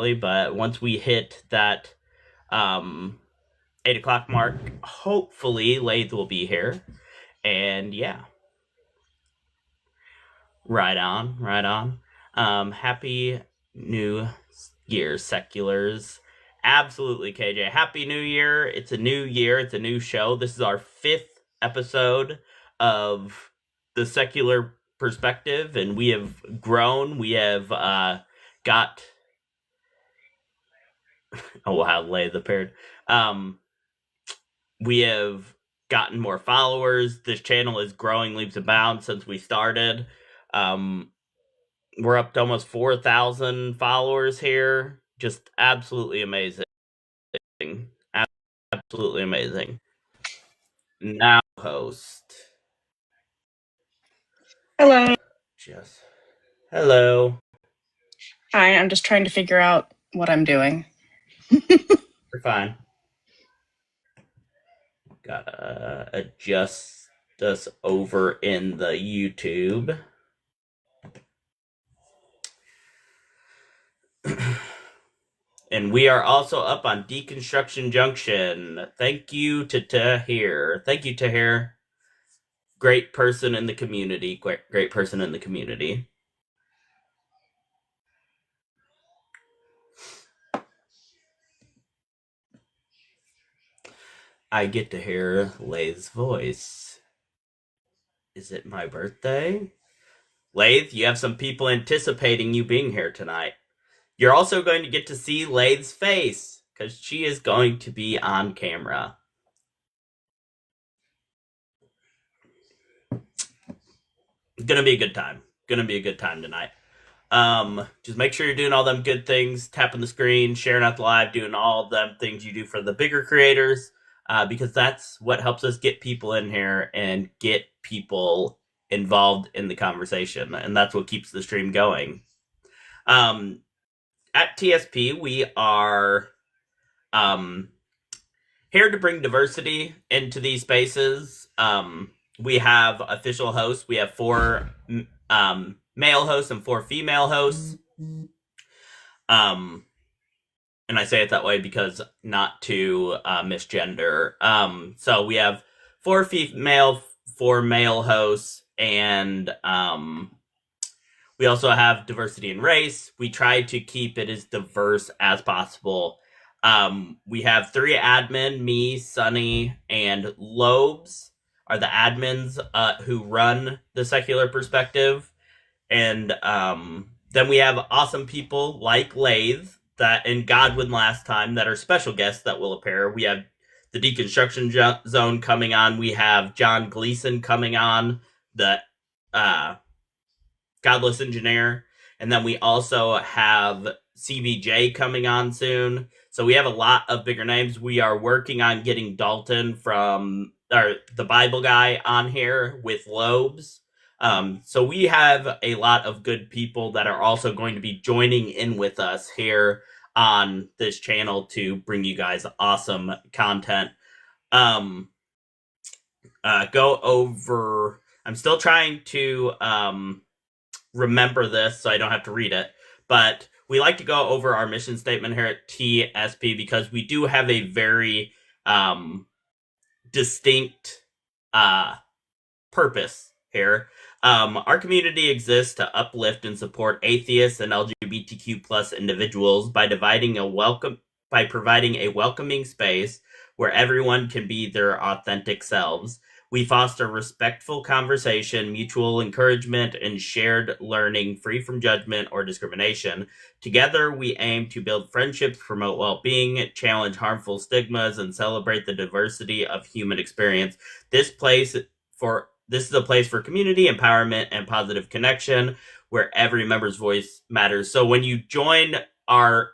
but once we hit that 8 o'clock mark, hopefully Lathe will be here. And yeah, right on, right on. Happy New Year, seculars. Absolutely, KJ. Happy New Year. It's a new year. It's a new show. This is our 5th episode of the secular perspective, and we have grown. We have got. Oh, wow, Lathe appeared. We have gotten more followers. This channel is growing leaps and bounds since we started. We're up to almost 4,000 followers here. Just absolutely amazing. Absolutely amazing. Now, host. Hello. Just hello. Hi, I'm just trying to figure out what I'm doing. You're fine. Gotta adjust us over in the YouTube. And we are also up on Deconstruction Junction. Thank you to Tahir. Thank you, Tahir. Great person in the community. Great person in the community. I get to hear Lathe's voice. Is it my birthday? Lathe, you have some people anticipating you being here tonight. You're also going to get to see Lathe's face, because she is going to be on camera. Gonna be a good time. Gonna be a good time tonight. Just make sure you're doing all them good things, tapping the screen, sharing out the live, doing all them things you do for the bigger creators, because that's what helps us get people in here and get people involved in the conversation, and that's what keeps the stream going. At TSP, we are here to bring diversity into these spaces. We have official hosts. We have 4 male hosts and 4 female hosts. And I say it that way because not to misgender. So we have 4 female, 4 male hosts, and we also have diversity in race. We try to keep it as diverse as possible. We have 3 admin, me, Sunny, and Lobes are the admins who run the secular perspective. And then we have awesome people like Lathe that and Godwin last time that are special guests that will appear. We have the Deconstruction Zone coming on. We have John Gleason coming on, the Godless Engineer. And then we also have CBJ coming on soon. So we have a lot of bigger names. We are working on getting Dalton from the Bible guy on here with Lobes. So we have a lot of good people that are also going to be joining in with us here on this channel to bring you guys awesome content. Go over. I'm still trying to remember this so I don't have to read it, but we like to go over our mission statement here at TSP because we do have a very distinct purpose here. Our community exists to uplift and support atheists and LGBTQ plus individuals by providing a welcoming space where everyone can be their authentic selves. We foster respectful conversation, mutual encouragement, and shared learning free from judgment or discrimination. Together, we aim to build friendships, promote well-being, challenge harmful stigmas, and celebrate the diversity of human experience. This is a place for community empowerment and positive connection where every member's voice matters. So when you join our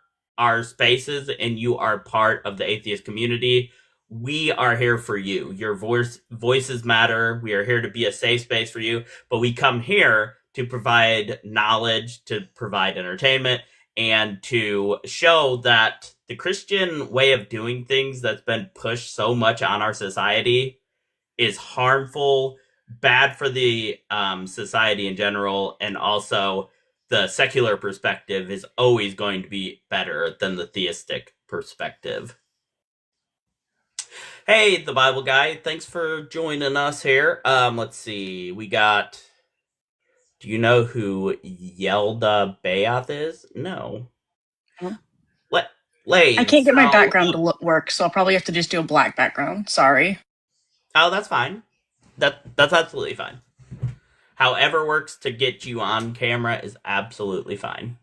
spaces and you are part of the atheist community, we are here for you. Your voices matter. We are here to be a safe space for you, but we come here to provide knowledge, to provide entertainment, and to show that the Christian way of doing things that's been pushed so much on our society is harmful, bad for the society in general, and also the secular perspective is always going to be better than the theistic perspective. Hey, the Bible guy, thanks for joining us here. Let's see. We got. Do you know who Yelda Bayoth is? No. Oh. Let I Lathe. can't get my So, background to work, so I'll probably have to just do a black background. Sorry. oh, that's fine. That's absolutely fine. However works to get you on camera is absolutely fine.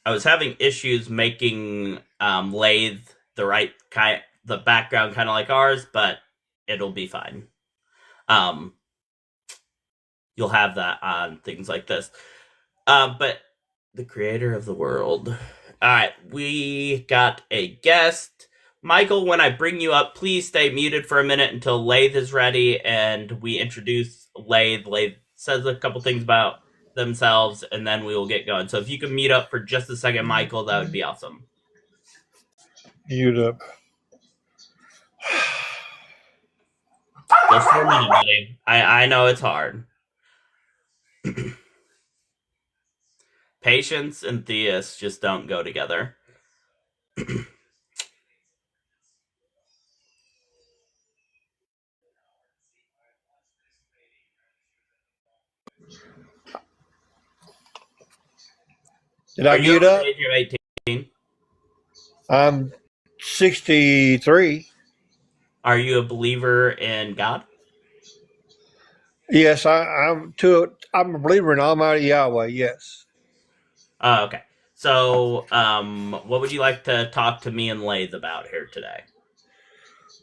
I was having issues making Lathe the right kind, the background kind of like ours, but it'll be fine. Um, you'll have that on things like this. But the creator of the world. All right, we got a guest. Michael, when I bring you up, please stay muted for a minute until Lathe is ready and we introduce Lathe. Lathe says a couple things about themselves and then we will get going. So if you could mute up for just a second, Michael, that would be awesome. Mute up. Just for a minute, buddy. I know it's hard. Patience and theists just don't go together. Did Are I you mute over the up? age of 18? I'm 63. Are you a believer in God? Yes, I'm a believer in Almighty Yahweh. Yes. Oh, okay. So, what would you like to talk to me and Lathe about here today?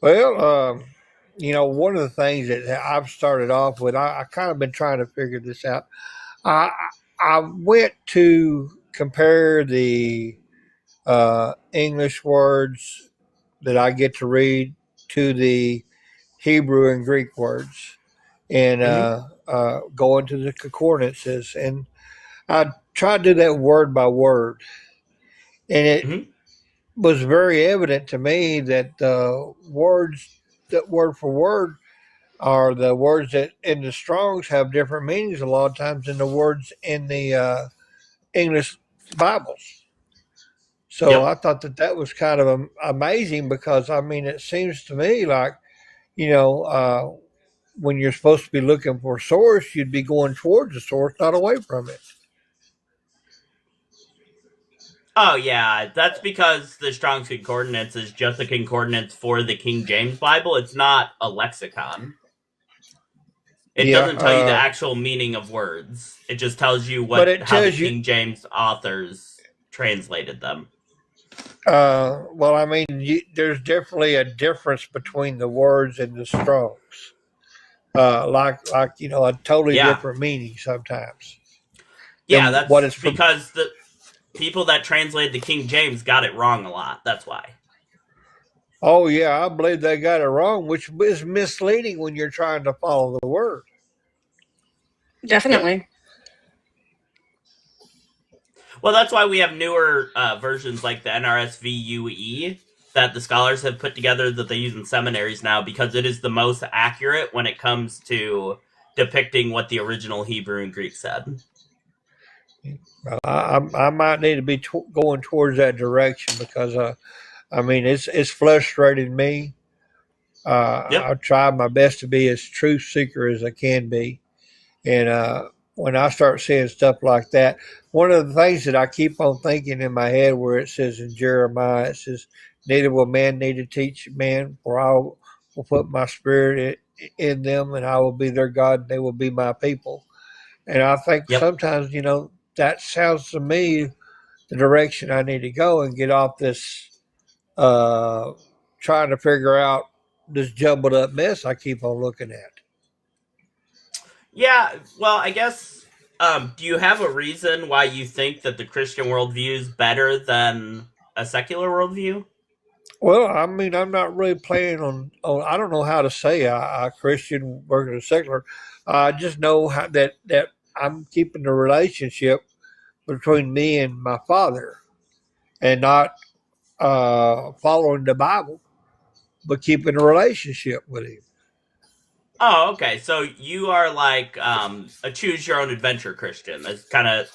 Well, one of the things that I've started off with, I kind of been trying to figure this out. I I went to compare the English words that I get to read to the Hebrew and Greek words, and Mm-hmm. go into the concordances, and I tried to do that word by word, and it Mm-hmm. was very evident to me that the words, that word for word, are the words that in the Strongs have different meanings a lot of times than the words in the English Bibles. So Yep. I thought that that was kind of amazing because I mean it seems to me like you know when you're supposed to be looking for a source, you'd be going towards the source, not away from it. Oh, yeah. That's because the Strong's Concordance is just a concordance for the King James Bible. It's not a lexicon. It Yeah, doesn't tell you the actual meaning of words. It just tells you but what it how the tells you. King James authors translated them. Well, I mean, there's definitely a difference between the words and the Strongs. Like a totally Yeah. different meaning sometimes Yeah, than what that's it's from. because the people that translated the King James got it wrong a lot. That's why. Oh yeah, I believe they got it wrong, which is misleading when you're trying to follow the word. Yep. Definitely. Well, that's why we have newer versions like the NRSV that the scholars have put together that they use in seminaries now because it is the most accurate when it comes to depicting what the original Hebrew and Greek said. I might need to be going towards that direction because I mean it's frustrating me. Yep. I try my best to be as truth seeker as I can be, and when I start seeing stuff like that, one of the things that I keep on thinking in my head, where it says in Jeremiah, it says, "Neither will man need to teach man, for I will put my spirit in them, and I will be their God, and they will be my people." And I think Yep. sometimes, that sounds to me the direction I need to go and get off this uh, trying to figure out this jumbled up mess I keep on looking at. Yeah. Well, I guess. Do you have a reason why you think that the Christian worldview is better than a secular worldview? Well, I mean, I'm not really playing on I don't know how to say a Christian versus secular. I just know that I'm keeping the relationship between me and my father and not following the Bible, but keeping a relationship with him. Oh, okay. So you are like a choose your own adventure Christian. That's kind of.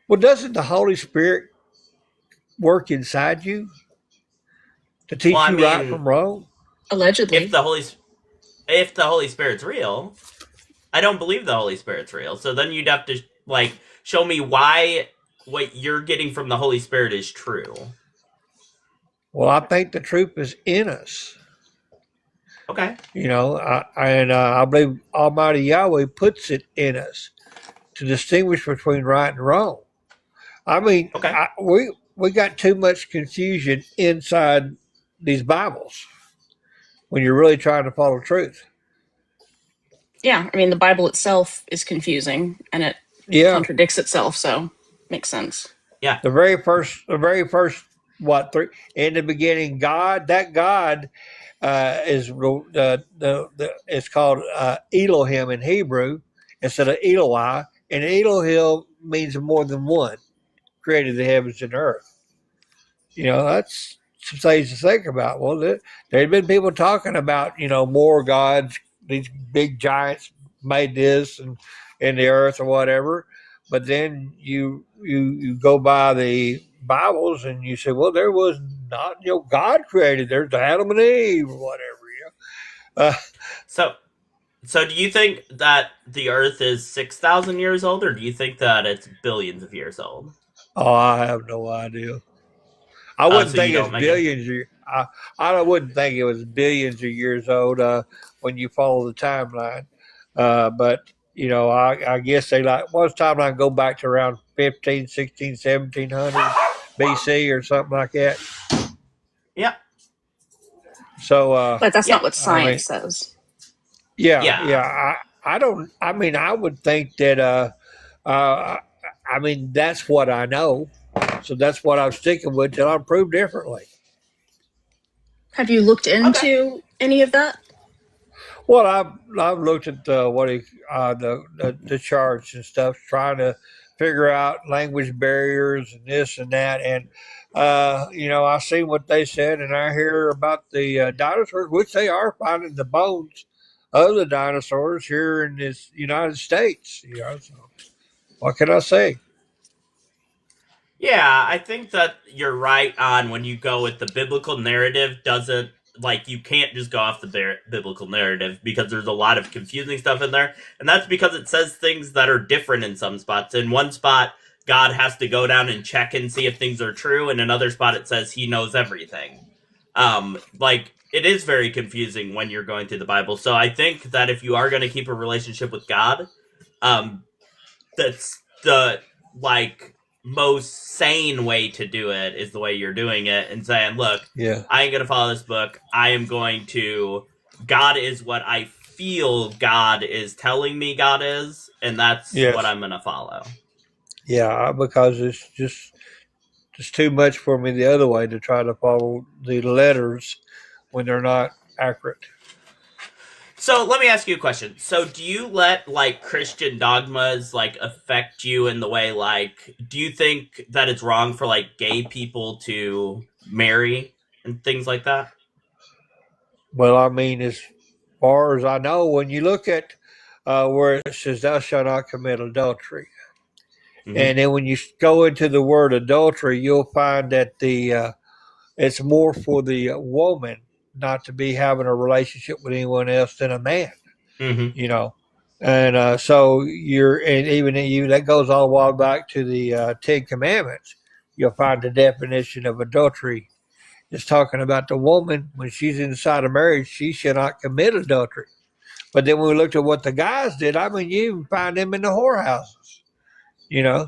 Well, doesn't the Holy Spirit work inside you to Well, teach I you right mean, from wrong? if Allegedly. the Holy if the Holy Spirit's real, I don't believe the Holy Spirit's real. So then you'd have to like show me why what you're getting from the Holy Spirit is true. Well, I think the truth is in us. Okay. I believe Almighty Yahweh puts it in us to distinguish between right and wrong. I mean, Okay. we got too much confusion inside these Bibles when you're really trying to follow truth. Yeah, I mean, the Bible itself is confusing and it Yeah, contradicts itself, so makes sense. Yeah. the very first, what, three in the beginning, God. That God is it's called Elohim in Hebrew instead of Eloi, and Elohim means more than one. Created the heavens and earth. That's some things to think about. Well, there'd been people talking about, more gods, these big giants made this and in the earth or whatever. But then you go by the Bibles and you say, well, there was not, God created. There's Adam and Eve or whatever. Uh, So do you think that the Earth is 6,000 years old, or do you think that it's billions of years old? oh, I have no idea. I Oh, wouldn't so you think it's don't make it. billions. I wouldn't think it was billions of years old when you follow the timeline. But I guess they like what's timeline go back to around 15, 16, 1700 BC or something like that. Yeah. So But that's Yeah. not what I mean, science says. yeah, Yeah. yeah. I don't. I mean, I would think that. Uh, I mean, that's what I know. So that's what I'm sticking with till I'm proved differently. Have you looked Okay. into any of that? Well, I've looked at the charts and stuff, trying to figure out language barriers and this and that, and I see what they said, and I hear about the dinosaurs, which they are finding the bones of the dinosaurs here in this United States. So what can I say? Yeah, I think that you're right on when you go with the biblical narrative doesn't like you can't just go off the biblical narrative because there's a lot of confusing stuff in there, and that's because it says things that are different in some spots. In one spot, God has to go down and check and see if things are true. In another spot, it says He knows everything. Like it is very confusing when you're going through the Bible. So I think that if you are going to keep a relationship with God, um, that's the like most sane way to do it is the way you're doing it and saying, look, Yeah. I ain't gonna follow this book. I am going to God is what I feel God is telling me God is, and that's what Yes. I'm gonna follow. Yeah, because it's just too much for me the other way to try to follow the letters when they're not accurate. So let me ask you a question. So do you let like Christian dogmas like affect you in the way like do you think that it's wrong for like gay people to marry and things like that? Well, I mean, as far as I know, when you look at where it says, "Thou shalt not commit adultery," Mm-hmm. and then when you go into the word adultery, you'll find that the it's more for the woman not to be having a relationship with anyone else than a man. Mm-hmm. You know, and so and even you that goes all the way back to the Ten Commandments. You'll find the definition of adultery is talking about the woman when she's inside of marriage, she should not commit adultery. But then when we looked at what the guys did, I mean, you even find them in the whorehouses, you know.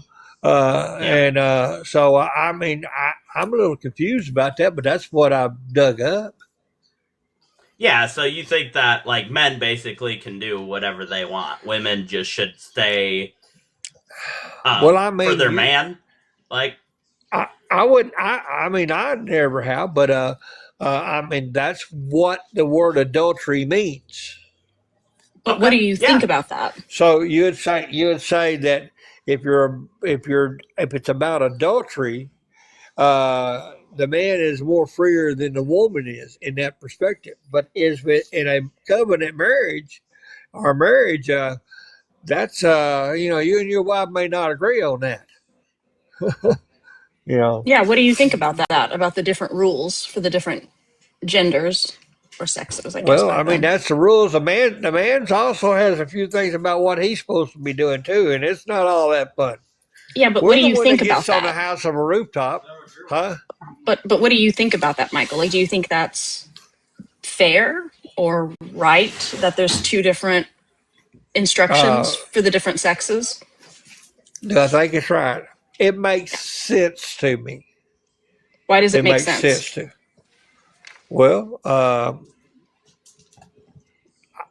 Yeah. And so, I mean, I'm a little confused about that, but that's what I dug up. Yeah, so you think that like men basically can do whatever they want. Women just should stay Well, I for mean, their man. Like I wouldn't, I mean, I never have, but I mean, that's what the word adultery means. But what do okay. you think Yeah. about that? So you would say that if it's about adultery, the man is more freer than the woman is in that perspective. But is in a covenant marriage or marriage, that's you and your wife may not agree on that. Yeah, what do you think about that? About the different rules for the different genders or sexes, I guess, Well, I back mean then. that's the rules. The man's also has a few things about what he's supposed to be doing too, and it's not all that fun. Yeah, but what We're do the you one that think gets about on the that? house of a rooftop, huh? But what do you think about that, Michael? Like, do you think that's fair or right that there's two different instructions Uh, for the different sexes? I think it's right. It makes sense to me. Why does it It make makes sense? sense to. Well,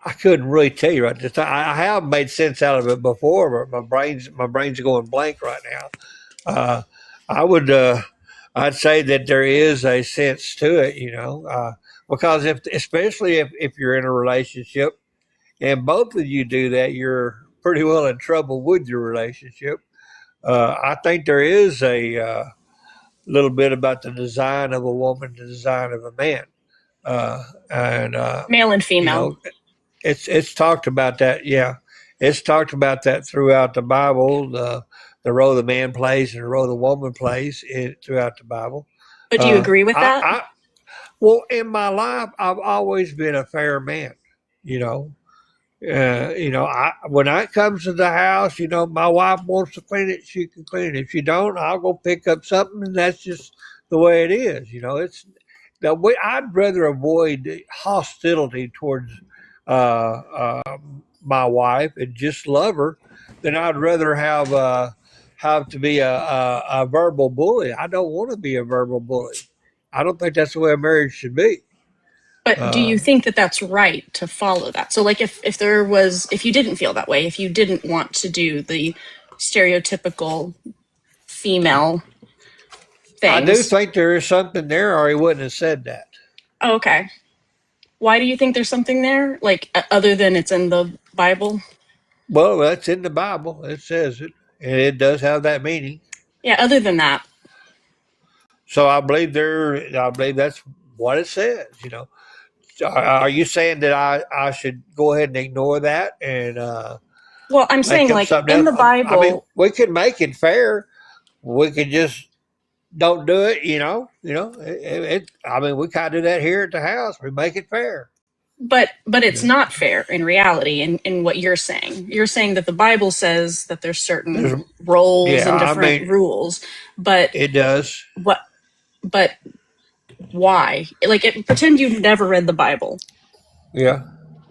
I couldn't really tell you right this time. I have made sense out of it before, but my brain's going blank right now. Uh, I would I'd say that there is a sense to it, because especially if you're in a relationship and both of you do that, you're pretty well in trouble with your relationship. I think there is a little bit about the design of a woman, the design of a man, and Male and you female. know, it's talked about that. Yeah, it's talked about that throughout the Bible. The role the man plays and the role the woman plays throughout the Bible. But do you agree with that? Well, in my life, I've always been a fair man. You know, when it comes to the house, my wife wants to clean it, she can clean it. If she don't, I'll go pick up something, and that's just the way it is. It's the way I'd rather avoid hostility towards my wife and just love her than I'd rather have to be a verbal bully. I don't want to be a verbal bully. I don't think that's the way a marriage should be. But do Uh, you think that that's right to follow that? So, like, if you didn't feel that way, if you didn't want to do the stereotypical female I do things, think there is something there, or he wouldn't have said that. oh, okay. Why do you think there's something there? Like, other than it's in the Bible? Well, that's in the Bible. It says it, and it does have that meaning. Yeah, other than that. So I believe that's what it says. Are you saying that I should go ahead and ignore that and Well, I'm make saying, up like, something in else? the I mean, Bible, we can make it fair. We can just don't do it. I mean, we kind of do that here at the house. We make it fair. but it's Yeah. not fair in reality in what you're saying. You're saying that the Bible says that there's certain There's, roles yeah, and I different mean, rules, but it does. what but why? Like, pretend you never read the Bible. Yeah.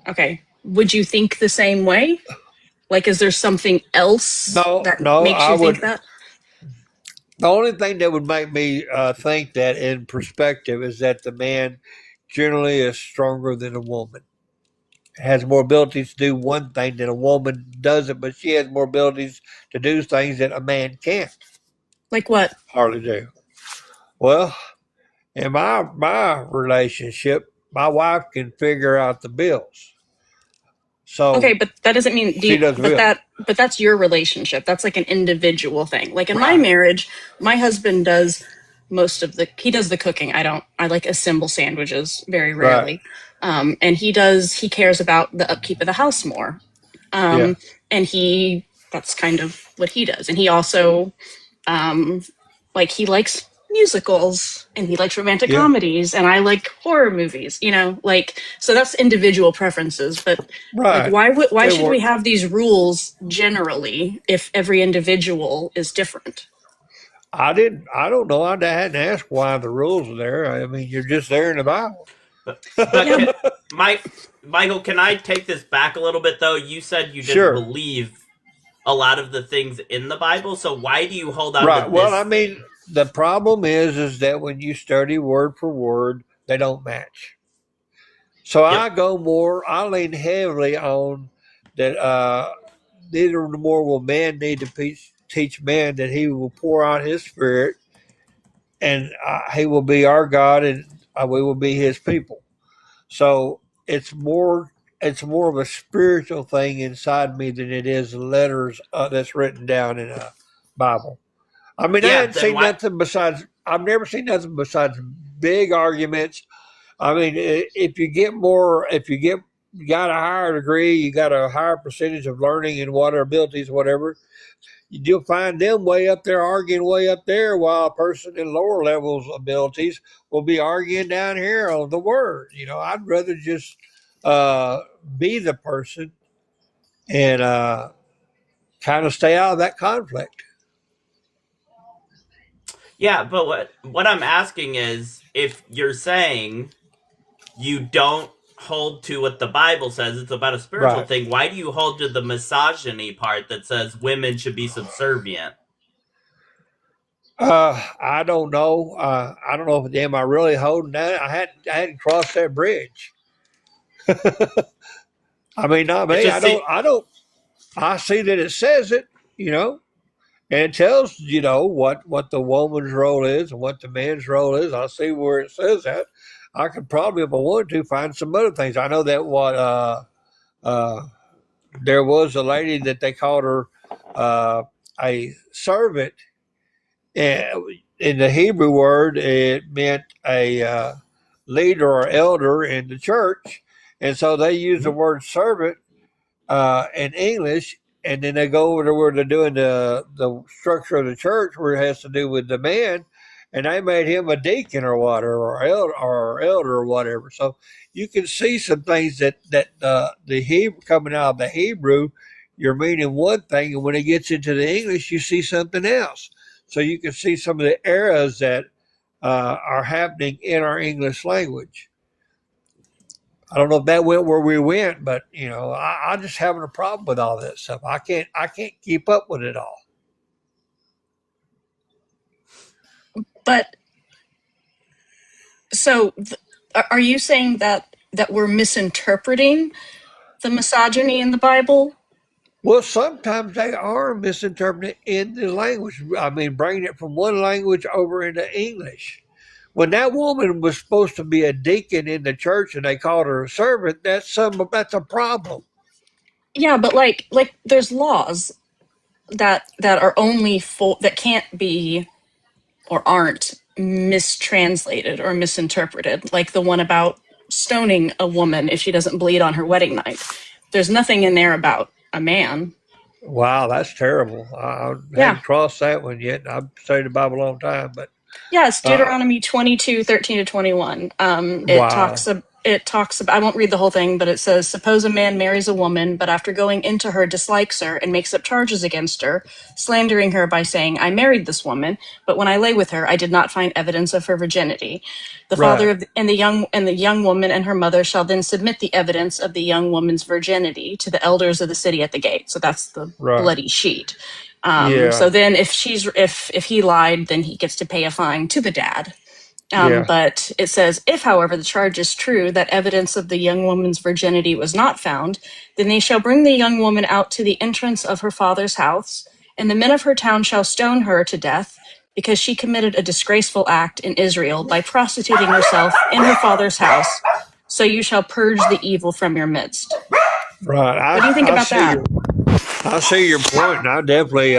Okay. Would you think the same way? Like, is there something else No, that no, makes I you think would. that? The only thing that would make me think that in perspective is that the man generally is stronger than a woman. Has more abilities to do one thing than a woman doesn't, but she has more abilities to do things that a man can't Like what? hardly do. Well, in my relationship, my wife can figure out the bills, Okay, so but that doesn't mean she does the bills. but that's your relationship. That's like an individual thing. Like in my Right. marriage, my husband does he does the cooking. I like assemble sandwiches very Right. rarely. And he cares about the upkeep of the house more. Yeah. And that's kind of what he does. And he also um like he likes musicals and he likes romantic Yeah. comedies and I like horror movies, like, so that's individual preferences. But like, Right. why It should we work. have these rules generally if every individual is different? I didn't. I don't know. I hadn't asked why the rules are there. I mean, you're just there in the Bible. But Yeah, Michael, can I take this back a little bit though? You said you didn't Sure. believe a lot of the things in the Bible, so why do you hold on to Right. Well, I this? mean, the problem is that when you study word for word, they don't match. So Yep. I lean heavily on that. Neither the more will man need to teach man that he will pour out his spirit, and he will be our God, and we will be his people. So it's more of a spiritual thing inside me than it is letters that's written down in a Bible. I mean, I Yeah, hadn't then seen why? nothing besides. I've never seen nothing besides big arguments. I mean, if you get more, if you get you got a higher degree, you got a higher percentage of learning and what abilities, whatever. You'll find them way up there arguing way up there, while a person in lower levels abilities will be arguing down here on the word. I'd rather just uh, be the person and kind of stay out of that conflict. Yeah, but what I'm asking is, if you're saying you don't hold to what the Bible says, it's about a spiritual Right. thing, why do you hold to the misogyny part that says women should be subservient? I don't know. I don't know if am I really holding that. I hadn't crossed that bridge. I mean, not It me. just I see don't. I don't. I see that it says it. And it tells what the woman's role is and what the man's role is. I see where it says that. I could probably, if I wanted to, find some other things. I know that uh, there was a lady that they called her a servant. And in the Hebrew word, it meant a leader or elder in the church, and so they use the word servant in English, and then they go over to where they're doing the structure of the church, where it has to do with the man, and they made him a deacon or whatever, or elder or whatever. So you can see some things that the Hebrew coming out of the Hebrew, you're meaning one thing, and when it gets into the English, you see something else. So you can see some of the errors that are happening in our English language. I don't know if that went where we went, but I'm just having a problem with all that stuff. I can't keep up with it all. But so, are you saying that we're misinterpreting the misogyny in the Bible? Well, sometimes they are misinterpreted in the language. I mean, bringing it from one language over into English. When that woman was supposed to be a deacon in the church and they called her a servant, that's a problem. Yeah, but like there's laws that are only for that can't be or aren't mistranslated or misinterpreted, like the one about stoning a woman if she doesn't bleed on her wedding night. There's nothing in there about a man. Wow, that's terrible. I Yeah. hadn't crossed that one yet. I've studied the Bible a long time, but Yeah, it's uh, Deuteronomy 22:13-21. wow. It talks about, I won't read the whole thing, but it says, suppose a man marries a woman, but after going into her dislikes her and makes up charges against her, slandering her by saying, I married this woman, but when I lay with her, I did not find evidence of her virginity. The father Right, of the, and the young woman and her mother shall then submit the evidence of the young woman's virginity to the elders of the city at the gate. So that's the right. bloody sheet. So Yeah, then if he lied, then he gets to pay a fine to the dad. yeah. But it says, if, however, the charge is true that evidence of the young woman's virginity was not found, then they shall bring the young woman out to the entrance of her father's house, and the men of her town shall stone her to death, because she committed a disgraceful act in Israel by prostituting herself in her father's house. So you shall purge the evil from your midst. Right. What do you think about that? I see your point, and I definitely,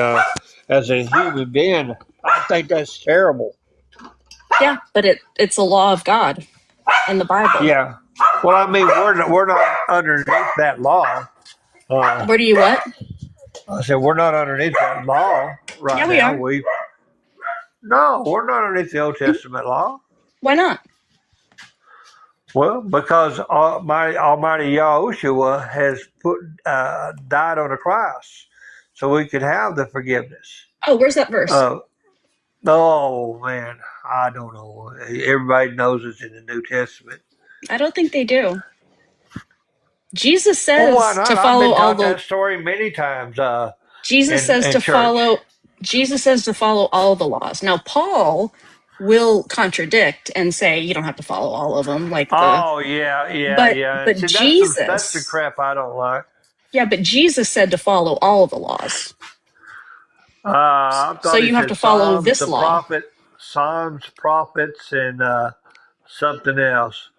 as a human being, I think that's terrible. Yeah, but it's a law of God in the Bible. Yeah. Well, I mean, we're not underneath that law. Uh, Where do you what? I said we're not underneath that law Yeah, right we now. are. No, we're not underneath the Old Testament law. Why not? Well, because Almighty Yahushua has died on the cross, so we could have the forgiveness. Oh, where's that verse? Uh, oh man, I don't know. Everybody knows it's in the New Testament. I don't think they do. Jesus Well, why says to not? I've follow been all taught the that story many times Jesus in says in to church. follow Jesus says to follow all the laws. Now Paul will contradict and say you don't have to follow all of them, Oh yeah, yeah, but yeah. And but see, that's the Jesus crap I don't like. yeah, but Jesus said to follow all of the laws. I So thought he you have said to follow Psalms, this law. Psalms, prophets, and something else.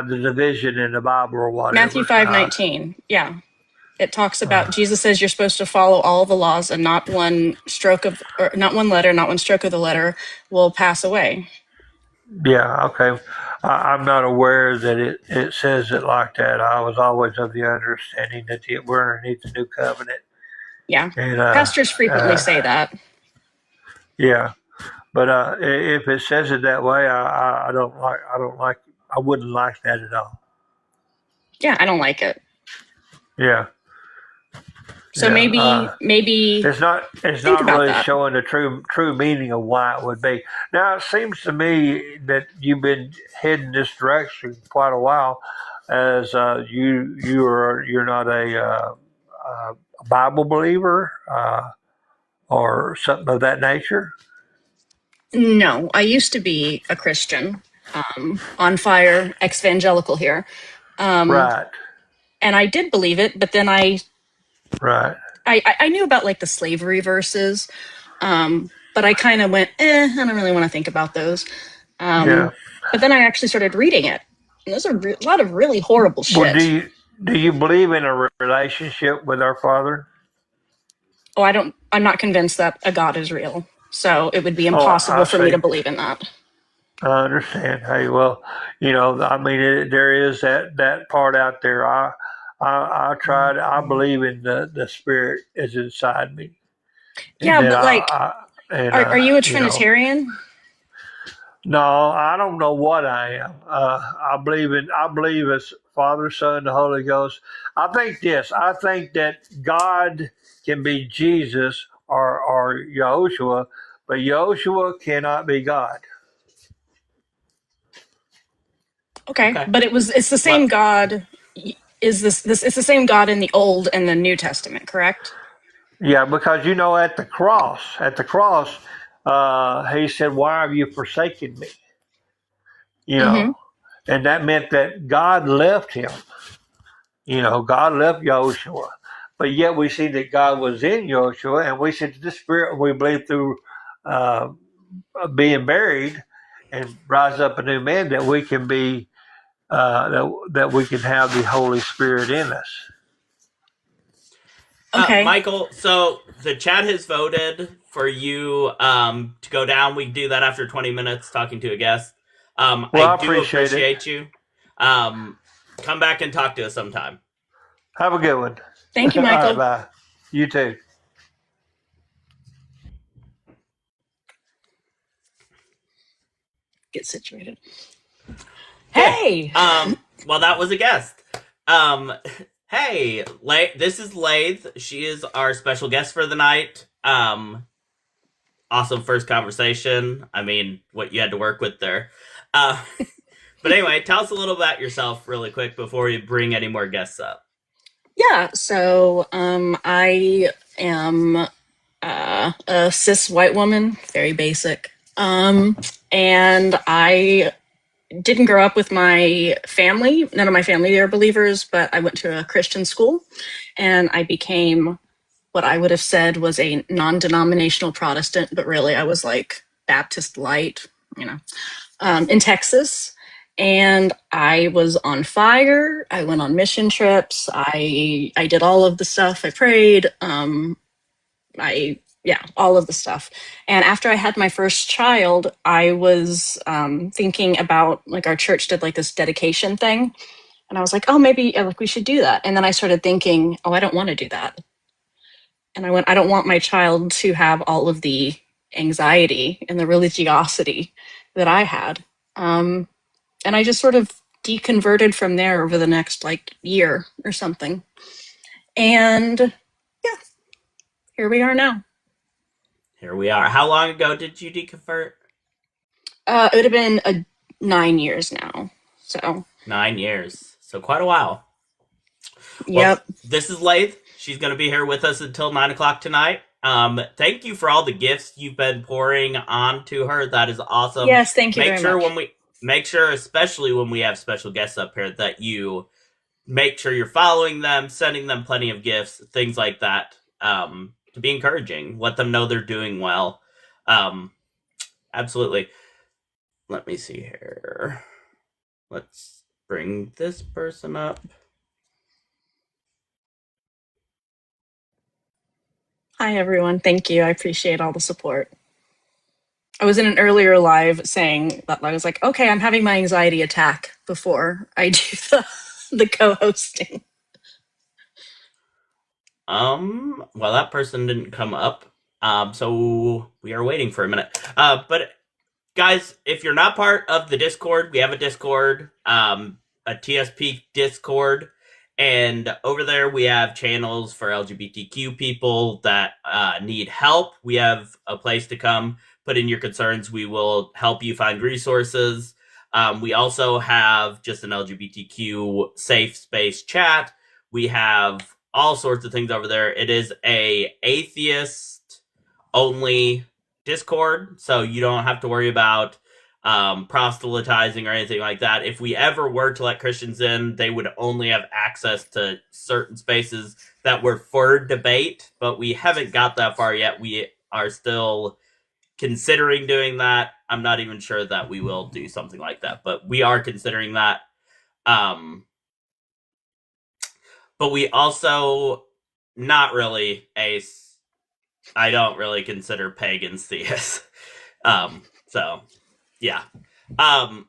The division in the Bible or Matthew whatever. 5:19. Yeah. It talks about Jesus says you're supposed to follow all the laws, and not one stroke of, or not one letter, not one stroke of the letter will pass away. Yeah, okay. I'm not aware that it says it like that. I was always of the understanding that we're underneath the new covenant. Yeah, And pastors frequently say that. yeah, but if it says it that way, I don't like. I wouldn't like that at all. Yeah, I don't like it. Yeah. So Yeah, maybe it's not think about really that. showing the true meaning of why it would be. Now it seems to me that you've been heading this direction quite a while, as you're not a Bible believer or something of that nature. No, I used to be a Christian, on fire, ex-evangelical here. Right, And I did believe it, but then right. I knew about like the slavery verses, but I kind of went, I don't really want to think about those. Yeah. But then I actually started reading it, and there's a lot of really horrible Well, shit. do you believe in a relationship with our Father? Oh, I'm not convinced that a God is real, so it would be Oh, impossible I for me to see. believe in that. I understand. Hey, well, I mean, there is that part out there. I tried. I believe in the spirit is inside me, and Yeah, that but like, I and are you a Trinitarian? no, I don't know what I am. I believe as Father, Son, the Holy Ghost. I think this. I think that God can be Jesus or Yahushua, but Yahushua cannot be God. Okay, Okay. but it's the same Well, God. Is this it's the same God in the Old and the New Testament, correct? Yeah, because at the cross, he said, "Why have you forsaken me?" You Mm-hmm. know, and that meant that God left him. God left Joshua, but yet we see that God was in Joshua, and we see that the Spirit we believe through uh, being buried and rise up a new man that we can be that we can have the Holy Spirit in us. Okay. Michael, so the chat has voted for you to go down. We can do that after 20 minutes talking to a guest. Well, I I do appreciate it. appreciate you. Come back and talk to us sometime. Have a good one. Thank you, All right, Michael. bye. You too. Get situated. Okay. Hey. Well, that was a guest. Hey, this is Lathe. She is our special guest for the night. Awesome first conversation. I mean, what you had to work with there. Uh, but anyway, tell us a little about yourself really quick before we bring any more guests up. Yeah. So, I am a cis white woman, very basic. And I didn't grow up with my family. None of my family are believers, but I went to a Christian school, and I became what I would have said was a non-denominational Protestant, but really I was like Baptist light, you know, in Texas. And I was on fire. I went on mission trips. I did all of the stuff. I prayed. Yeah, all of the stuff. And after I had my first child, I was thinking about, like, our church did like this dedication thing, and I was like, oh, maybe like we should do that. And then I started thinking, oh, I don't want to do that. And I went, I don't want my child to have all of the anxiety and the religiosity that I had. And I just sort of deconverted from there over the next like year or something. And yeah, here we are now. Here we are. How long ago did you deconvert? It would have been 9 years now. So, 9 years. So quite a while. Well, yep. this is Lathe. She's going to be here with us until 9 o'clock tonight. Thank you for all the gifts you've been pouring on to her. That is awesome. Yes, thank you Make very sure much. when we make sure, especially when we have special guests up here, that you make sure you're following them, sending them plenty of gifts, things like that, to be encouraging. Let them know they're doing well. Absolutely. Let me see here. Let's bring this person up. Hi, everyone. Thank you. I appreciate all the support. I was in an earlier live saying that I was like, okay, I'm having my anxiety attack before I do the co-hosting. Well, that person didn't come up. So we are waiting for a minute. But guys, if you're not part of the Discord, we have a Discord, a TSP Discord, and over there we have channels for LGBTQ people that need help. We have a place to come, put in your concerns. We will help you find resources. We also have just an LGBTQ safe space chat. We have all sorts of things over there. It is a atheist only Discord, so you don't have to worry about proselytizing or anything like that. If we ever were to let Christians in, they would only have access to certain spaces that were for debate, but we haven't got that far yet. We are still considering doing that. I'm not even sure that we will do something like that, but we are considering that. But we also not really I don't really consider pagans theists. So yeah. I'm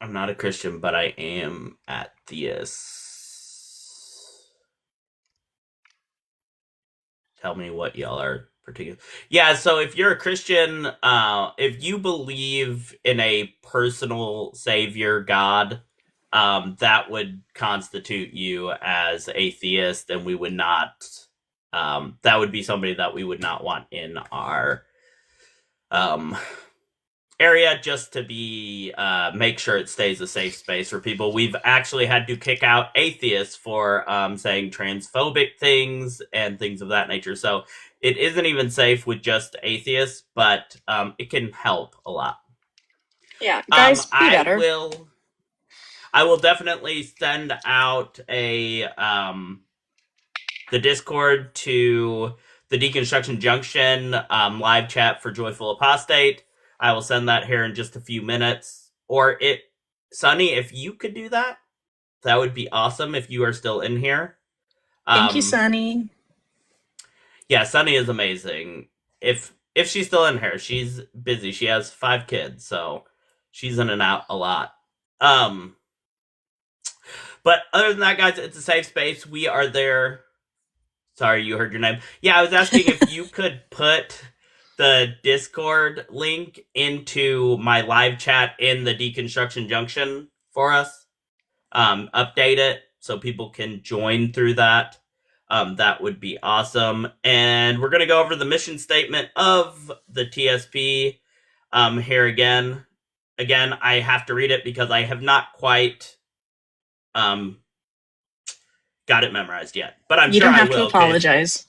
not a Christian, but I am atheist. Tell me what y'all are particular. Yeah, so if you're a Christian, if you believe in a personal savior God, that would constitute you as atheist, and we would not. That would be somebody that we would not want in our area, just to be make sure it stays a safe space for people. We've actually had to kick out atheists for saying transphobic things and things of that nature. So it isn't even safe with just atheists, but it can help a lot. Yeah, guys, be better. I will definitely send out a the Discord to the Deconstruction Junction live chat for Joyful Apostate. I will send that here in just a few minutes. Or Sunny, if you could do that, that would be awesome if you are still in here. Thank you, Sunny. Yeah, Sunny is amazing. If she's still in here, she's busy. She has 5 kids, so she's in and out a lot. But other than that, guys, it's a safe space. We are there. Sorry, you heard your name. Yeah, I was asking if you could put the Discord link into my live chat in the Deconstruction Junction for us. Update it so people can join through that. That would be awesome. And we're going to go over the mission statement of the TSP here again. Again, I have to read it because I have not quite got it memorized yet. But I'm sure I will. You don't have to apologize.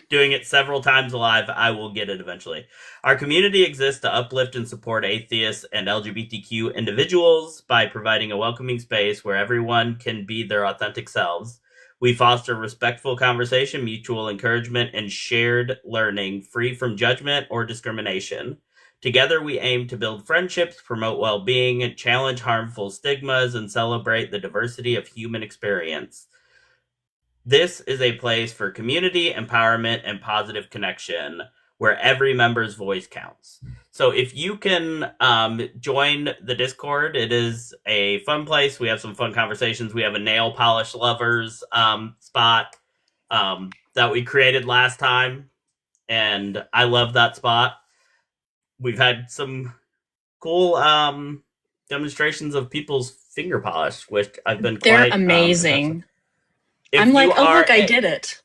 Doing it several times live, I will get it eventually. Our community exists to uplift and support atheists and LGBTQ individuals by providing a welcoming space where everyone can be their authentic selves. We foster respectful conversation, mutual encouragement, and shared learning free from judgment or discrimination. Together, we aim to build friendships, promote well-being, challenge harmful stigmas, and celebrate the diversity of human experience. This is a place for community, empowerment, and positive connection where every member's voice counts. So if you can join the Discord, it is a fun place. We have some fun conversations. We have a nail polish lovers spot that we created last time, and I love that spot. We've had some cool demonstrations of people's finger polish, which I've been quite... They're amazing. I'm like, oh, look, I did it.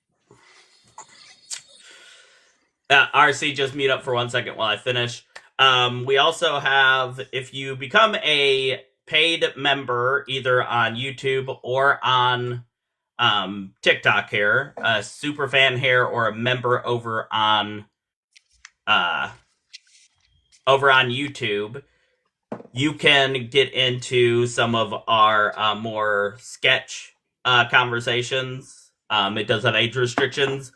RC, just mute up for 1 second while I finish. We also have, if you become a paid member, either on YouTube or on TikTok here, a super fan here, or a member over on YouTube, you can get into some of our more sketch conversations. It does have age restrictions.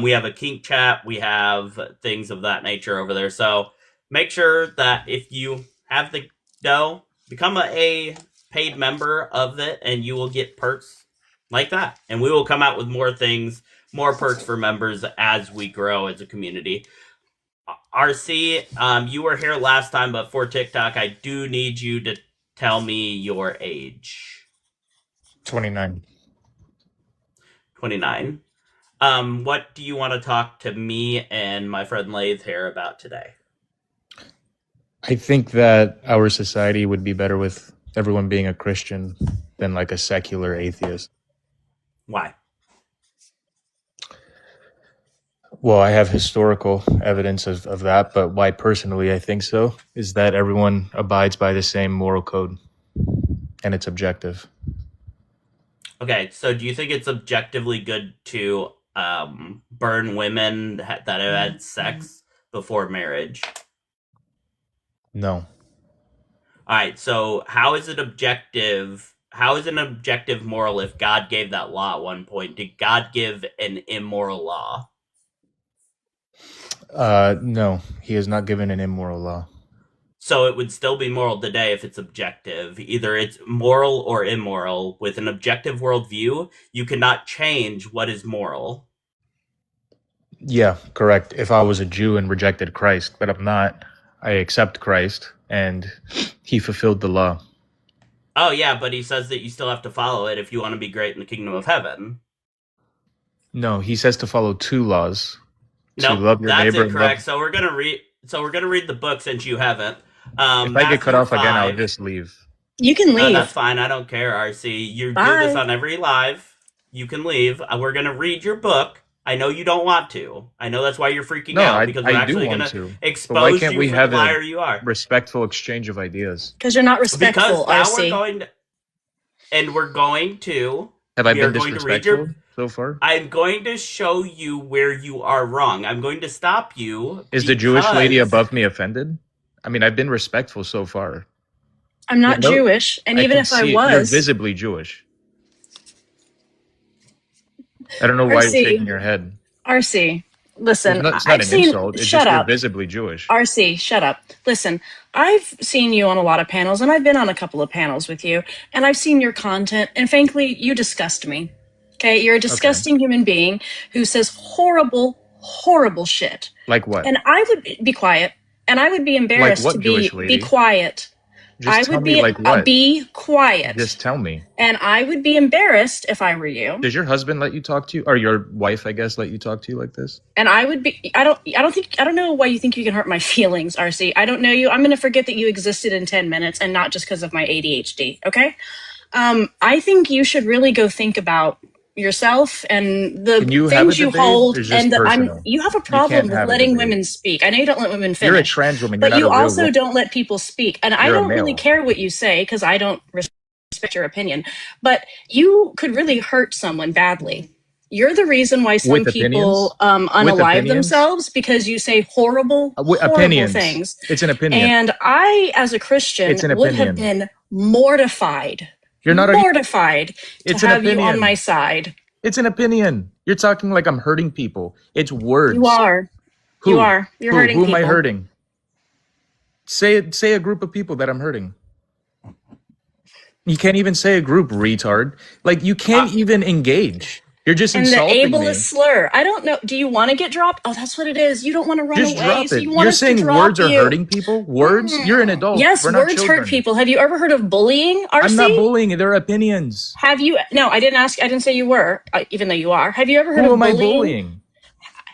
We have a kink chat. We have things of that nature over there. So make sure that if you have the dough, become a paid member of it, and you will get perks like that. And we will come out with more things, more perks for members as we grow as a community. RC, you were here last time, but for TikTok, I do need you to tell me your age. 29. 29. What do you want to talk to me and my friend Lathe here about today? I think that our society would be better with everyone being a Christian than like a secular atheist. Why? Well, I have historical evidence of that, but why personally I think so is that everyone abides by the same moral code and it's objective. Okay, so do you think it's objectively good to burn women that have had sex before marriage? No. All right, so how is it objective? How is it an objective moral if God gave that law at one point? Did God give an immoral law? No, he has not given an immoral law. So it would still be moral today if it's objective. Either it's moral or immoral. With an objective worldview, you cannot change what is moral. Yeah, correct. If I was a Jew and rejected Christ, but I'm not, I accept Christ and he fulfilled the law. Oh yeah, but he says that you still have to follow it if you want to be great in the kingdom of heaven. No, he says to follow two laws. No, To love your that's neighbor and incorrect. love- So we're gonna read the book since you haven't. If I Matthew get cut off again, I'll 5. just leave. You can No, leave. that's fine. I don't care, RC. You do Bye. this on every live. You can leave. We're gonna read your book. I know you don't want to. I know that's why you're freaking No, out because we're I do actually want gonna to. But why expose can't you we for have the liar you are. respectful exchange of ideas? Because you're not respectful, Because now RC. we're going to, and we're going to. Have I We are been going to read your. disrespectful so far? I'm going to show you where you are wrong. I'm going to stop you. Is the Jewish lady because- above me offended? I mean, I've been respectful so far. I'm not No, Jewish, and even can if I see it. You're was, visibly Jewish. I don't know why RC. you're shaking your head. RC, listen, It's not I've an seen. insult. It's Shut just you're up, visibly Jewish. RC. Shut up. Listen, I've seen you on a lot of panels, and I've been on a couple of panels with you, and I've seen your content, and frankly, you disgust me. Okay, you're a disgusting human being who says horrible, horrible shit. Like what? And I would be quiet, and I would be embarrassed what to Jewish lady? be quiet. Just I tell would me be like what? be quiet, Just tell me. and I would be embarrassed if I were you. Does your husband let you talk to you, or your wife, I guess, let you talk to you like this? And I would be. I don't know why you think you can hurt my feelings, RC. I don't know you. I'm going to forget that you existed in 10 minutes, and not just because of my ADHD. Okay. I think you should really go think about yourself and the Can you have things a you debate, hold, or is this and personal? you have a can't problem with have a letting debate. women speak. I know you don't let women You're a finish, trans woman. but You're you not a real also woman. don't let people speak. And I You're a don't really male. care what you say because I don't respect your opinion. But you could really hurt someone badly. You're the reason why some With people opinions? unalive opinions? themselves because you say horrible, With horrible opinions. things. It's an opinion. And I, as a Christian, It's an would have opinion. been mortified. You're not. mortified It's to an have you on opinion. my side. It's an opinion. You're talking like I'm hurting people. It's words. You are. Who? You are. You're Who? hurting Who people. am I hurting? Say a group of people that I'm hurting. You can't even say a group, retard. Like you can't even engage. You're just And the insulting me. ableist slur. I don't know. Do you want to get dropped? Oh, that's what it is. You don't want to run Just away, drop so it. you want You're us saying to drop words are you. hurting people? Words? You're an adult. Yes, We're not words children. hurt people. Have you ever heard of bullying, RC? I'm not bullying. They're opinions. Have you? No, I didn't ask. I didn't say you were, even though you are. Have you ever heard Who of am I bullying? bullying?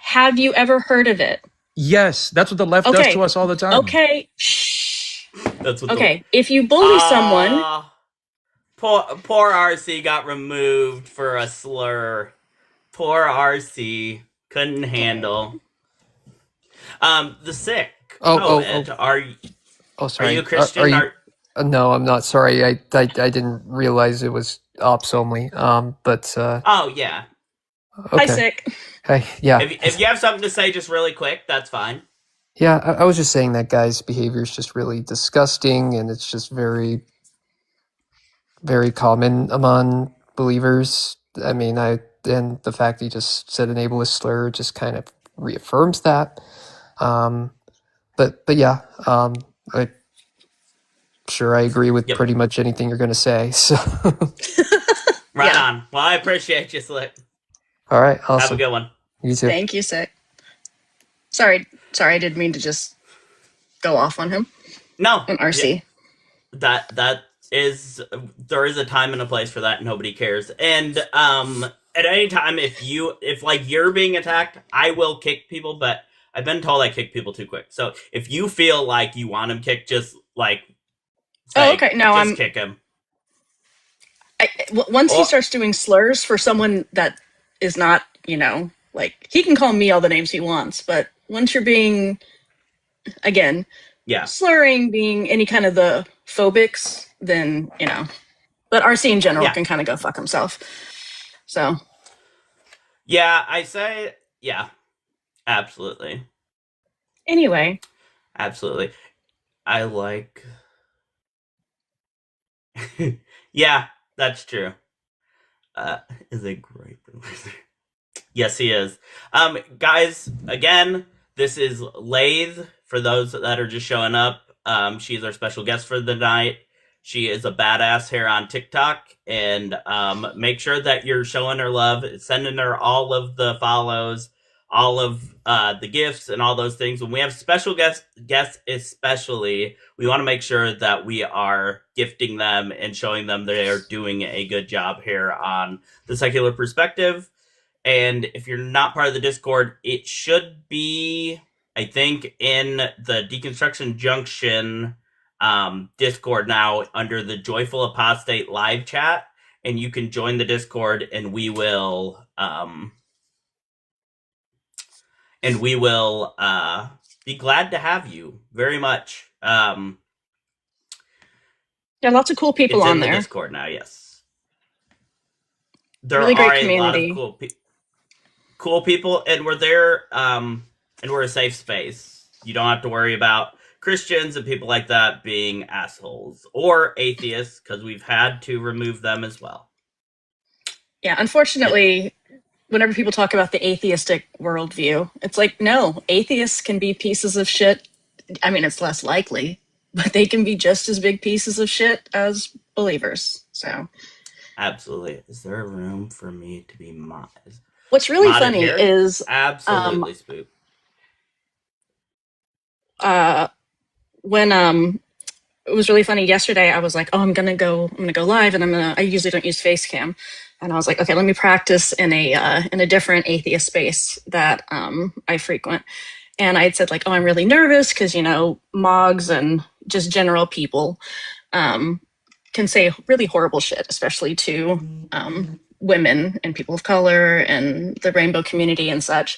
Have you ever heard of it? Yes, that's what the left does Okay. to us all the time. Okay. Shh. That's what Okay. If you bully someone, Poor RC got removed for a slur. Poor RC couldn't handle. The sick. Ed, are you sorry. a Christian? Are you, no, I'm not. Sorry, I didn't realize it was ops only. But Oh yeah. hi, okay. sick. Hey, yeah, If you have something to say, just really quick, that's fine. yeah. I was just saying that guy's behavior is just really disgusting, and it's just very, very common among believers. I mean, and the fact that he just said an ableist slur just kind of reaffirms that. But yeah, I sure I agree with Yep. pretty much anything you're going to say. So Right Yeah. on. Well, I appreciate you, Slick. All right, Have a awesome. good one. You too. Thank you, Sick. Sorry, I didn't mean to just go off on him. No, On RC. that is, there is a time and a place for that. Nobody cares. And at any time, if like you're being attacked, I will kick people, but I've been told I kick people too quick. So if you feel like you want him kicked, just like say, Okay. No, just kick him. Once he starts doing slurs for someone that is not, like, he can call me all the names he wants, but once you're being, again, slurring, being any kind of the phobics, then, but RC in general can kind of go fuck himself. So. Yeah, I say, absolutely. Anyway. Absolutely. I like... yeah, that's true. Is a great producer. Yes, he is. Guys, again, this is Lathe, for those that are just showing up. She's our special guest for the night. She is a badass here on TikTok, and make sure that you're showing her love, sending her all of the follows, all of the gifts, and all those things. When we have special guests especially, we want to make sure that we are gifting them and showing them they are doing a good job here on The Secular Perspective. And if you're not part of the Discord, it should be, I think, in the Deconstruction Junction Discord now under the Joyful Apostate live chat, and you can join the Discord, and we will be glad to have you very much. Yeah, lots of cool people on there. It's in the Discord now, yes. There really are great community. A lot of cool people, and we're there, and we're a safe space. You don't have to worry about Christians and people like that being assholes, or atheists, because we've had to remove them as well. Yeah, unfortunately, whenever people talk about the atheistic worldview, it's like, no, atheists can be pieces of shit. I mean, it's less likely, but they can be just as big pieces of shit as believers. So, absolutely. Is there a room for me to be modded? What's really funny here? is absolutely spook. When it was really funny yesterday, I was like, oh, I'm gonna go live, and I usually don't use Facecam, and I was like, okay, let me practice in a different atheist space that I frequent. And I had said, like, oh, I'm really nervous because, mogs and just general people can say really horrible shit, especially to women and people of color and the rainbow community and such.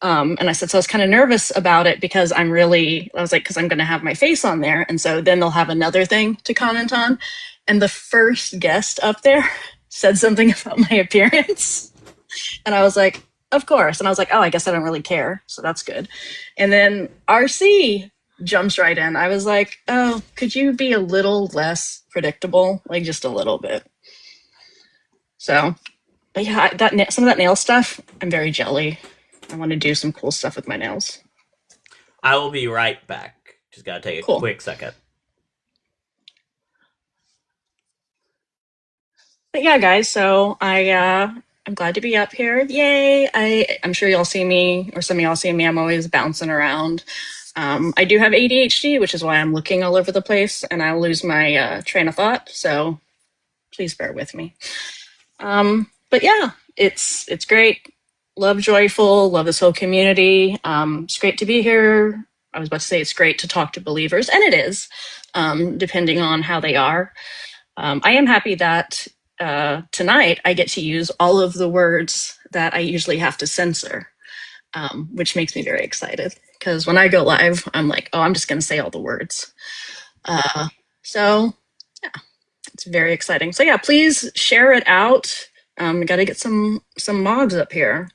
And I said, so I was kind of nervous about it because because I'm going to have my face on there. And so then they'll have another thing to comment on. And the first guest up there said something about my appearance. And I was like, of course. And I was like, oh, I guess I don't really care. So that's good. And then RC jumps right in. I was like, oh, could you be a little less predictable? Like just a little bit. So, but yeah, some of that nail stuff, I'm very jelly. I want to do some cool stuff with my nails. I will be right back. Just gotta take a quick second. But yeah, guys, so I'm glad to be up here. Yay! I'm sure y'all see me, or some of y'all see me. I'm always bouncing around. I do have ADHD, which is why I'm looking all over the place, and I'll lose my train of thought. So please bear with me. But yeah, it's great. Love Joyful, love this whole community. It's great to be here. I was about to say it's great to talk to believers, and it is, depending on how they are. I am happy that tonight I get to use all of the words that I usually have to censor, which makes me very excited. Because when I go live, I'm like, oh, I'm just going to say all the words. So, yeah, it's very exciting. So, yeah, please share it out. We got to get some mods up here.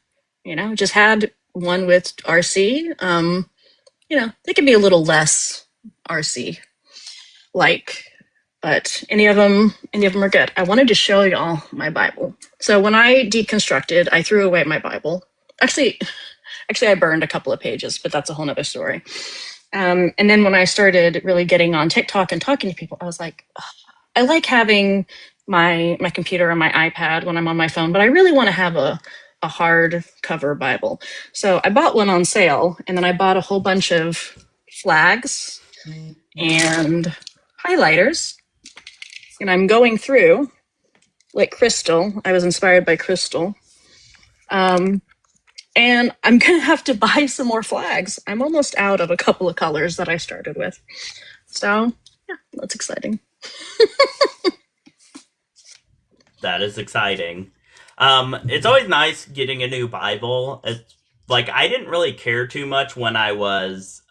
Just had one with RC. They can be a little less RC like, but any of them are good. I wanted to show y'all my Bible. So when I deconstructed, I threw away my Bible. Actually, I burned a couple of pages, but that's a whole nother story. And then when I started really getting on TikTok and talking to people, I was like, oh, I like having my computer and my iPad when I'm on my phone, but I really want to have a a hardcover Bible. So I bought one on sale, and then I bought a whole bunch of flags and highlighters. And I'm going through, like Crystal. I was inspired by Crystal. And I'm going to have to buy some more flags. I'm almost out of a couple of colors that I started with. So, yeah, that's exciting. That is exciting. It's always nice getting a new Bible. It's like I didn't really care too much when I was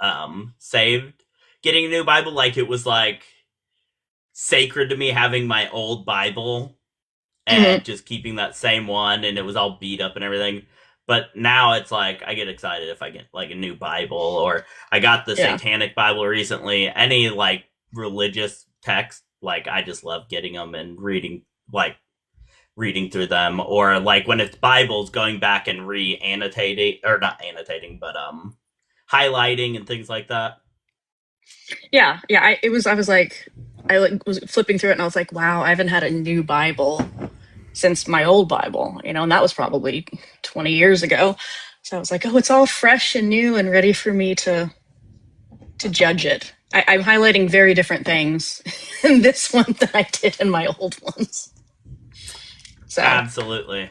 saved getting a new Bible. Like it was like sacred to me having my old Bible and just keeping that same one, and it was all beat up and everything. But now it's like I get excited if I get like a new Bible, or I got the Satanic Bible recently. Any like religious text, like I just love getting them and reading through them, or like when it's Bibles, going back and re-annotating, or not annotating, but highlighting and things like that. Yeah. I was flipping through it, and I was like, wow, I haven't had a new Bible since my old Bible, and that was probably 20 years ago. So I was like, oh, it's all fresh and new and ready for me to judge it. I'm highlighting very different things in this one than I did in my old ones. So Absolutely.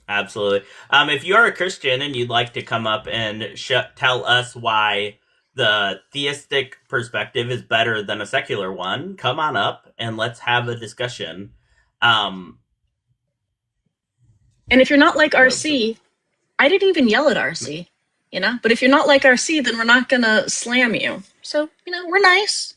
If you are a Christian and you'd like to come up and tell us why the theistic perspective is better than a secular one, come on up and let's have a discussion. And if you're not like RC, I didn't even yell at RC, but if you're not like RC, then we're not going to slam you. So, we're nice.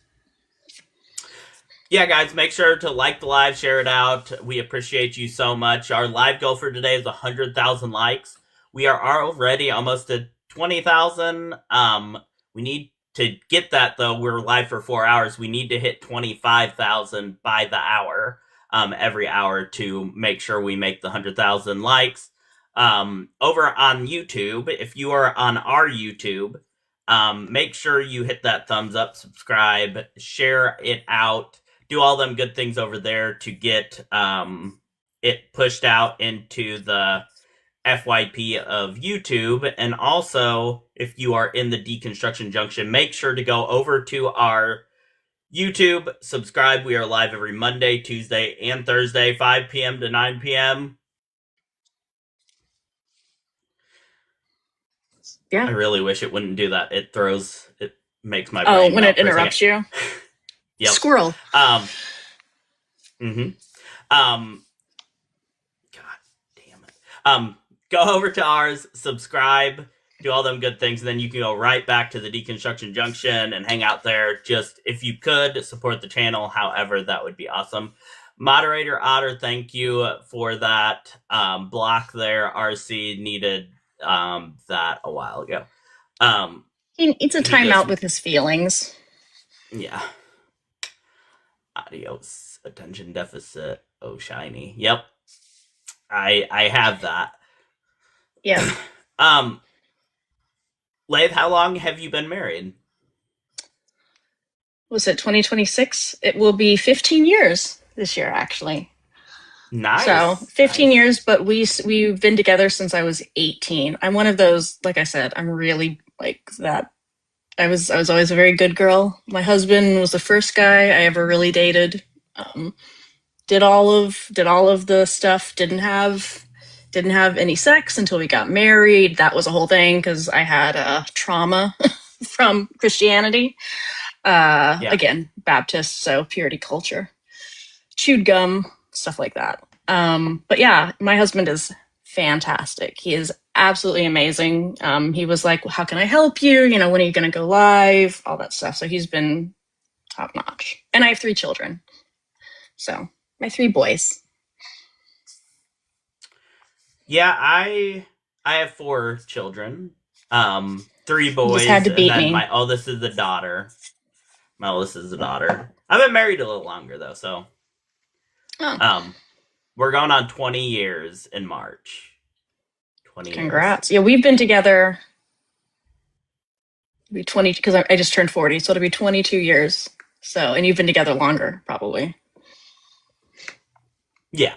Yeah, guys, make sure to like the live, share it out. We appreciate you so much. Our live goal for today is 100,000 likes. We are already almost at 20,000. We need to get that, though. We're live for 4 hours. We need to hit 25,000 by the hour, every hour, to make sure we make the 100,000 likes. Over on YouTube, if you are on our YouTube, make sure you hit that thumbs up, subscribe, share it out. Do all them good things over there to get it pushed out into the FYP of YouTube. And also, if you are in the Deconstruction Junction, make sure to go over to our YouTube, subscribe. We are live every Monday, Tuesday, and Thursday, 5 p.m. to 9 p.m. Yeah. I really wish it wouldn't do that. It makes my brain when it interrupts you? Yep. Squirrel. God damn it. Go over to ours, subscribe, do all them good things, and then you can go right back to the Deconstruction Junction and hang out there. Just, if you could, support the channel, however, that would be awesome. Moderator Otter, thank you for that block there. RC needed that a while ago. It's a timeout with his feelings. Yeah. Adios. Attention deficit. Oh, shiny. Yep. I have that. Yeah. Lathe, how long have you been married? Was it 2026? It will be 15 years this year, actually. Nice. So 15 years, but we've been together since I was 18. I'm one of those, like I said, I'm really like that. I was always a very good girl. My husband was the first guy I ever really dated. Did all of the stuff. Didn't have any sex until we got married. That was a whole thing because I had trauma from Christianity. Again, Baptist, so purity culture. Chewed gum, stuff like that. But yeah, my husband is fantastic. He is absolutely amazing. He was like, how can I help you? When are you going to go live? All that stuff. So he's been top notch. And I have 3 children. So my 3 boys. Yeah, I have 4 children. 3 boys. You just had to beat me. My oldest is a daughter. I've been married a little longer though, so. Oh. We're going on 20 years in March. 20 Congrats. Yeah, we've been together. It'll be 20 because I just turned 40, so it'll be 22 years. So, and you've been together longer, probably. Yeah.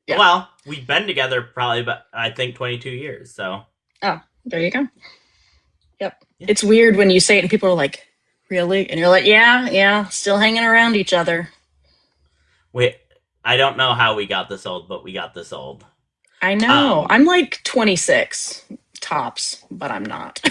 Yeah. Well, we've been together probably, about, I think, 22 years. So. Oh, there you go. Yep. Yeah. It's weird when you say it and people are like, really? And you're like, yeah, still hanging around each other. I don't know how we got this old, but we got this old. I know. I'm like 26 tops, but I'm not.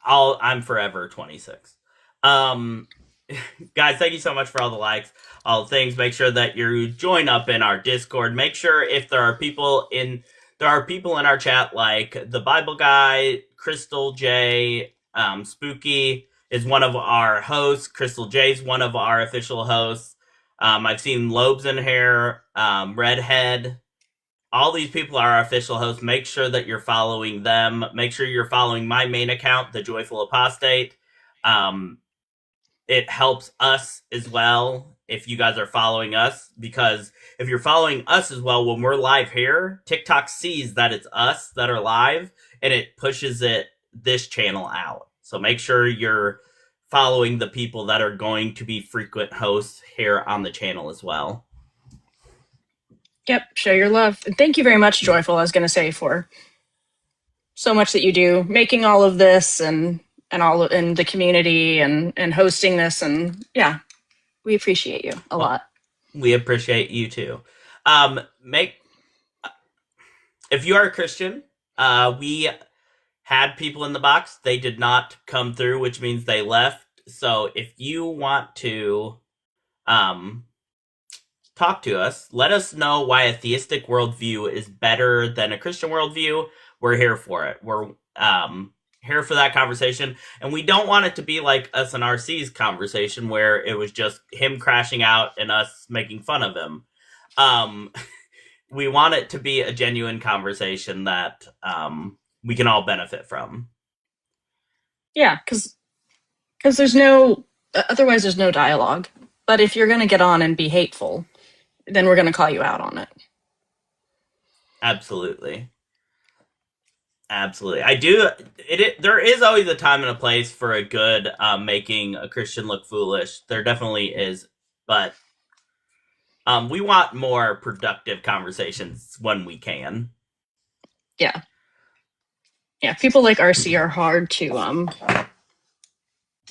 I'm forever 26. Guys, thank you so much for all the likes, all the things. Make sure that you join up in our Discord. Make sure if there are people in our chat like the Bible Guy, Crystal J, Spooky is one of our hosts. Crystal J is one of our official hosts. I've seen Lobes in Hair, Redhead. All these people are our official hosts. Make sure that you're following them. Make sure you're following my main account, The Joyful Apostate. It helps us as well if you guys are following us, because if you're following us as well, when we're live here, TikTok sees that it's us that are live and it pushes this channel out. So make sure you're following the people that are going to be frequent hosts here on the channel as well. Yep, show your love. And thank you very much, Joyful, I was going to say, for so much that you do, making all of this and all in the community and hosting this. And yeah, we appreciate you a lot. We appreciate you too. If you are a Christian, we had people in the box. They did not come through, which means they left. So if you want to talk to us, let us know why a theistic worldview is better than a Christian worldview. We're here for it. We're here for that conversation. And we don't want it to be like us and RC's conversation where it was just him crashing out and us making fun of him. We want it to be a genuine conversation that we can all benefit from. Yeah, because there's no, otherwise there's no dialogue. But if you're going to get on and be hateful, then we're going to call you out on it. Absolutely. I do. There is always a time and a place for a good making a Christian look foolish. There definitely is, but we want more productive conversations when we can. Yeah. People like RC are hard to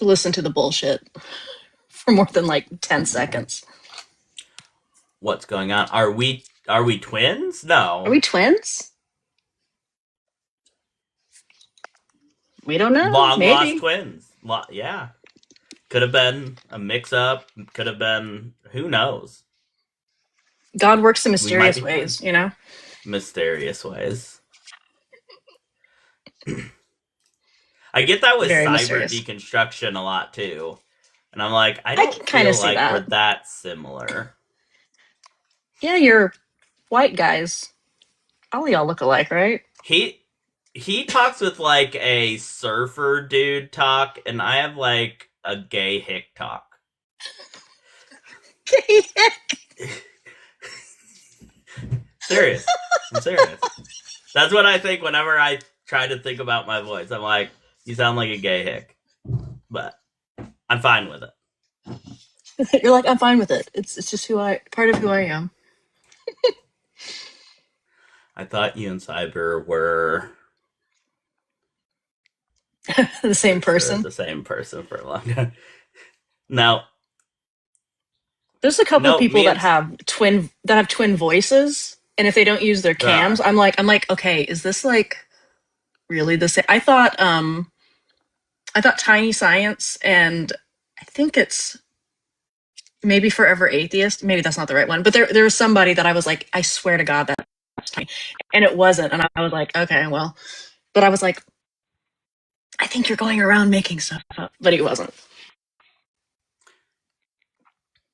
listen to the bullshit for more than like 10 seconds. What's going on? Are we twins? No. Are we twins? We don't know. Long Maybe. lost twins. Yeah. Could have been a mix-up. Could have been, who knows? God works in mysterious ways, you know? Mysterious ways. I get that with Very cyber mysterious. deconstruction a lot too. And I'm like, I don't feel like we're that similar. Yeah, you're white guys. All y'all look alike, right? He talks with like a surfer dude talk, and I have like a gay hick talk. Gay hick? Serious. I'm serious. That's what I think whenever I try to think about my voice. I'm like, you sound like a gay hick. But I'm fine with it. You're like, I'm fine with it. It's just part of who I am. I thought you and Cyber were the same person. The same person for a long time. No. There's a couple of people that have twin voices, and if they don't use their cams, I'm like, okay, is this like really the same? I thought Tiny Science, and I think it's maybe Forever Atheist. Maybe that's not the right one, but there was somebody that I was like, I swear to God that's Tiny, and it wasn't, and I was like, okay, well, but I was like, I think you're going around making stuff up, but he wasn't.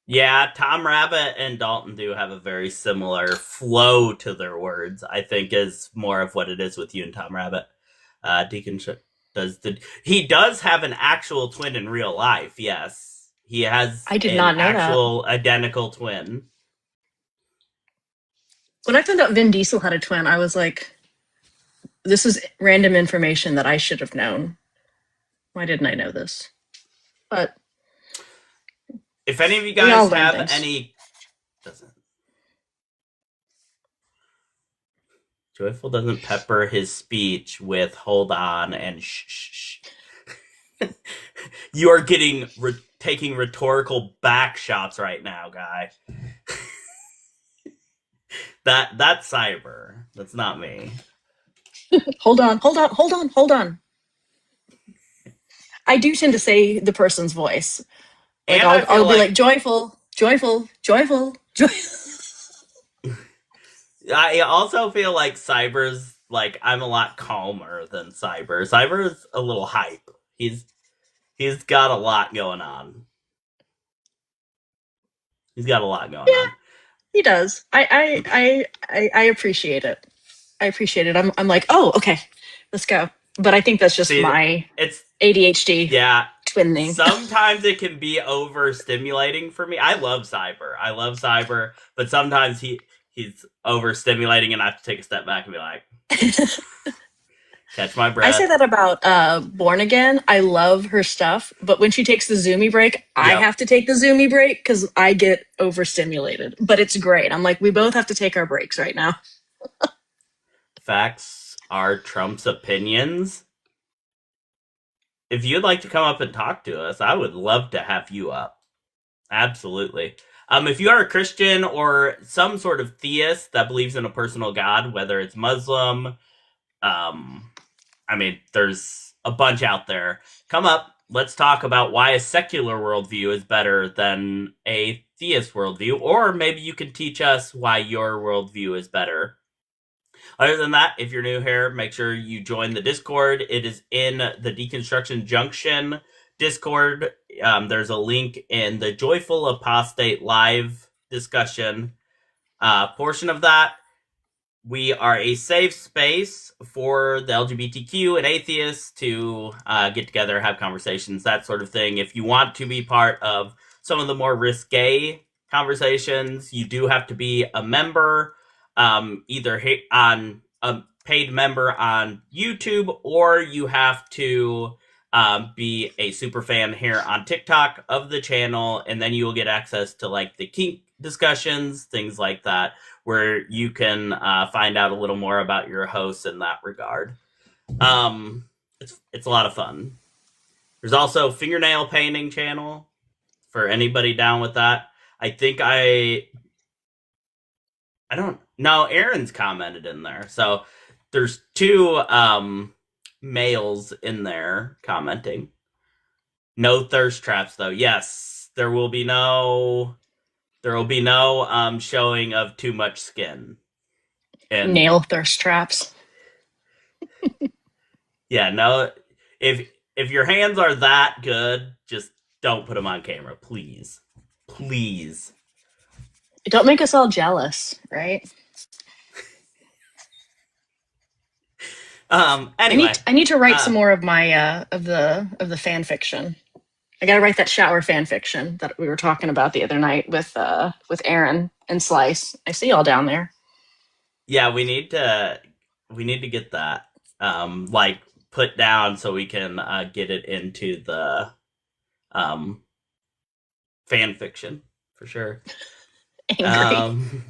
Yeah, Tom Rabbit and Dalton do have a very similar flow to their words, I think is more of what it is with you and Tom Rabbit. He does have an actual twin in real life, yes. He has an actual identical twin. When I found out Vin Diesel had a twin, I was like, this is random information that I should have known. Why didn't I know this? But If any of you We all guys learn have things. any... Joyful doesn't pepper his speech with hold on and shh. You are taking rhetorical back shots right now, guy. That's Cyber. That's not me. Hold on. I do tend to say the person's voice. Like, And I feel I'll be like like, joyful. I also feel like Cyber's like I'm a lot calmer than Cyber. Cyber's a little hype. He's got a lot going on. He's got a lot going on. He does. I appreciate it. I appreciate it. I'm like, oh, okay, let's go. But I think that's just my it's ADHD yeah. twin thing. Sometimes it can be overstimulating for me. I love Cyber, but sometimes he's overstimulating, and I have to take a step back and be like, catch my breath. I say that about Born Again. I love her stuff, but when she takes the Zoomy break, I have to take the Zoomy break because I get overstimulated. But it's great. I'm like, we both have to take our breaks right now. Facts are Trump's opinions. If you'd like to come up and talk to us, I would love to have you up. Absolutely. If you are a Christian or some sort of theist that believes in a personal God, whether it's Muslim, there's a bunch out there. Come up. Let's talk about why a secular worldview is better than a theist worldview, or maybe you can teach us why your worldview is better. Other than that, if you're new here, make sure you join the Discord. It is in the Deconstruction Junction Discord. There's a link in the Joyful Apostate live discussion portion of that. We are a safe space for the LGBTQ and atheists to get together, have conversations, that sort of thing. If you want to be part of some of the more risque conversations, you do have to be a member, either on a paid member on YouTube, or you have to be a super fan here on TikTok of the channel, and then you will get access to like the kink discussions, things like that, where you can find out a little more about your hosts in that regard. It's a lot of fun. There's also fingernail painting channel for anybody down with that. I think I don't know. Aaron's commented in there, so there's two males in there commenting. No thirst traps though. Yes, there will be no showing of too much skin. And nail thirst traps. Yeah, no. If your hands are that good, just don't put them on camera, please. Please. Don't make us all jealous, right? Anyway, I need to write some more of my of the fan fiction. I gotta write that shower fan fiction that we were talking about the other night with Aaron and Slice. I see y'all down there. Yeah, we need to get that like put down so we can get it into the fan fiction for sure. Angry.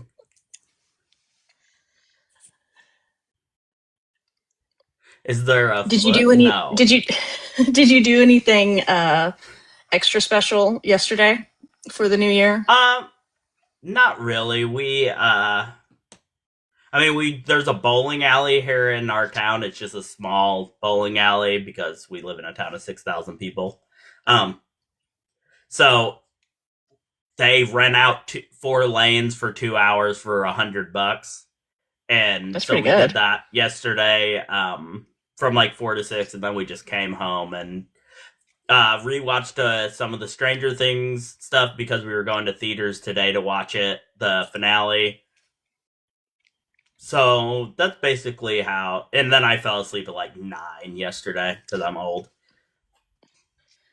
Is there a Did you do anything extra special yesterday for the new year? Not really. There's a bowling alley here in our town. It's just a small bowling alley because we live in a town of 6,000 people. So they rent out 4 lanes for 2 hours for $100, and that's so we pretty good. did that yesterday from like 4 to 6, and then we just came home and rewatched some of the Stranger Things stuff because we were going to theaters today to watch it, the finale. So that's basically how. And then I fell asleep at like 9 yesterday because I'm old.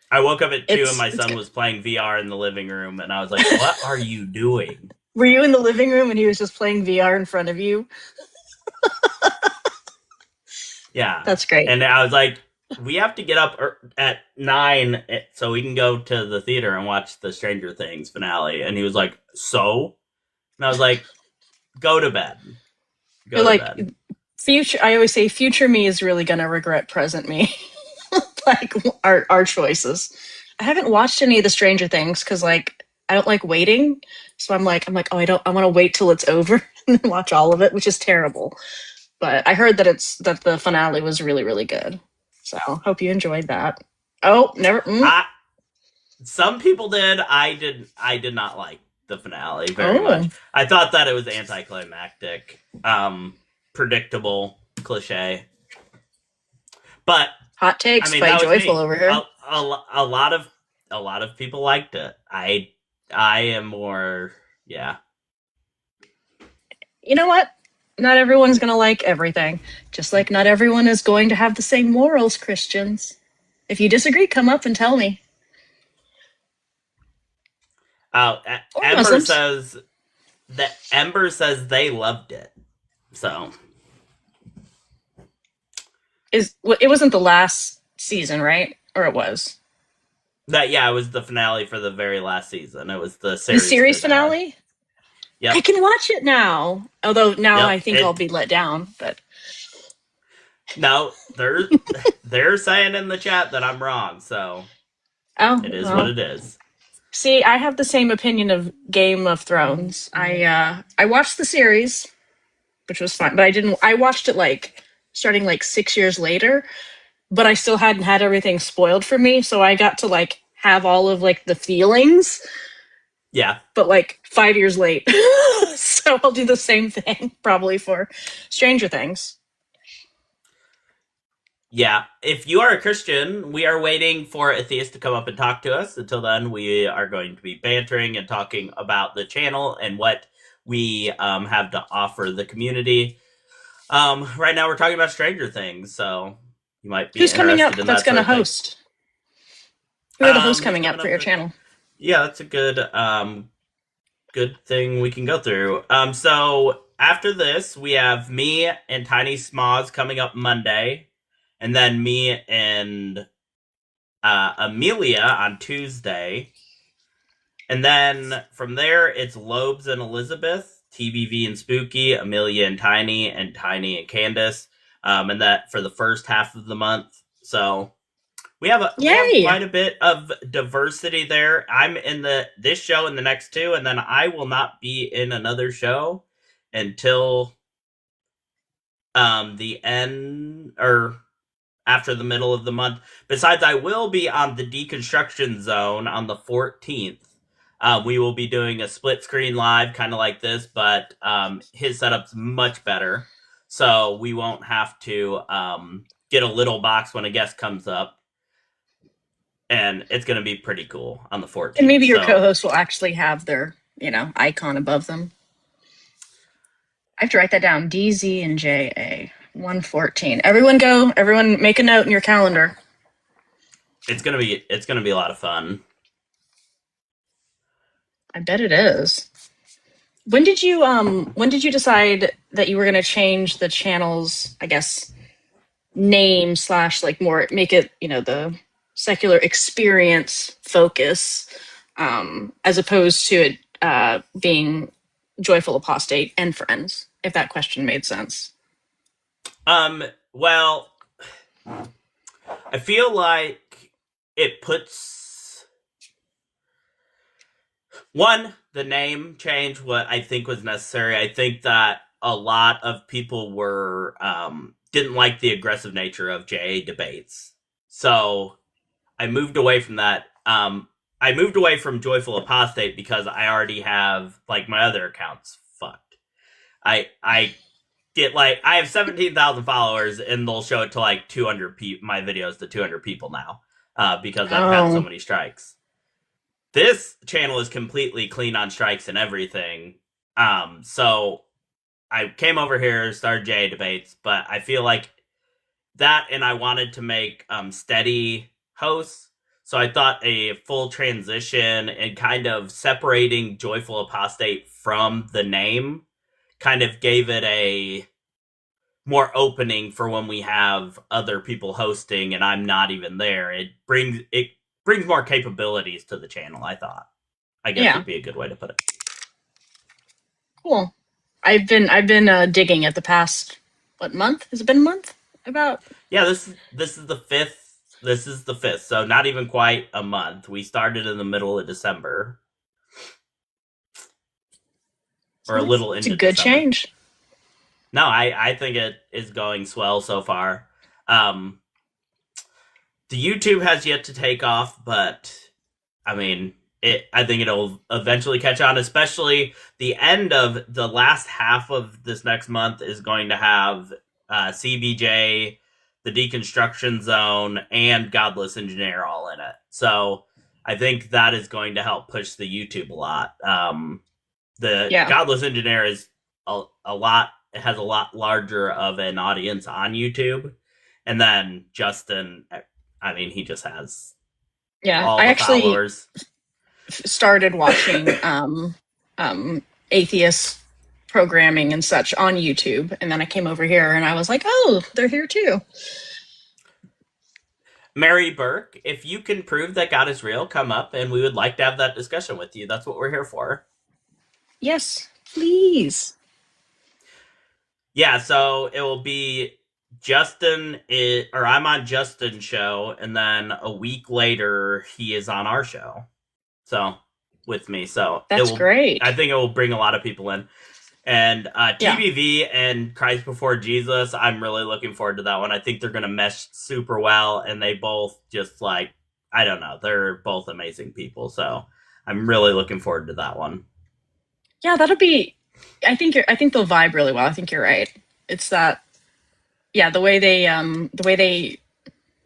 I woke up at 2 and my son was playing VR in the living room, and I was like, "What are you doing?" Were you in the living room and he was just playing VR in front of you? Yeah, that's great. And I was like, we have to get up at 9 so we can go to the theater and watch the Stranger Things finale. And he was like, so? And I was like, go to bed. You're Go to like, bed. future. I always say, future me is really gonna regret present me. Like our choices. I haven't watched any of the Stranger Things because like I don't like waiting. So I'm like, oh, I want to wait till it's over and then watch all of it, which is terrible. But I heard that the finale was really, really good. So hope you enjoyed that. Oh, never. I Some people did. I did not like the finale very Oh, much. I thought that it was anticlimactic, predictable, cliche. But hot I takes mean, by that was Joyful me. over here. A lot of people liked it. I am more, yeah. You know what? Not everyone's gonna like everything. Just like not everyone is going to have the same morals, Christians. If you disagree, come up and tell me. Oh, Or Muslims. Ember says they loved it. So It wasn't the last season, right? Or it was that, yeah, it was the finale for the very last season. It was the the series series finale. finale? I Yep. can watch it now. Although now Yep. I think I'll be let down. But No, they're saying in the chat that I'm wrong, so oh it is what well. it is. See, I have the same opinion of Game of Thrones. I watched the series, which was fun, but I didn't. I watched it like starting like 6 years later, but I still hadn't had everything spoiled for me, so I got to like have all of like the feelings, Yeah. but like 5 years late. So I'll do the same thing probably for Stranger Things. Yeah. If you are a Christian, we are waiting for Atheist to come up and talk to us. Until then, we are going to be bantering and talking about the channel and what we have to offer the community. Right now, we're talking about Stranger Things, so you might be Who's coming up interested in that's that going sort to of thing. host? Who are the hosts Who's coming up coming for up? your channel? Yeah, that's a good thing we can go through. So after this, we have me and Tiny Smoz coming up Monday, and then me and Amelia on Tuesday, and then from there it's Lobes and Elizabeth, TBV and Spooky, Amelia and Tiny and Candace, and that for the first half of the month. So we have Yay! quite a bit of diversity there. I'm in this show and the next two, and then I will not be in another show until the end or after the middle of the month. Besides, I will be on the Deconstruction Zone on the 14th. We will be doing a split screen live, kind of like this, but his setup's much better, so we won't have to get a little box when a guest comes up, and it's going to be pretty cool on the 14th. And maybe your So co-host will actually have their, icon above them. I have to write that down. DZ and JA 114. Everyone make a note in your calendar. it's gonna be a lot of fun. I bet it is. When did you decide that you were gonna change the channel's, I guess, name slash like more make it, the secular experience focus, as opposed to it being Joyful Apostate and Friends, if that question made sense. Well, I feel like it puts the name change what I think was necessary. I think that a lot of people were didn't like the aggressive nature of JA debates, so I moved away from that. I moved away from Joyful Apostate because I already have like my other accounts fucked. I get like I have 17,000 followers and they'll show it to like 200 people. My videos to 200 people now because I've had so Oh, many strikes. This channel is completely clean on strikes and everything. So I came over here, started JA debates, but I feel like that, and I wanted to make steady hosts. So I thought a full transition and kind of separating Joyful Apostate from the name kind of gave it a more opening for when we have other people hosting and I'm not even there. It brings more capabilities to the channel, I thought. I guess Yeah. would be a good way to put it. Cool. I've been digging at the past month? Has it been a month? About Yeah, this is the fifth. This is the fifth, so not even quite a month. We started in the middle of December, or a little it's a into good December. change. No, I think it is going swell so far. The YouTube has yet to take off, but I mean, I think it'll eventually catch on. Especially the end of the last half of this next month is going to have CBJ, the Deconstruction Zone, and Godless Engineer all in it. So I think that is going to help push the YouTube a lot. The Yeah. Godless Engineer is a lot. It has a lot larger of an audience on YouTube, and then Justin. I mean, he just has all I the actually followers. started watching atheist programming and such on YouTube, and then I came over here and I was like, oh, they're here too. Mary Burke, if you can prove that God is real, come up and we would like to have that discussion with you. That's what we're here for. Yes, please. Yeah, so it will be or I'm on Justin's show, and then a week later he is on our show. So with me. So That's great. I think it will bring a lot of people in. And TBV and Christ Before Jesus, I'm really looking forward to that one. I think they're going to mesh super well, and they both just I don't know, they're both amazing people. So I'm really looking forward to that one. Yeah, that'll be. I think they'll vibe really well. I think you're right. It's that. Yeah, the way they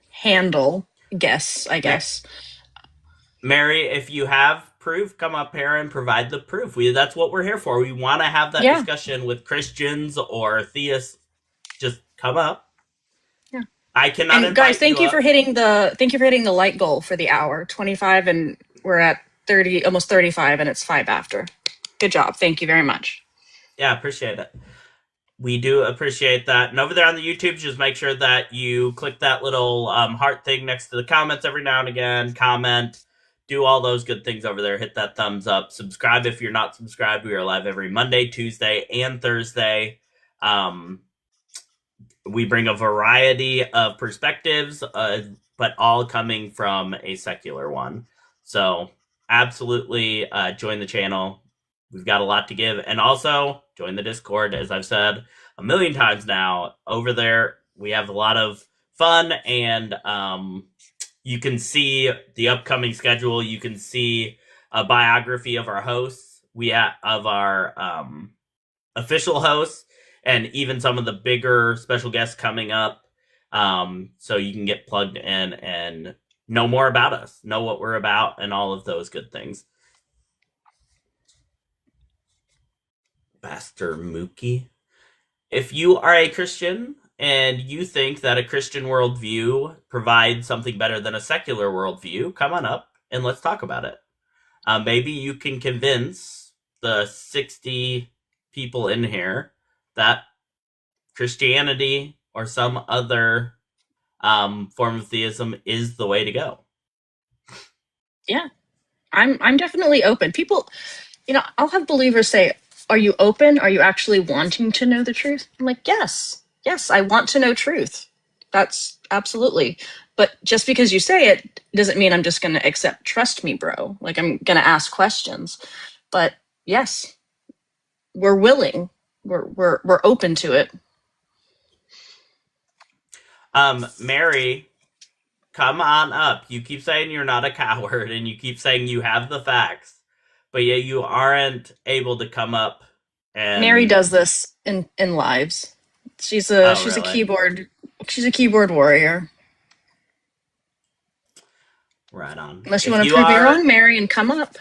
handle guests, I guess. Mary, if you have proof, come up here and provide the proof. That's what we're here for. We want to have that discussion with Christians or theists. Just come up. Yeah. I cannot. And guys, thank you for hitting the light goal for the hour. 25, and we're at 30, almost 35, and it's 5 after. Good job. Thank you very much. Yeah, appreciate it. We do appreciate that. And over there on the YouTube, just make sure that you click that little heart thing next to the comments every now and again. Comment. Do all those good things over there. Hit that thumbs up. Subscribe if you're not subscribed. We are live every Monday, Tuesday, and Thursday. We bring a variety of perspectives, but all coming from a secular one. So absolutely join the channel. We've got a lot to give. And also join the Discord, as I've said a million times now. Over there, we have a lot of fun, and you can see the upcoming schedule. You can see a biography of our hosts. Of our official hosts, and even some of the bigger special guests coming up. So you can get plugged in and know more about us, know what we're about, and all of those good things. Pastor Mookie, if you are a Christian and you think that a Christian worldview provides something better than a secular worldview, come on up and let's talk about it. Maybe you can convince the 60 people in here that Christianity or some other form of theism is the way to go. Yeah, I'm definitely open. People, I'll have believers say, "Are you open? Are you actually wanting to know the truth?" I'm like, "Yes, I want to know truth. That's absolutely." But just because you say it doesn't mean I'm just going to accept. Trust me, bro. Like, I'm going to ask questions. But yes, we're willing. We're open to it. Mary, come on up. You keep saying you're not a coward, and you keep saying you have the facts, but yet you aren't able to come up. And Mary does this in lives. She's a keyboard warrior. Right on. Unless you want to prove me wrong, Mary, and come up.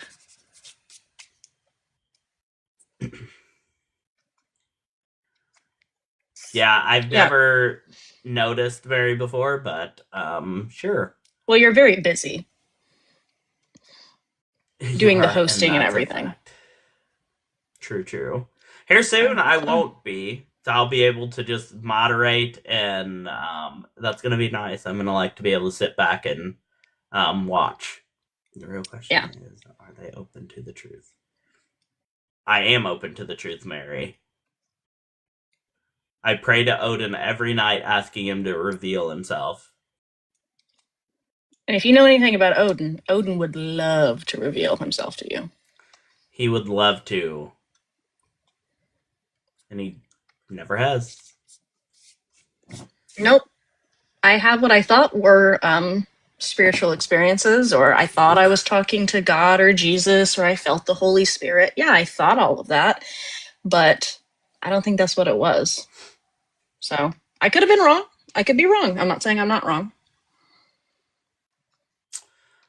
Yeah, I've never noticed Mary before, but sure. Well, you're very busy doing the hosting and everything. True. Here soon, I won't be. So I'll be able to just moderate, and that's going to be nice. I'm going to like to be able to sit back and watch. The real question is, are they open to the truth? I am open to the truth, Mary. I pray to Odin every night asking him to reveal himself. And if you know anything about Odin, Odin would love to reveal himself to you. He would love to. And he never has. Nope. I had what I thought were spiritual experiences, or I thought I was talking to God or Jesus, or I felt the Holy Spirit. Yeah, I thought all of that, but I don't think that's what it was. So I could have been wrong. I could be wrong. I'm not saying I'm not wrong.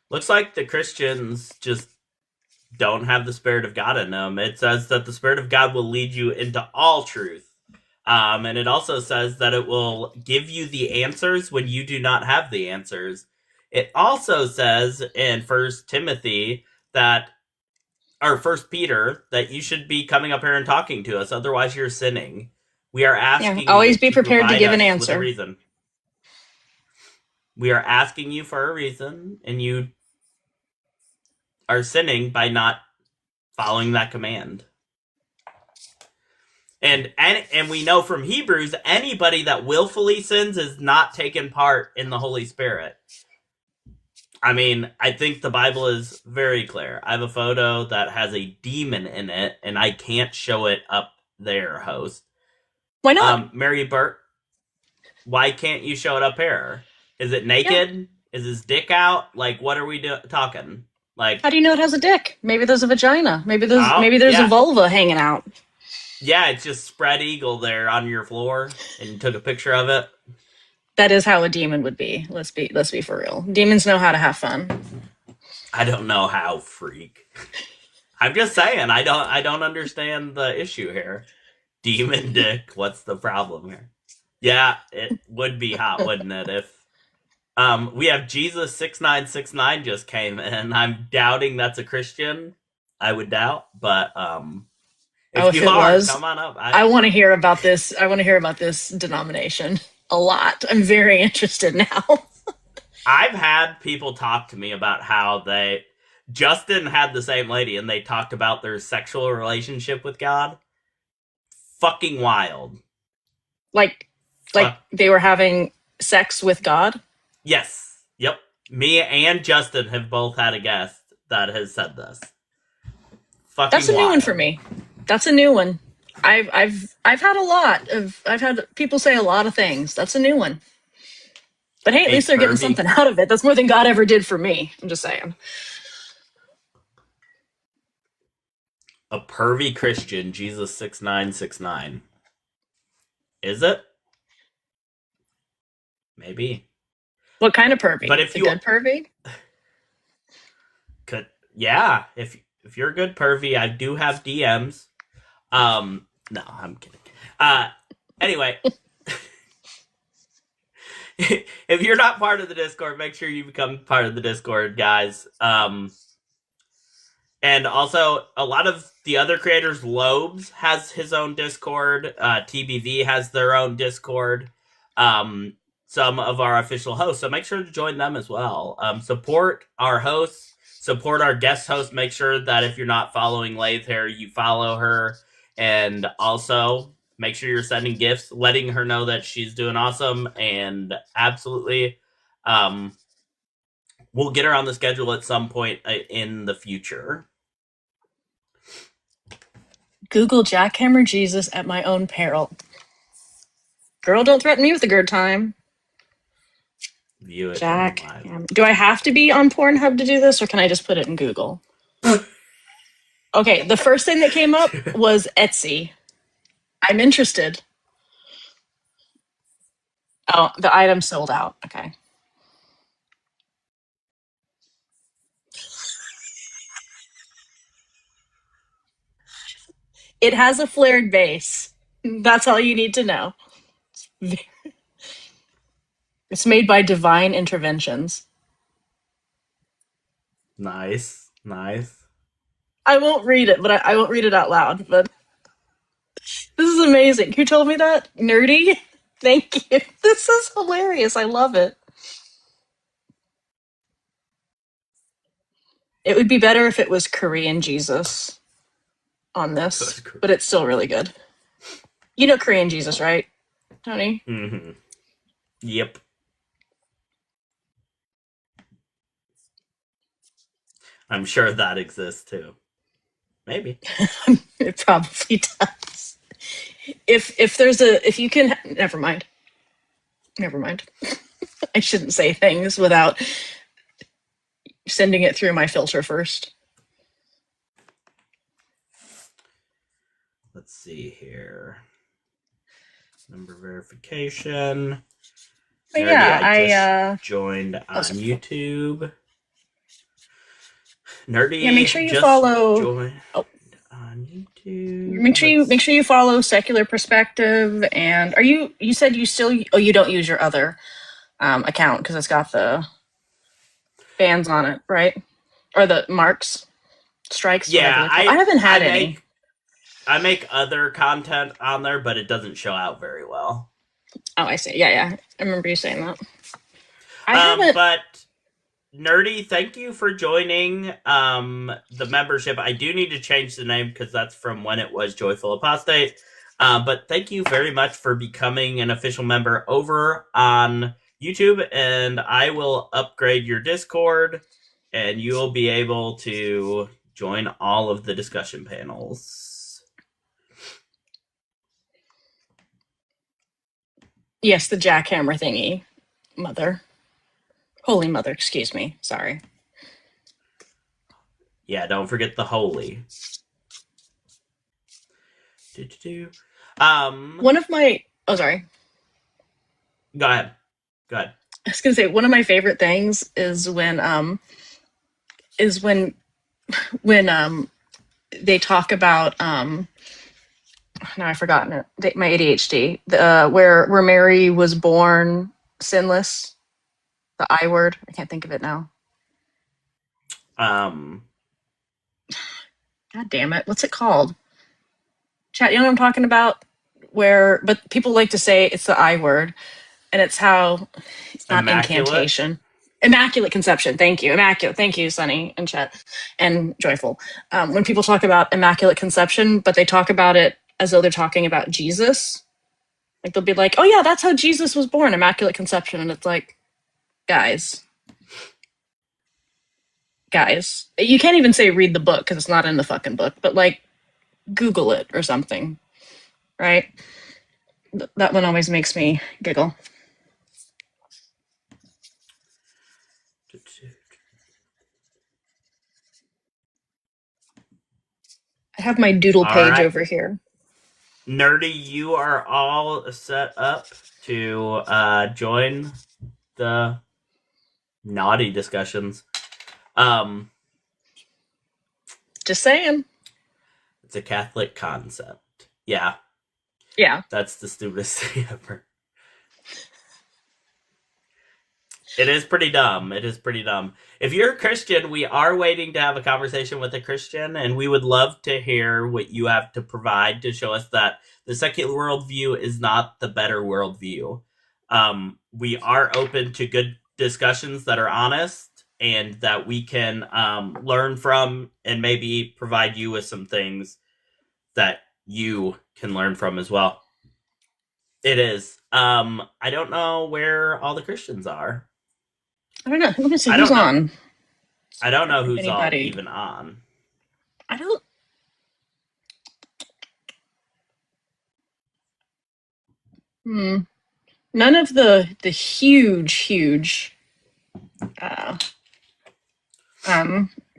Looks like the Christians just don't have the Spirit of God in them. It says that the Spirit of God will lead you into all truth. And it also says that it will give you the answers when you do not have the answers. It also says in First Timothy that, or First Peter, that you should be coming up here and talking to us. Otherwise, you're sinning. We are asking always you be prepared to give an us with a answer. reason. We are asking you for a reason, and you are sinning by not following that command. And we know from Hebrews, anybody that willfully sins is not taking part in the Holy Spirit. I mean, I think the Bible is very clear. I have a photo that has a demon in it, and I can't show it up there, host. Why not? Mary Burt, why can't you show it up here? Is it naked? Yeah. Is his dick out? Like, what are we talking? Like, how do you know it has a dick? Maybe there's a vagina. Maybe there's a vulva hanging out. Yeah, it's just spread eagle there on your floor, and you took a picture of it. That is how a demon would be. Let's be for real. Demons know how to have fun. I don't know how, freak. I'm just saying, I don't understand the issue here. Demon dick, what's the problem here? Yeah, it would be hot, wouldn't it? If we have Jesus 6969 just came in. I'm doubting that's a Christian. I would doubt, but if you are, come on up. I want to hear about this. I want to hear about this denomination a lot. I'm very interested now. I've had people talk to me about how Justin had the same lady, and they talked about their sexual relationship with God. Fucking wild. Like they were having sex with God? Yes. Yep. Me and Justin have both had a guest that has said this. Fucking That's a new one for me. That's a new one. I've had people say a lot of things. That's a new one. But hey, at least they're getting something out of it. That's more than God ever did for me. I'm just saying. A pervy Christian, Jesus 6969. Is it? Maybe. What kind of pervy? But if you good pervy? Yeah, if you're a good pervy, I do have DMs. No, I'm kidding. Anyway, if you're not part of the Discord, make sure you become part of the Discord, guys. And also, a lot of the other creators, Lobes has his own Discord. TBV has their own Discord. Some of our official hosts, so make sure to join them as well. Support our hosts, support our guest host. Make sure that if you're not following Lathe here, you follow her. And also, make sure you're sending gifts, letting her know that she's doing awesome. And absolutely, we'll get her on the schedule at some point in the future. Google jackhammer Jesus at my own peril. Girl, don't threaten me with a good time. View it. Do I have to be on Pornhub to do this, or can I just put it in Google? Okay, the first thing that came up was Etsy. I'm interested. Oh, the item sold out. Okay. It has a flared base. That's all you need to know. It's made by Divine Interventions. Nice. I won't read it, but I won't read it out loud. But This is amazing. Who told me that? Nerdy? Thank you. This is hilarious. I love it. It would be better if it was Korean Jesus on this, but it's still really good. You know Korean Jesus, right, Tony? Mm-hmm. Yep. I'm sure that exists too. Maybe. It probably does. If you can, never mind. I shouldn't say things without sending it through my filter first. Let's see here. Number verification. But Nerdy, yeah, I just joined on YouTube. Nerdy, yeah, make sure you just follow. Joined on YouTube. Make sure you follow Secular Perspective. And you said you still you don't use your other account because it's got the bans on it, right? Or the marks, strikes. Yeah, I haven't had any. I make other content on there, but it doesn't show out very well. Oh, I see. Yeah. I remember you saying that. I haven't. But Nerdy, thank you for joining the membership. I do need to change the name because that's from when it was Joyful Apostate. But thank you very much for becoming an official member over on YouTube, and I will upgrade your Discord, and you will be able to join all of the discussion panels. Yes, the jackhammer thingy. Holy Mother, excuse me. Sorry. Yeah, don't forget the holy. One of my... Oh, sorry. Go ahead. I was gonna say, one of my favorite things is when they talk about now I've forgotten it. My ADHD. Where Mary was born sinless. The I word. I can't think of it now. God damn it! What's it called? Chat. You know what I'm talking about? But people like to say it's the I word, and it's how it's not incantation. Immaculate conception. Thank you. Immaculate. Thank you, Sunny and Chet and Joyful. When people talk about immaculate conception, but they talk about it as though they're talking about Jesus, like they'll be like, "Oh yeah, that's how Jesus was born, immaculate conception," and it's like, guys, you can't even say read the book because it's not in the fucking book, but like, Google it or something, right? That one always makes me giggle. I have my doodle page over here. Nerdy, you are all set up to join the naughty discussions. Just saying. It's a Catholic concept. Yeah. Yeah. That's the stupidest thing ever. It is pretty dumb. If you're a Christian, we are waiting to have a conversation with a Christian, and we would love to hear what you have to provide to show us that the secular worldview is not the better worldview. We are open to good discussions that are honest and that we can learn from and maybe provide you with some things that you can learn from as well. It is. I don't know where all the Christians are. I don't know. Let me see who's on. I don't know who's all even on. I don't. None of the huge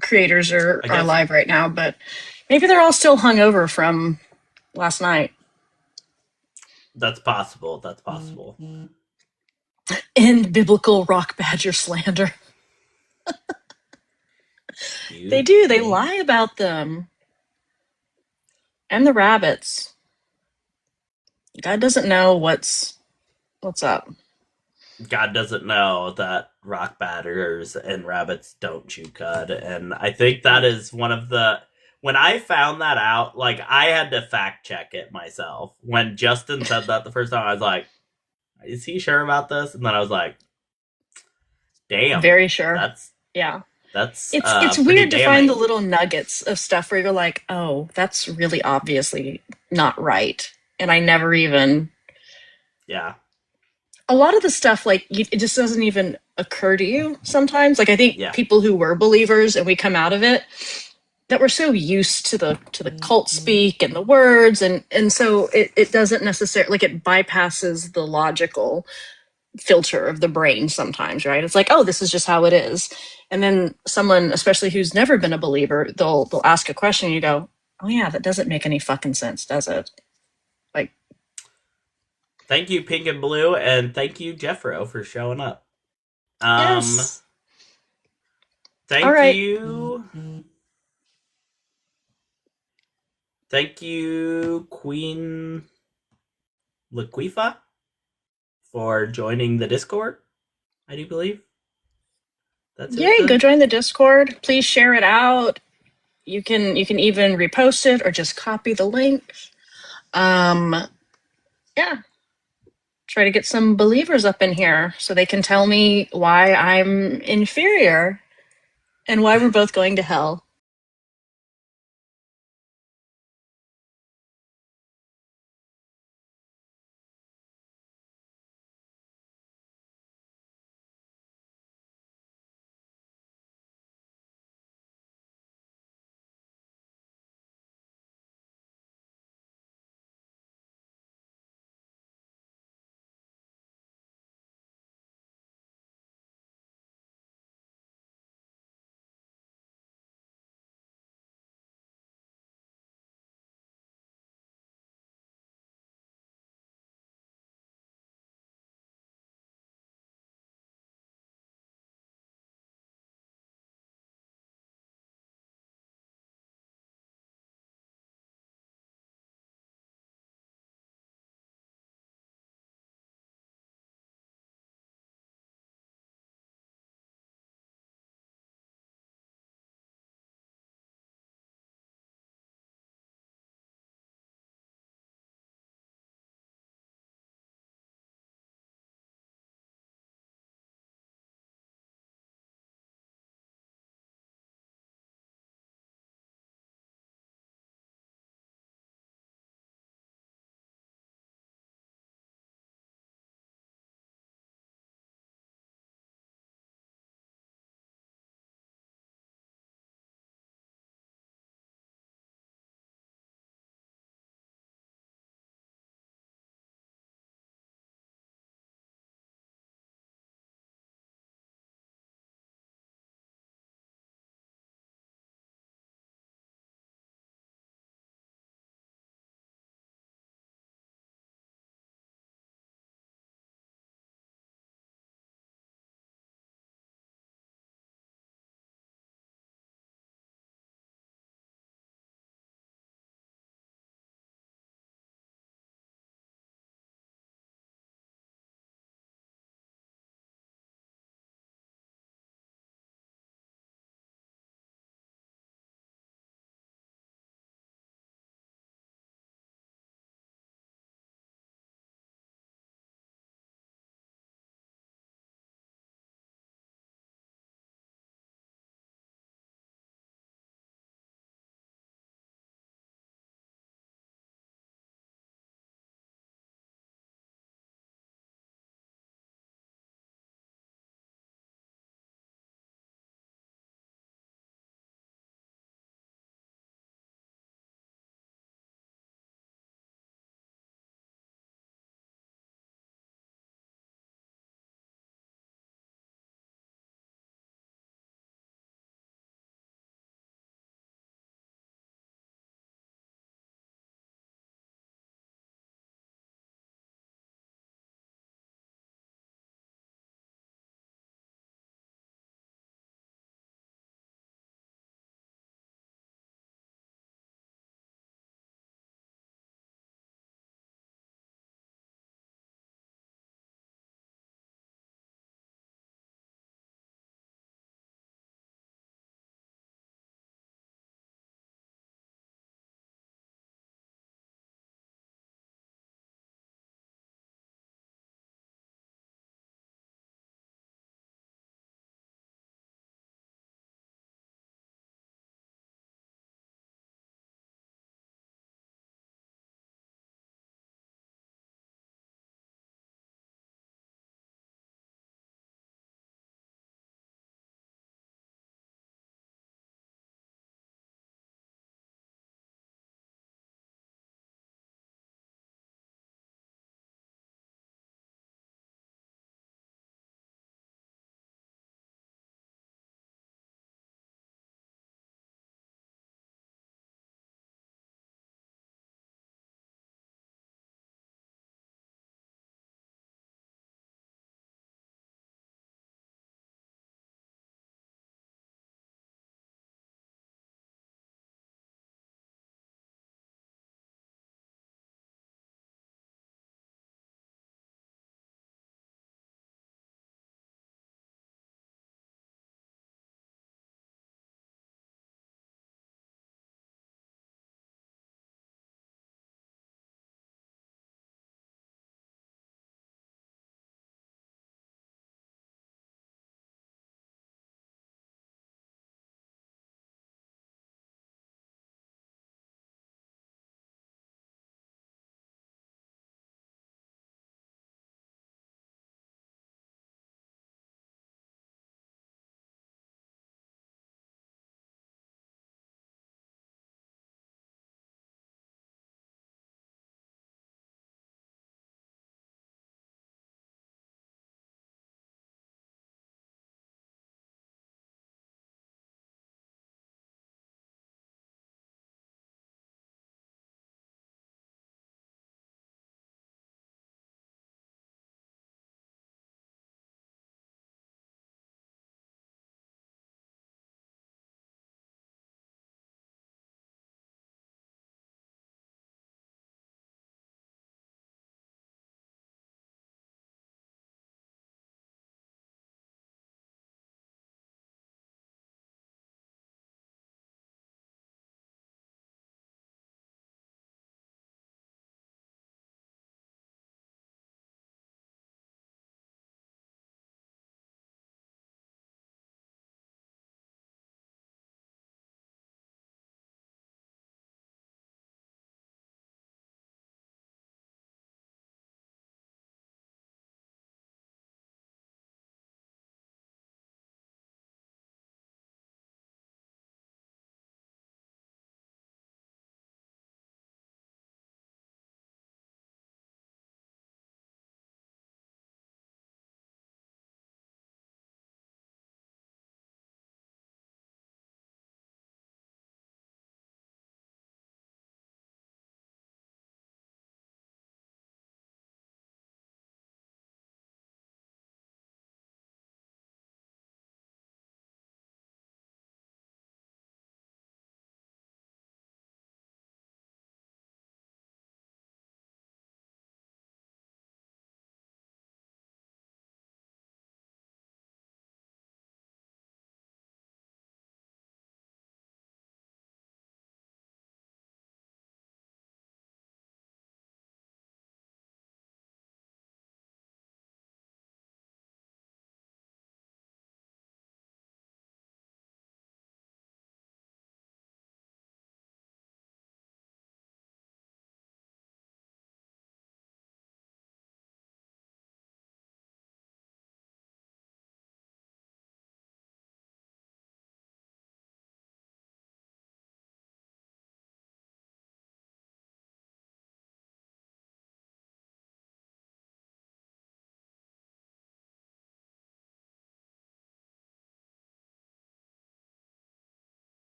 creators are live right now, but maybe they're all still hungover from last night. That's possible. In biblical rock badger slander. They do. They lie about them. And the rabbits. God doesn't know what's up. God doesn't know that rock batters and rabbits don't chew cud, and I think that is one of the when I found that out, like, I had to fact check it myself. When Justin said that the first time, I was like, is he sure about this? And then I was like, damn, Very sure. that's Yeah. that's It's pretty weird to find the damning. little nuggets of stuff where you're like, oh, that's really obviously not right. And I never even. Yeah. A lot of the stuff, like, it just doesn't even occur to you sometimes. Like, I think Yeah. people who were believers and we come out of it, that we're so used to the cult speak and the words, and so it doesn't necessarily, like, it bypasses the logical filter of the brain sometimes, right? It's like, oh, this is just how it is. And then someone, especially who's never been a believer, they'll ask a question and you go, oh yeah, that doesn't make any fucking sense, does it? Like, Thank you, Pink and Blue, and thank you, Jeffro, for showing up. yes. All Thank right. you. Thank you, Queen Laquifa, for joining the Discord, I do believe. That's who it Yay, go says. join the Discord. Please share it out. You can even repost it or just copy the link. Yeah. Try to get some believers up in here so they can tell me why I'm inferior and why we're both going to hell.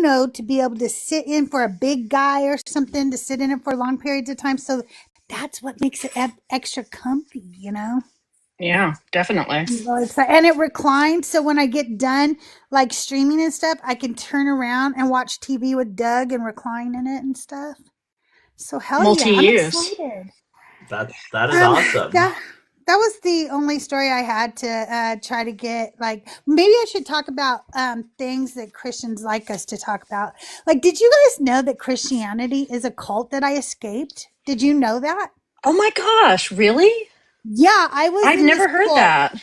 to be able to sit in for a big guy or something, to sit in it for long periods of time. So that's what makes it extra comfy, Yeah, definitely. I'm really excited. And it reclines, so when I get done like streaming and stuff, I can turn around and watch TV with Doug and recline in it and stuff. So hell yeah, I'm Multi-use. excited. That is awesome. That was the only story I had to try to get. Like, maybe I should talk about things that Christians like us to talk about. Like, did you guys know that Christianity is a cult that I escaped? Did you know that? Oh my gosh, really? Yeah, I was I've in this never heard cult. that.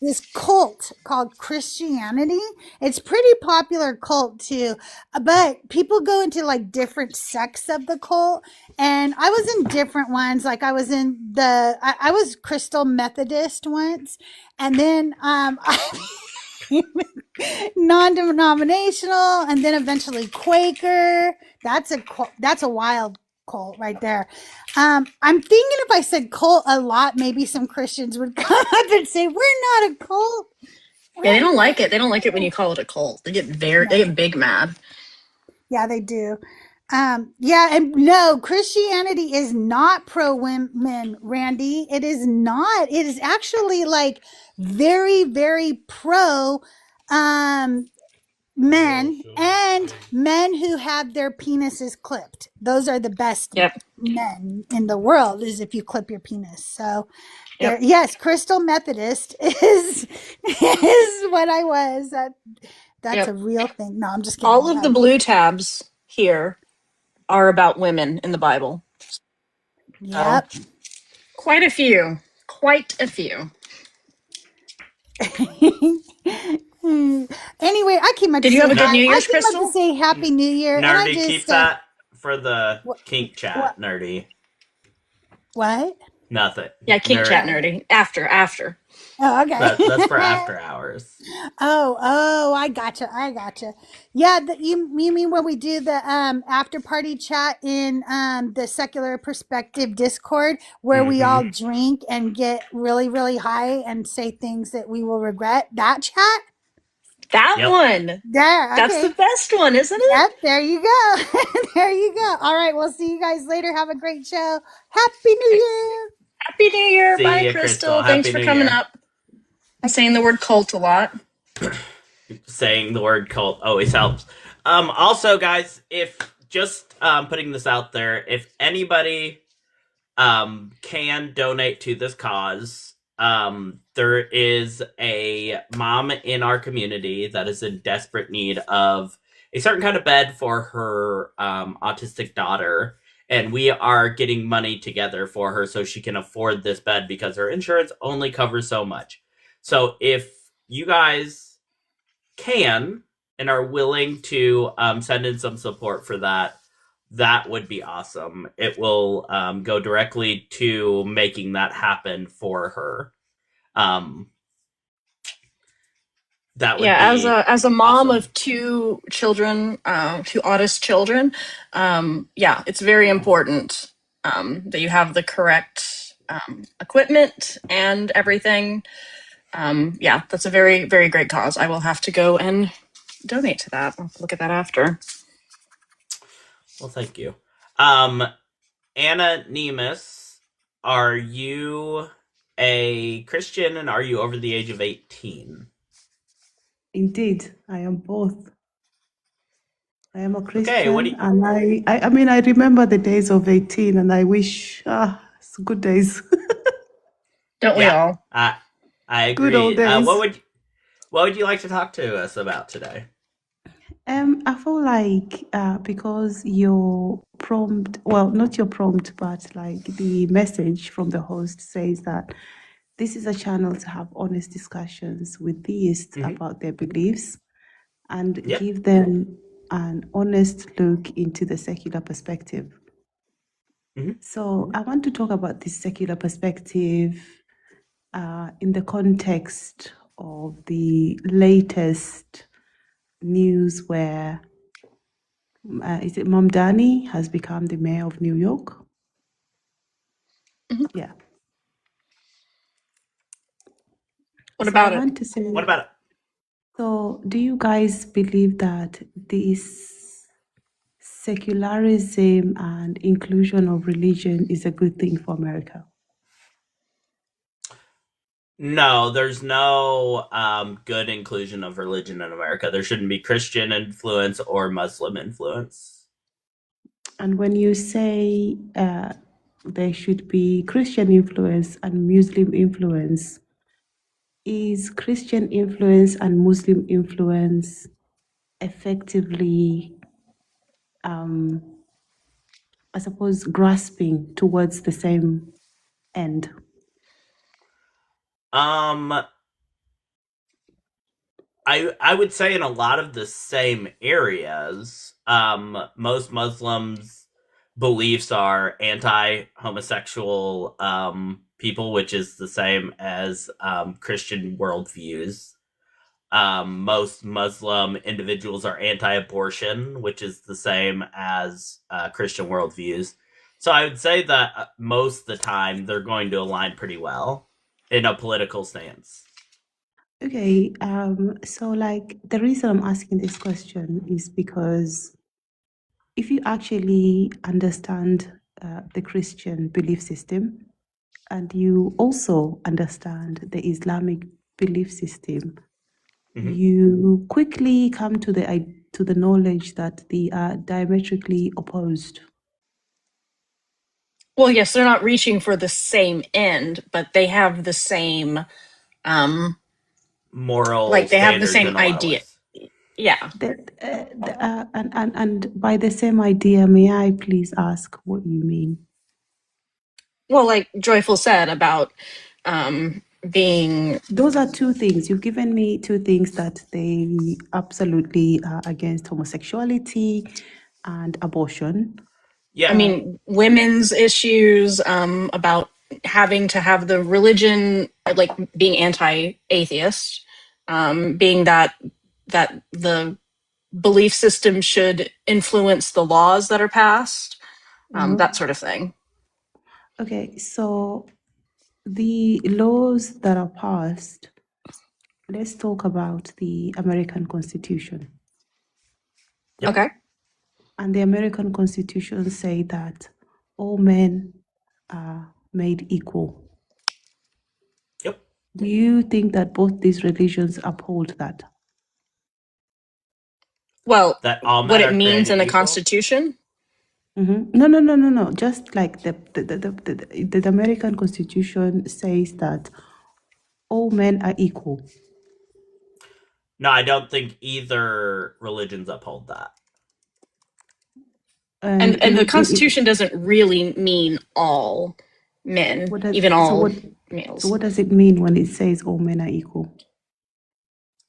This cult called Christianity. It's pretty popular cult too, but people go into like different sects of the cult, and I was in different ones. Like I was in I was Crystal Methodist once, and then I non-denominational, and then eventually Quaker. That's a wild cult right there. I'm thinking if I said cult a lot, maybe some Christians would come up and say, "We're not a cult." Yeah, they don't like it. They don't like it when you call it a cult. They get big mad. Yeah, they do. Yeah, and no, Christianity is not pro women, Randy. It is not. It is actually like very, very pro men and men who have their penises clipped. Those are the best Yep. men in the world, is if you clip your penis. So Yep. yes, Crystal Methodist is what I was. That's Yep. a real thing. No, I'm just kidding. All of the blue tabs here are about women in the Bible. Yep. So, quite a few. Quite a few. Anyway, I came up Did to you say have a good hi. New I Year's, came up Crystal? to say Happy New Year, and I Nerdy, just keep that for the What- kink chat, what? Nerdy. what? Nothing. Yeah, King Nerd- Chat Nerdy. After. Oh, okay. That's for after hours. Oh, I gotcha. Yeah, you mean when we do the after party chat in the Secular Perspective Discord, where we all drink and get really, really high and say things that we will regret? That chat? That Yep. one. There, That's okay. the best one, isn't it? Yep, there you go. There you go. All right, we'll see you guys later. Have a great show. Happy New Year. Happy New Year. See Bye, ya, Crystal. Crystal. Thanks Happy for New coming Year. up. I'm saying the word cult a lot. Saying the word cult always helps. Also, guys, if just putting this out there, if anybody can donate to this cause, there is a mom in our community that is in desperate need of a certain kind of bed for her autistic daughter, and we are getting money together for her so she can afford this bed because her insurance only covers so much. So if you guys can and are willing to send in some support for that would be awesome. It will go directly to making that happen for her. That would be as a mom awesome. of two children, two autist children, yeah, it's very important that you have the correct equipment and everything. Yeah, that's a very, very great cause. I will have to go and donate to that. I'll look at that after. Well, thank you. Anna Nemus, are you a Christian and are you over the age of 18? Indeed, I am both. I am a Christian, Okay, and I mean, I remember the days of 18, and I wish, it's good days. Don't we all? I agree. Good old days. What would you like to talk to us about today? I feel like because your prompt, well, not your prompt, but like the message from the host says that this is a channel to have honest discussions with theists about their beliefs and give them an honest look into the secular perspective. So I want to talk about this secular perspective in the context of the latest news where is it Mamdani has become the mayor of New York? Yeah. What about it? What about it? So do you guys believe that this secularism and inclusion of religion is a good thing for America? No, there's no good inclusion of religion in America. There shouldn't be Christian influence or Muslim influence. And when you say there should be Christian influence and Muslim influence, is Christian influence and Muslim influence effectively, I suppose, grasping towards the same end? I would say in a lot of the same areas, most Muslims' beliefs are anti-homosexual people, which is the same as Christian worldviews. Most Muslim individuals are anti-abortion, which is the same as Christian worldviews. So I would say that most of the time they're going to align pretty well in a political stance. Okay, so like the reason I'm asking this question is because if you actually understand the Christian belief system and you also understand the Islamic belief system, you quickly come to the knowledge that they are diametrically opposed. Well, yes, they're not reaching for the same end, but they have the same Moral like they have the standards same and idea. allowance. Yeah. And by the same idea, may I please ask what you mean? Well, like Joyful said about being Those are two things. You've given me two things that they absolutely are against: homosexuality and abortion. Yeah. I mean, women's issues about having to have the religion, like being anti-atheist, being that the belief system should influence the laws that are passed, that sort of thing. Okay, so the laws that are passed, let's talk about the American Constitution. Yep. Okay. And the American Constitution say that all men are made equal. Yep. Do you think that both these religions uphold that? Well, That all men what it are means in created the equal? Constitution? No. Just like the American Constitution says that all men are equal. No, I don't think either religions uphold that. And the Constitution doesn't really mean all men, even all males. So what does it mean when it says all men are equal?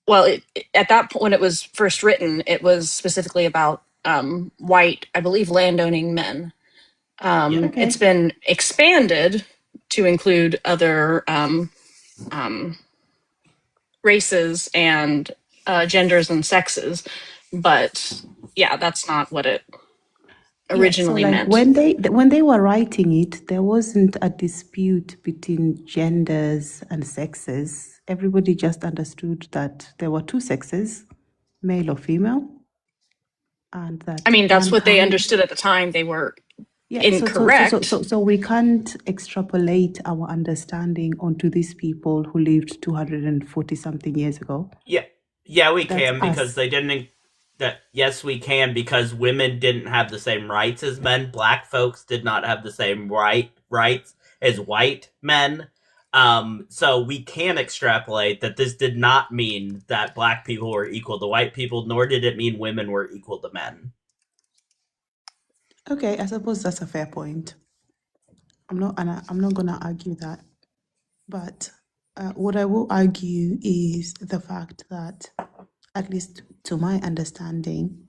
Well, at that point, when it was first written, it was specifically about white, I believe, landowning men. Okay. It's been expanded to include other races and genders and sexes, but yeah, that's not what it originally so like meant. when they were writing it, there wasn't a dispute between genders and sexes. Everybody just understood that there were two sexes, male or female, and that. I mean, that's what they mankind- understood at the time. They were Yeah, incorrect. So we can't extrapolate our understanding onto these people who lived 240 something years ago. Yeah, we That's can because us. they didn't. Yes, we can because women didn't have the same rights as men. Black folks did not have the same rights as white men. So we can extrapolate that this did not mean that black people were equal to white people, nor did it mean women were equal to men. Okay, I suppose that's a fair point. I'm not gonna argue that, but what I will argue is the fact that, at least to my understanding,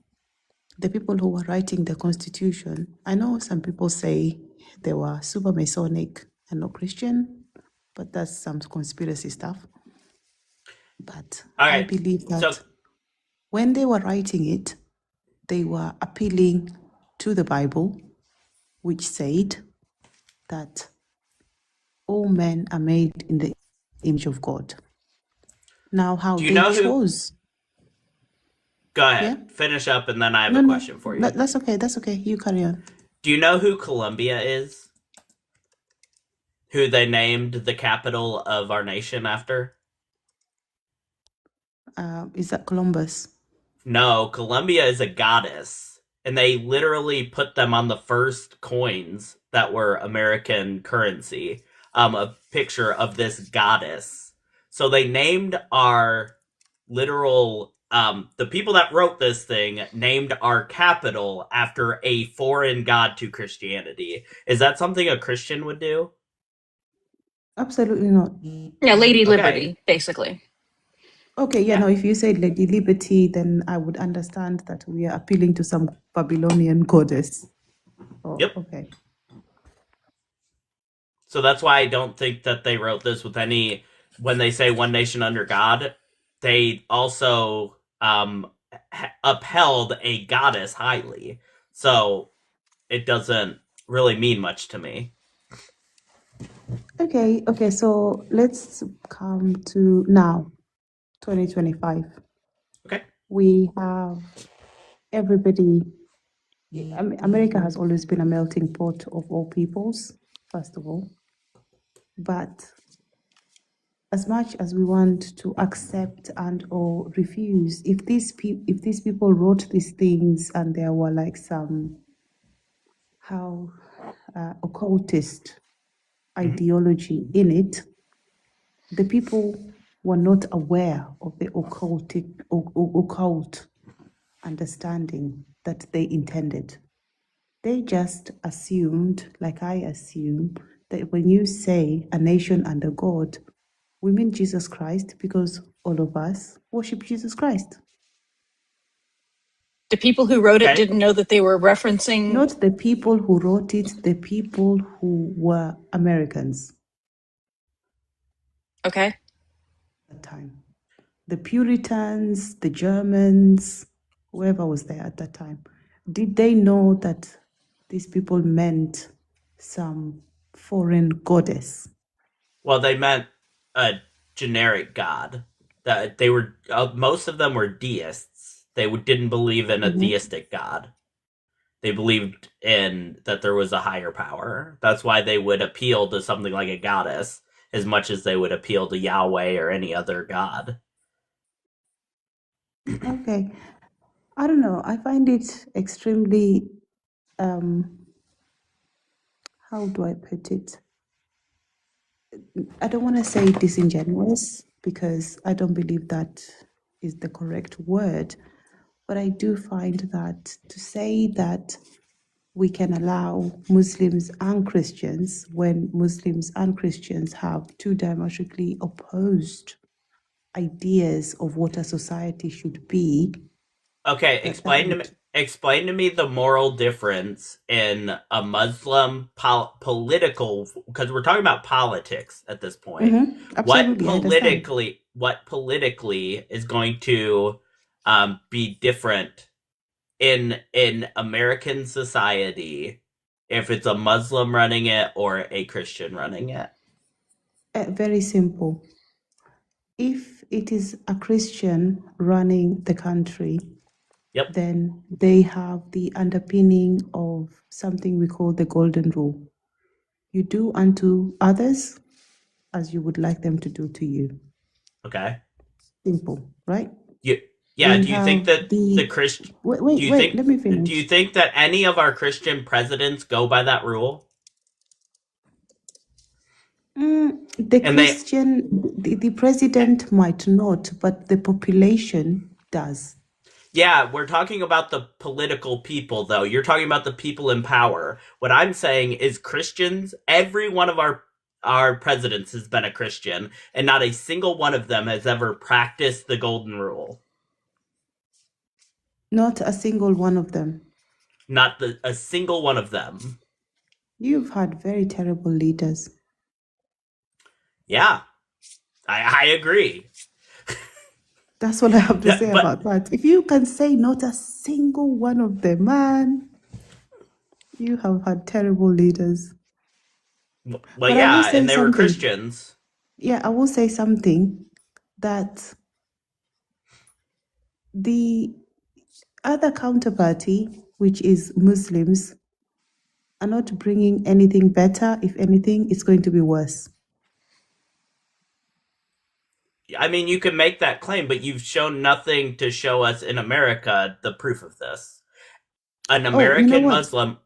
the people who were writing the Constitution, I know some people say they were super Masonic and not Christian, but that's some conspiracy stuff. But I believe that when they were writing it, they were appealing to the Bible, which said that all men are made in the image of God. Now, how Do you they know who? chose. Go ahead. Yeah? Finish up, and then I have No, a no, question for you. that's okay. That's okay. You carry on. Do you know who Colombia is? Who they named the capital of our nation after? Is that Columbus? No, Colombia is a goddess. And they literally put them on the first coins that were American currency. A picture of this goddess. So they named our literal the people that wrote this thing named our capital after a foreign god to Christianity. Is that something a Christian would do? Absolutely not. Yeah, Lady Okay. Liberty, basically. Okay, yeah, Yeah. no, if you said Lady Liberty, then I would understand that we are appealing to some Babylonian goddess. Oh, Yep. okay. So that's why I don't think that they wrote this with any. When they say one nation under God, they also upheld a goddess highly. So it doesn't really mean much to me. Okay, so let's come to now, 2025. Okay. We have everybody. America has always been a melting pot of all peoples, first of all. But as much as we want to accept and or refuse, if these people wrote these things and there were like some occultist ideology in it, the people were not aware of the occult understanding that they intended. They just assumed, like I assume, that when you say a nation under God, we mean Jesus Christ, because all of us worship Jesus Christ. The people who wrote it Okay. didn't know that they were referencing. Not the people who wrote it, the people who were Americans Okay. at the time. The Puritans, the Germans, whoever was there at that time. Did they know that these people meant some foreign goddess? Well, they meant a generic god. That they were most of them were deists. They didn't believe in a theistic god. They believed in that there was a higher power. That's why they would appeal to something like a goddess as much as they would appeal to Yahweh or any other god. Okay. I don't know. I find it extremely, how do I put it? I don't want to say disingenuous because I don't believe that is the correct word. But I do find that to say that we can allow Muslims and Christians when Muslims and Christians have two diametrically opposed ideas of what a society should be. Okay, explain to me the moral difference in a Muslim political, because we're talking about politics at this point. Absolutely, What politically is going to be different in American society if it's a Muslim running it or a Christian running it? Very simple. If it is a Christian running the country, Yep. then they have the underpinning of something we call the golden rule. You do unto others as you would like them to do to you. Okay. Simple, right? Yeah. Do you think that the Christian? Wait, let me finish. Do you think that any of our Christian presidents go by that rule? The president might not, but the population does. Yeah, we're talking about the political people, though. You're talking about the people in power. What I'm saying is Christians, every one of our presidents has been a Christian, and not a single one of them has ever practiced the golden rule. Not a single one of them. Not a single one of them. You've had very terrible leaders. Yeah, I agree. That's what I have to say about that. If you can say not a single one of them, man, you have had terrible leaders. Well, yeah, and they were Christians. Yeah, I will say something that the other counterparty, which is Muslims, are not bringing anything better. If anything, it's going to be worse. I mean, you can make that claim, but you've shown nothing to show us in America the proof of this. An American Muslim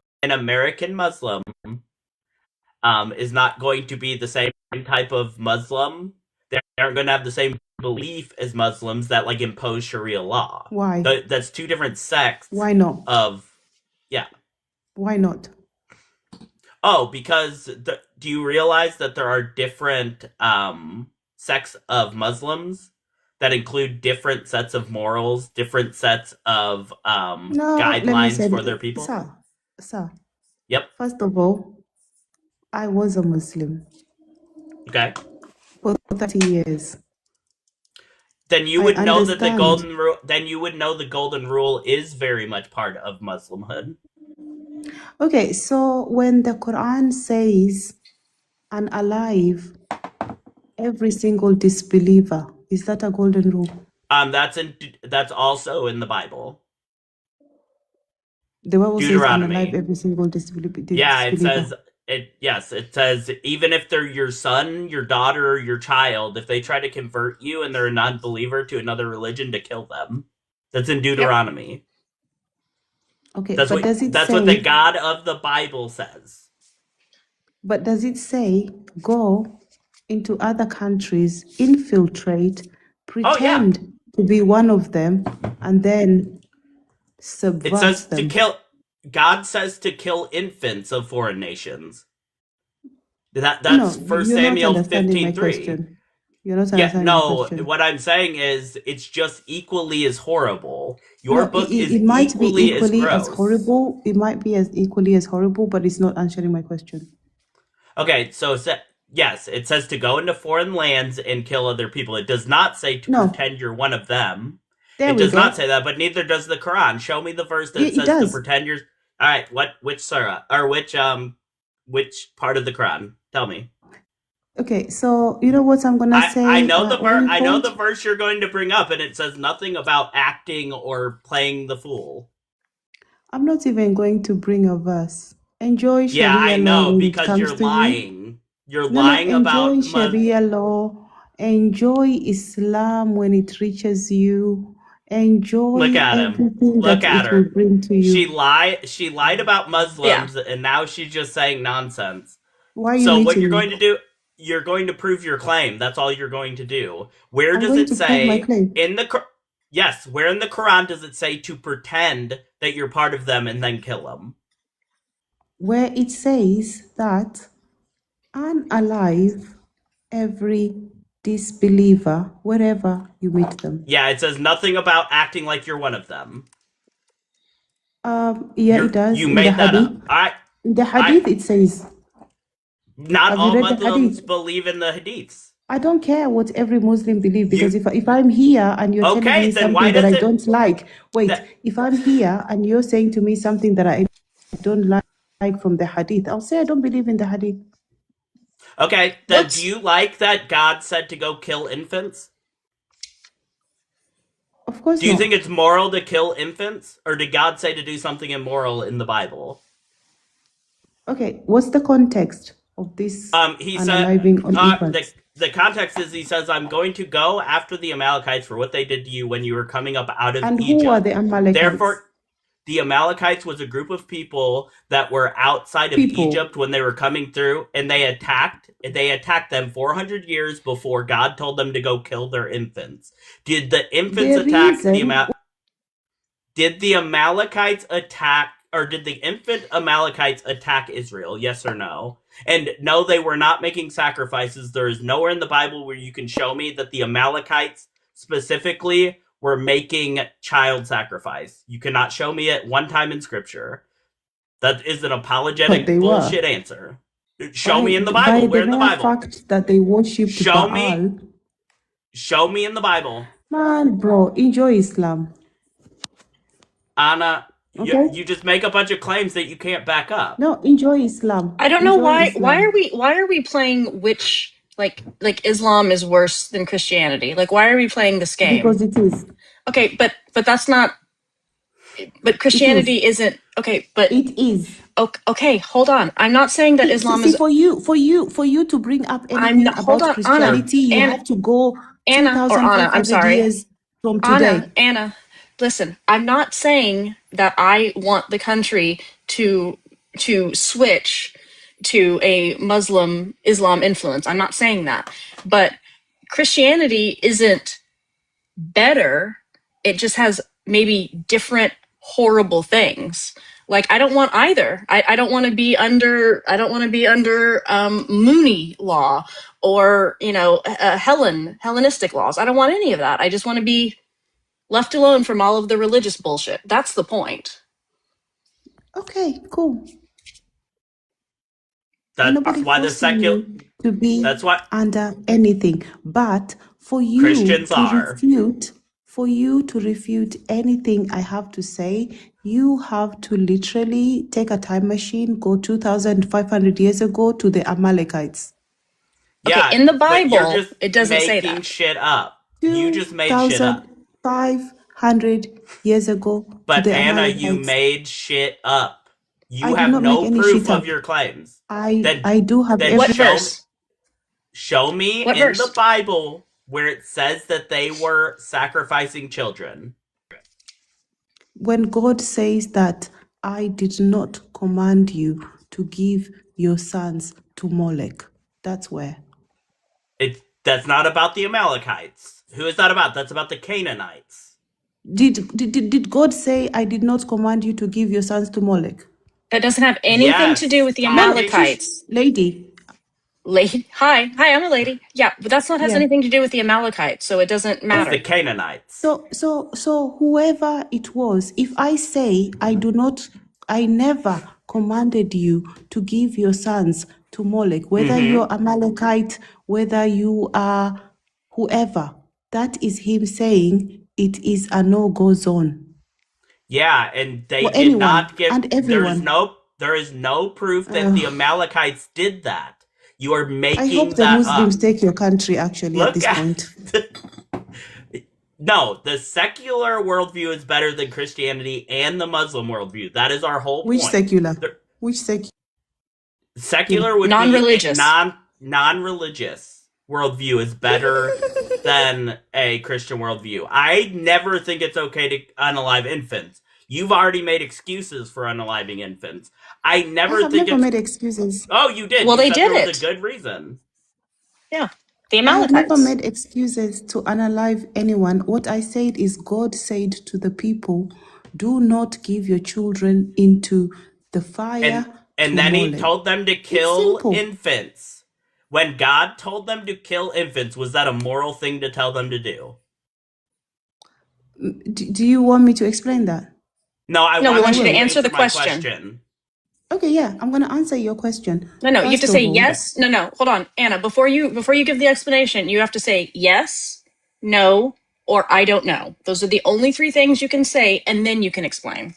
is not going to be the same type of Muslim. They aren't going to have the same belief as Muslims that like impose Sharia law. Why? That's two different sects. Why not? Why not? Oh, because do you realize that there are different sects of Muslims that include different sets of morals, different sets of guidelines for their people? Sir. Yep. First of all, I was a Muslim. Okay. For 30 years. Then you would know that the golden rule. Then you would know the golden rule is very much part of Muslimhood. Okay, so when the Quran says, "And alive, every single disbeliever," is that a golden rule? That's also in the Bible. The Bible says, "And alive, every single disbeliever." Yeah, it says it. Yes, it says even if they're your son, your daughter, or your child, if they try to convert you and they're a non-believer to another religion, to kill them. That's in Deuteronomy. Yep. Okay, that's but does it say, what the God of the Bible says. But does it say go into other countries, infiltrate, pretend to be one of them, and then subvert them? It says to kill. God says to kill infants of foreign nations. That's 1 Samuel 15:3. You're not understanding my question. What I'm saying is it's just equally as horrible. Your book is might equally be equally as horrible. It might be as equally as horrible, but it's not answering my question. Okay, so yes, it says to go into foreign lands and kill other people. It does not say to pretend you're one of them. It does not say that, but neither does the Quran. Show me the verse that says to pretend you're. All right, which surah or which part of the Quran? Tell me. Okay, so you know what I'm gonna say. I know the verse you're going to bring up, and it says nothing about acting or playing the fool. I'm not even going to bring a verse. Enjoy Sharia law. Yeah, I know, because you're lying. You're lying about enjoy Sharia law. Enjoy Islam when it reaches you. Enjoy everything that it will bring to you. She lied about Muslims, and now she's just saying nonsense. Why are you so what you're going to do? You're going to prove your claim. That's all you're going to do. Where does it say in the where in the Quran does it say to pretend that you're part of them and then kill them? Where it says that unalive every disbeliever wherever you meet them. Yeah, it says nothing about acting like you're one of them. It does. You made that up. In the hadith it says. Not all Muslims believe in the hadiths. I don't care what every Muslim believes, because if I'm here and you're telling me something that I don't like, if I'm here and you're saying to me something that I don't like from the hadith, I'll say I don't believe in the hadith. Okay, then do you like that God said to go kill infants? Of course. Do you think it's moral to kill infants, or did God say to do something immoral in the Bible? Okay, what's the context of this? He said the context is he says, "I'm going to go after the Amalekites for what they did to you when you were coming up out of Egypt." And who are the Amalekites? Therefore, the Amalekites was a group of people that were outside of Egypt when they were coming through, and they attacked them 400 years before God told them to go kill their infants. Did the infants attack the Did the Amalekites attack, or did the infant Amalekites attack Israel? Yes or no? And no, they were not making sacrifices. There is nowhere in the Bible where you can show me that the Amalekites specifically were making child sacrifice. You cannot show me it one time in Scripture. That is an apologetic bullshit answer. Show me in the Bible. Where in the Bible? Fact that they worshipped Baal. Show me in the Bible. Man, bro, enjoy Islam. Anna, you just make a bunch of claims that you can't back up. No, enjoy Islam. I don't know why. Why are we playing which like Islam is worse than Christianity? Like, why are we playing this game? Because it is. Okay, but that's not But Christianity isn't okay. But It is. okay, hold on. I'm not saying that Islam is. For you to bring up anything not, hold about on, Christianity, you Anna, have to go Anna, or Anna. I'm 2,500 sorry, years from today. Anna. Listen, I'm not saying that I want the country to switch to a Muslim Islam influence. I'm not saying that, but Christianity isn't better. It just has maybe different horrible things. Like I don't want either. I don't want to be under. I don't want to be under Mooney law or Hellenistic laws. I don't want any of that. I just want to be left alone from all of the religious bullshit. That's the point. Okay, cool. That's Nobody why the forcing secular. you to be That's why under anything. But for you Christians to are. refute anything I have to say, you have to literally take a time machine, go 2,500 years ago to the Amalekites. Okay, Yeah, in the but you're Bible, just it doesn't say making that. shit up. You just made shit up. 2,500 years ago to But the Anna, you Amalekites. made shit up. You I did have not make no any proof shit of up. your claims. I do have Then What every verse? show me What in verse? the Bible where it says that they were sacrificing children. when God says that I did not command you to give your sons to Molech. That's where. That's not about the Amalekites. Who is that about? That's about the Canaanites. Did God say I did not command you to give your sons to Molech? That doesn't have anything to do with the Amalekites. Lady. Hi, I'm a lady. Yeah, but that's not has anything to do with the Amalekites, so it doesn't matter. It's the Canaanites. So whoever it was, if I say I never commanded you to give your sons to Molech, whether you're Amalekite, whether you are whoever, that is him saying it is a no-go zone. Yeah, and they For did anyone not give. and everyone. There is no proof that the Amalekites did that. You are making I hope the that Muslims up. take your country actually at this point. No, the secular worldview is better than Christianity and the Muslim worldview. That is our whole Which point. secular? Which secular? Secular would non-religious. be non-religious worldview is better than a Christian worldview. I never think it's okay to unalive infants. You've already made excuses for unaliving infants. I have never made excuses. Oh, you did. Well, you they said did there was it. a good reason. Yeah, the I have Amalekites. never made excuses to unalive anyone. What I said is God said to the people, do not give your children into the fire. And then he told them to kill infants. When God told them to kill infants, was that a moral thing to tell them to do? Do you want me to explain that? No, we want you to answer the question. Okay, yeah, I'm going to answer your question. No, you have to say yes. No, hold on, Anna. Before you give the explanation, you have to say yes, no, or I don't know. Those are the only three things you can say, and then you can explain.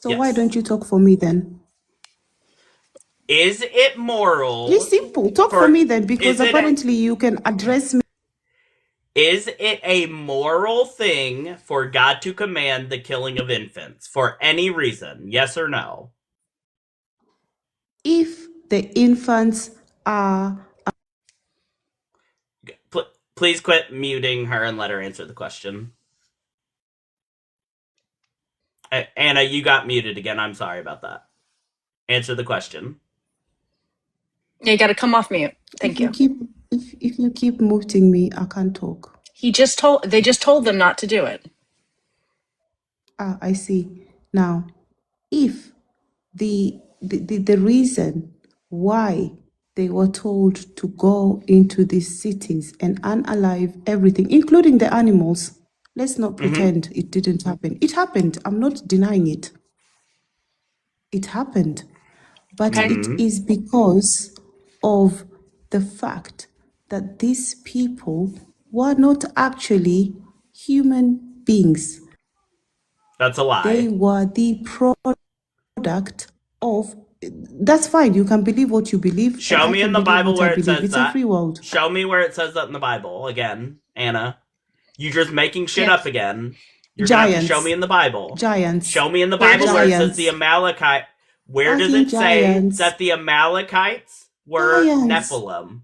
So why don't you talk for me then? Is it moral? It's simple. Talk for me then, because apparently you can address me. Is it a moral thing for God to command the killing of infants for any reason? Yes or no? If the infants are... Please quit muting her and let her answer the question. Anna, you got muted again. I'm sorry about that. Answer the question. Yeah, you got to come off mute. Thank you. If you keep muting me, I can't talk. They just told them not to do it. I see. Now, if the reason why they were told to go into these cities and unalive everything, including the animals, let's not pretend it didn't happen. It happened. I'm not denying it. It happened. But it is because of the fact that these people were not actually human beings. That's a lie. They were the product of... That's fine. You can believe what you believe. Show me in the Bible where it says it's that. It's a free world. Show me where it says that in the Bible. Again, Anna. You're just making shit up again. You're going to have to show me Giants. in the Bible. Giants. Show me in the Where Bible does where it Giants. says the Amalekite. Where does Fucking it say giants. that the Amalekites were Giants. Nephilim?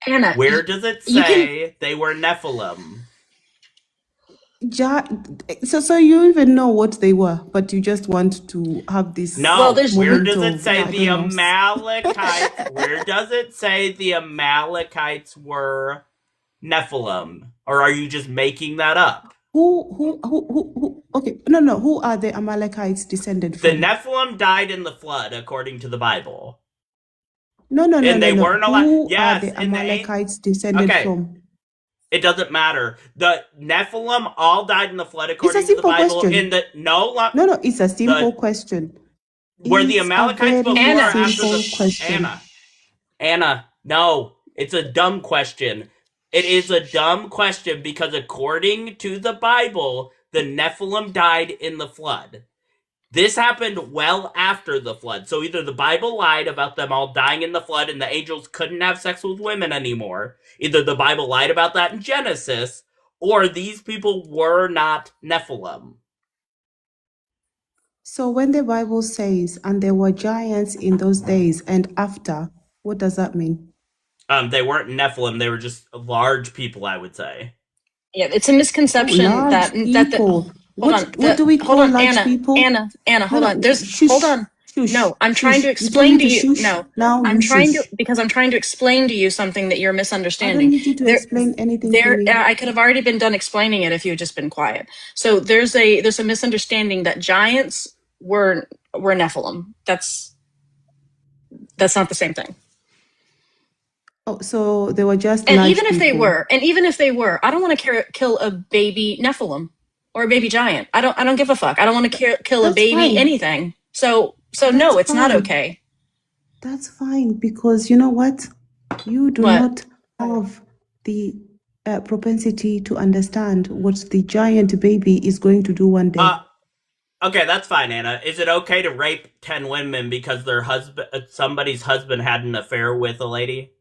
Anna, Where does it you can. say they were Nephilim? So you even know what they were, but you just want to have this No. Well, there's- Where moment does it of, say I the don't know. Amalekites? Where does it say the Amalekites were Nephilim? Or are you just making that up? Who? Okay, no. Who are the Amalekites descended The from? Nephilim died in the flood, according to the Bible. No. And they weren't allowed. Who Yes, are the in the Amalekites descended Okay. from? It doesn't matter. The Nephilim all died in the flood, according to the simple Bible. question. In the No, it's a simple question. Were the It's a Amalekites very before or after simple the question. Anna, no, it's a dumb question. It is a dumb question because according to the Bible, the Nephilim died in the flood. This happened well after the flood. So either the Bible lied about them all dying in the flood and the angels couldn't have sex with women anymore. Either the Bible lied about that in Genesis, or these people were not Nephilim. So when the Bible says, and there were giants in those days and after, what does that mean? They weren't Nephilim. They were just large people, I would say. Yeah, it's a misconception Large that people. hold on. What do we call hold on, large Anna, people? Anna, hold No, on. There's shush, hold on. shush, No, I'm shush. trying to You explain told to me you. shush. No, Now I'm you trying shush. to because I'm trying to explain to you something that you're I misunderstanding. don't need you to explain anything to me. I could have already been done explaining it if you had just been quiet. So there's a misunderstanding that giants were Nephilim. That's not the same thing. Oh, so they were just And large even if people. they were, I don't want to kill a baby Nephilim or a baby giant. I don't give a fuck. I don't want to kill a That's baby fine. anything. So no, That's it's not fine. okay. That's fine, because you know what? You do What? not have the propensity to understand what the giant baby is going to do one day. Okay, that's fine, Anna. Is it okay to rape 10 women because their somebody's husband had an affair with a lady?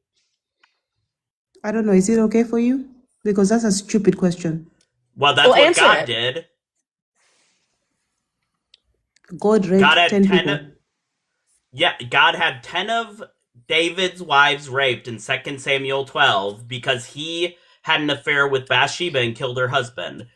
I don't know. Is it okay for you? Because that's a stupid question. Well, that's Well, what answer God it. did. God raped God had 10 10 people. Yeah, God had 10 of David's wives raped in 2 Samuel 12 because he had an affair with Bathsheba and killed her husband.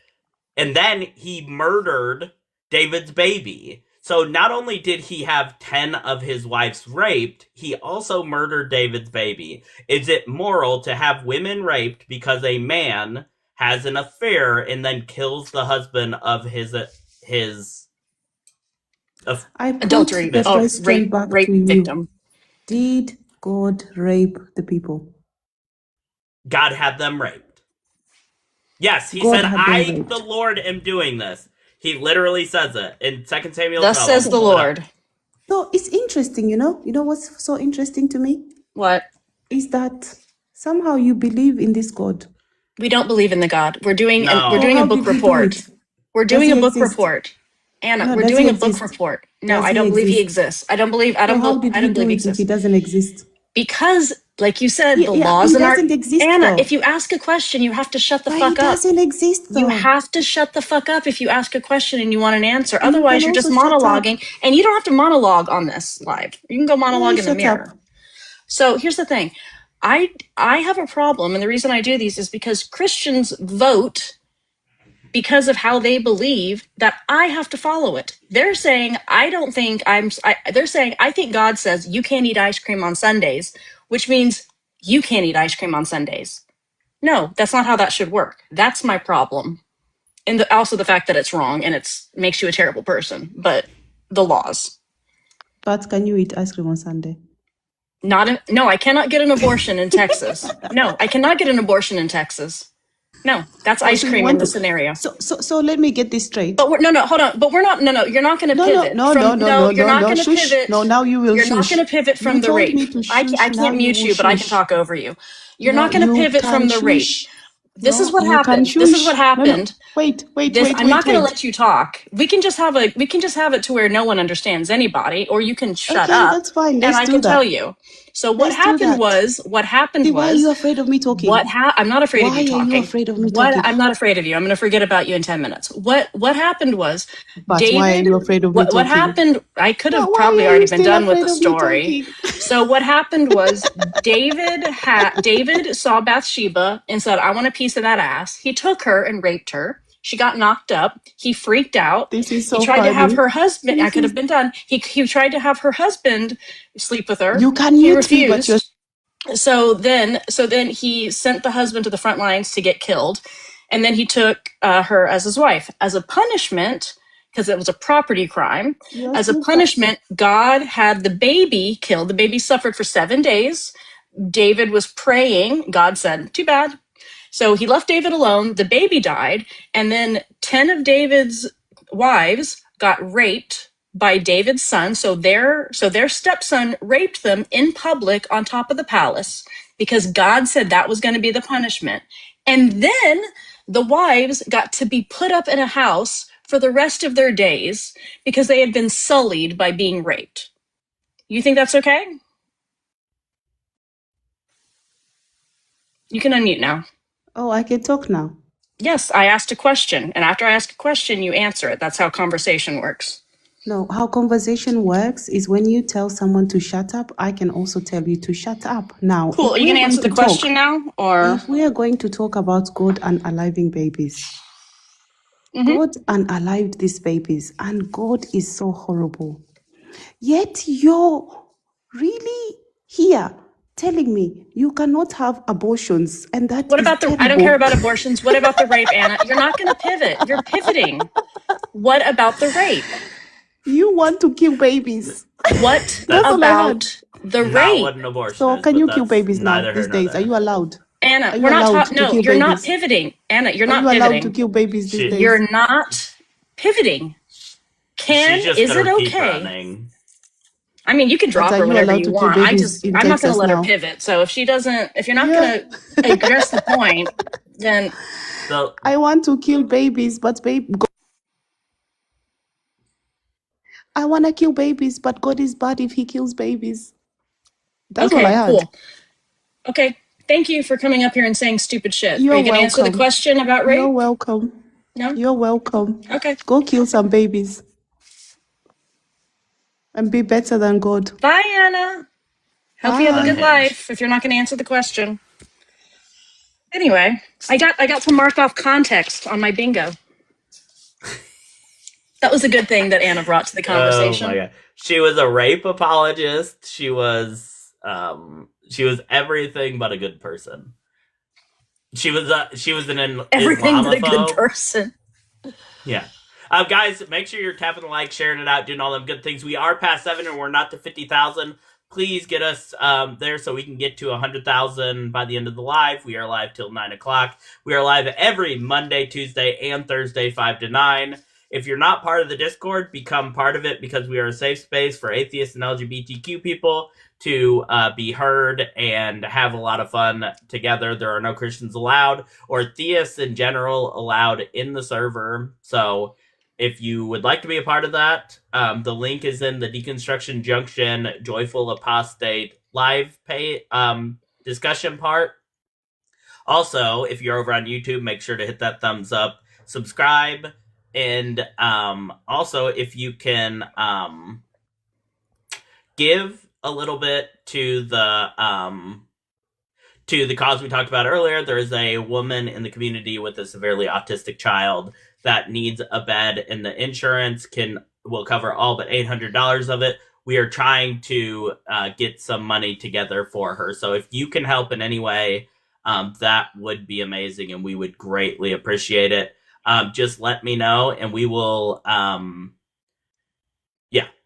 And then he murdered David's baby. So not only did he have 10 of his wives raped, he also murdered David's baby. Is it moral to have women raped because a man has an affair and then kills the husband of his I put Adultery the of question back rape to you. victim. Did God rape the people? God had them raped. Yes, he God said, had them I, raped. the Lord, am doing this. He literally says it in 2 Samuel 12. Thus says the Pull it up. Lord. So it's interesting, you know? You know what's so interesting to me? What? Is that somehow you believe in this God. We don't believe in the God. We're doing No. we're doing So a how book did he do report. it? We're Does doing he a book exist? report. Anna, No, we're does doing he a book exist? report. No, Does I he don't believe he exist? exists. I don't believe So how did I he don't do believe he it if he exists. doesn't exist? Because, like you said, the Yeah, laws he in our doesn't exist Anna, though. if you ask a question, you have to shut the But he fuck up. doesn't exist You though. have to shut the fuck up if you ask a question and you want an answer. And you Otherwise, can you're just also shut up. monologuing, and you don't have to monologue on this live. You can go monologue in the Shut mirror. up. So here's the thing. I have a problem, and the reason I do these is because Christians vote because of how they believe that I have to follow it. They're saying they're saying I think God says you can't eat ice cream on Sundays, which means you can't eat ice cream on Sundays. No, that's not how that should work. That's my problem. And also the fact that it's wrong and it's makes you a terrible person, but the laws. But can you eat ice cream on Sunday? No, I cannot get an abortion in Texas. No, I cannot get an abortion in Texas. No, that's ice So you cream want in this to? scenario. So let me get this straight. But hold on. But we're not. No, you're not going to No, pivot. no. You're not going to Shush. pivot. No, now you will You're shush. not going to pivot from You the told rape. me to I shush. can't Now mute will you, but I can shush. talk over you. You're No, not going to you pivot from can the rape. shush. This is No, what you can happened. This is shush. what happened. No. Wait. I'm not going to let you talk. We can just have it to where no one understands anybody, or you can shut Okay, up that's fine. and Let's I do can that. tell you. So what Let's do happened that. was, See, why are you afraid of me talking? I'm not afraid of Why you are talking. you afraid of me talking? I'm not afraid of you. I'm going to forget about you in 10 minutes. What happened was, But David, why are you afraid of me talking? what happened, I could have But why probably are already you been still done with the afraid of me story. talking? So what happened was David saw Bathsheba and said, I want a piece of that ass. He took her and raped her. She got knocked up. He freaked out. This is so He tried to have funny. her husband, I This could is have been done. He tried to have her husband sleep with her. you can He mute me, but you're refused. So then he sent the husband to the front lines to get killed, and then he took her as his wife as a punishment, because it was a property crime. you're As a still punishment, God had the baby killed. The baby suffered for 7 days. David was praying. God said, "Too bad." So he left David alone. The baby died, and then 10 of David's wives got raped by David's son. So their stepson raped them in public on top of the palace because God said that was going to be the punishment. And then the wives got to be put up in a house for the rest of their days because they had been sullied by being raped. You think that's okay? You can unmute now. Oh, I can talk now. Yes, I asked a question, and after I ask a question, you answer it. That's how conversation works. No, how conversation works is when you tell someone to shut up, I can also tell you to shut up. Now, Cool. Are you going to answer the question now, or if we are going to talk about God unaliving babies, God unalived these babies, and God is so horrible. Yet you're really here telling me you cannot have abortions, and that what is about terrible. I don't care about abortions. What about the rape, Anna? You're not going to pivot. You're pivoting. What about the rape? You want to kill babies. What That's all I heard. about the Not rape? what an abortion So is, can but you kill that's babies now neither here these nor days? Are there. you allowed? Anna, Are you we're not allowed talking. to No, kill you're not babies? pivoting. Anna, you're Are not you allowed pivoting. to kill babies these days? You're not pivoting. She's just Is gonna it keep okay? running. I mean, you can But drop are her you whenever allowed you to kill want. babies in I'm not going Texas to let her now? pivot. So if you're not Yeah. going to address the point, then So I want to kill babies, but I want to kill babies, but God is bad if he kills babies. That's all I okay, had. cool. Okay, thank you for coming up here and saying stupid shit. You're Are you going to answer the welcome. question about rape? You're welcome. No? You're welcome. Okay. Go kill some babies and be better than God. Bye, Anna. Hope you have a good unhinged. life if you're not going to answer the question. Anyway, I got to mark off context on my bingo. That was a good thing that Anna brought to the conversation. Oh my god. She was a rape apologist. She was everything but a good person. She was an Everything but a good Islamophobe. person. Yeah. Guys, make sure you're tapping the like, sharing it out, doing all them good things. We are past 7 and we're not to 50,000. Please get us there so we can get to 100,000 by the end of the live. We are live till 9 o'clock. We are live every Monday, Tuesday, and Thursday, 5 to 9. If you're not part of the Discord, become part of it because we are a safe space for atheists and LGBTQ people to be heard and have a lot of fun together. There are no Christians allowed or theists in general allowed in the server. So if you would like to be a part of that, the link is in the Deconstruction Junction Joyful Apostate live discussion part. Also, if you're over on YouTube, make sure to hit that thumbs up, subscribe, and also if you can give a little bit to the cause we talked about earlier. There is a woman in the community with a severely autistic child that needs a bed, and the insurance will cover all but $800 of it. We are trying to get some money together for her. So if you can help in any way, that would be amazing, and we would greatly appreciate it. Just let me know, and we will,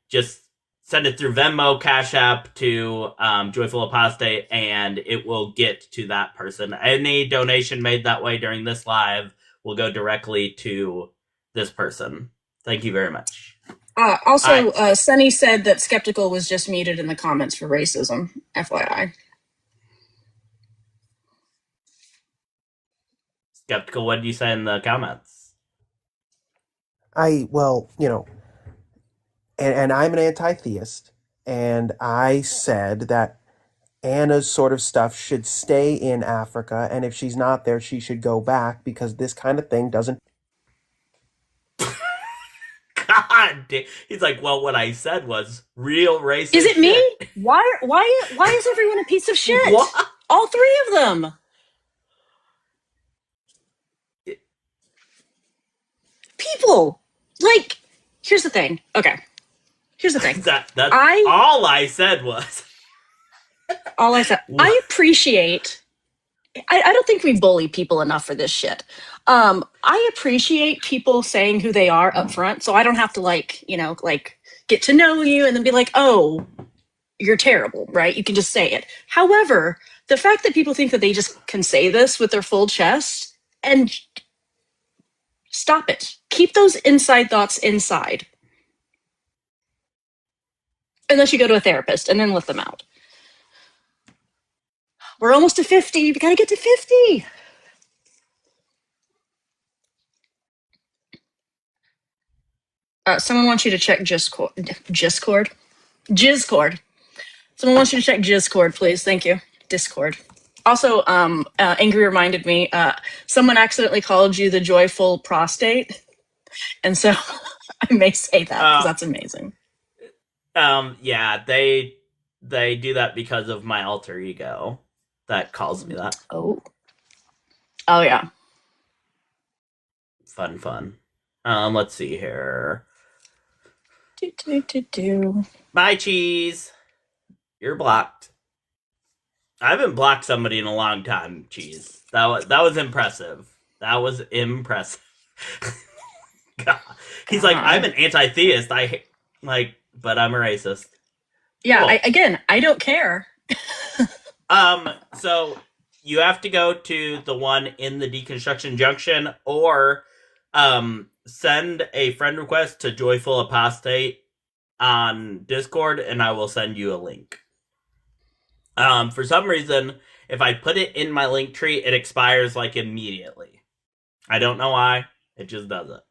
just send it through Venmo, Cash App to Joyful Apostate, and it will get to that person. Any donation made that way during this live will go directly to this person. Thank you very much. Also, Sunny said that Skeptical was just muted in the comments for racism, FYI. Skeptical, what did you say in the comments? And I'm an anti-theist, and I said that Anna's sort of stuff should stay in Africa, and if she's not there, she should go back because this kind of thing doesn't. God, he's like, well, what I said was real racist. Is it me? shit. Why is everyone a piece of shit? What? All three of them. People, like, here's the thing. Okay, here's the thing. That's all I said was. All I said. I appreciate. I don't think we bully people enough for this shit. I appreciate people saying who they are up front, so I don't have to like get to know you and then be like, oh, you're terrible, right? You can just say it. However, the fact that people think that they just can say this with their full chest and stop it. Keep those inside thoughts inside. Unless you go to a therapist and then let them out. We're almost to 50. We gotta get to 50. Someone wants you to check Discord. Someone wants you to check Discord, please. Thank you. Discord. Also, Angry reminded me, someone accidentally called you the joyful prostate. And so I may say that because that's amazing. Yeah, they do that because of my alter ego that calls me that. Oh yeah. Fun. Let's see here. Do. Bye, Cheese. You're blocked. I haven't blocked somebody in a long time, Cheese. That was impressive. That was impressive. God. He's like, I'm an anti-theist. But I'm a racist. Yeah, Cool. I don't care. So you have to go to the one in the Deconstruction Junction, or send a friend request to Joyful Apostate on Discord, and I will send you a link. For some reason, if I put it in my link tree, it expires like immediately. I don't know why. It just does it.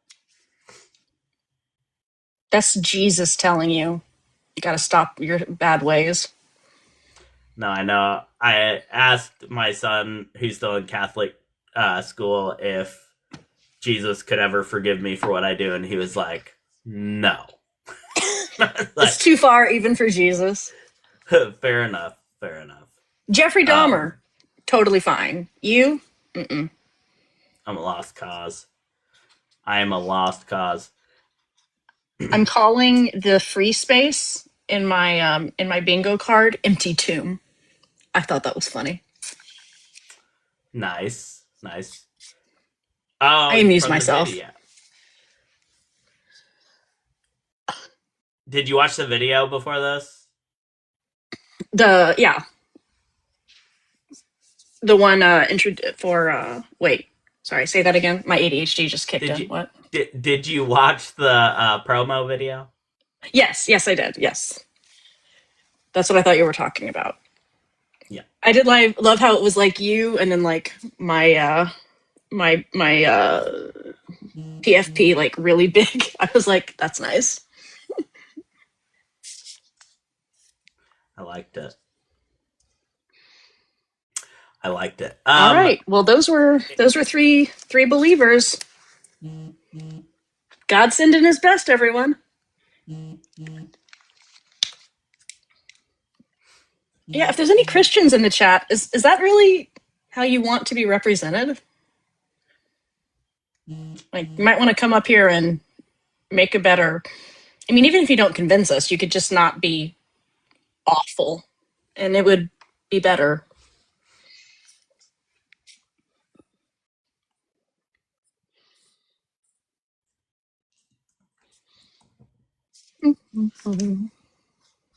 That's Jesus telling you. You gotta stop your bad ways. No, I know. I asked my son, who's still in Catholic school, if Jesus could ever forgive me for what I do, and he was like, no. It's too far even for Jesus. Fair enough. Jeffrey Dahmer, totally fine. You? Mm-mm. I'm a lost cause. I am a lost cause. I'm calling the free space in my bingo card empty tomb. I thought that was funny. Nice. Oh, I amuse myself. Did you watch the video before this? The one wait. Sorry, say that again. My ADHD just kicked in. What? Did you watch the promo video? Yes, I did. Yes. That's what I thought you were talking about. Yeah. I did love how it was like you and then like my PFP like really big. I was like, that's nice. I liked it. All right. Well, those were three believers. God sending his best, everyone. Yeah, if there's any Christians in the chat, is that really how you want to be represented? Like, you might want to come up here and make a better. I mean, even if you don't convince us, you could just not be awful, and it would be better.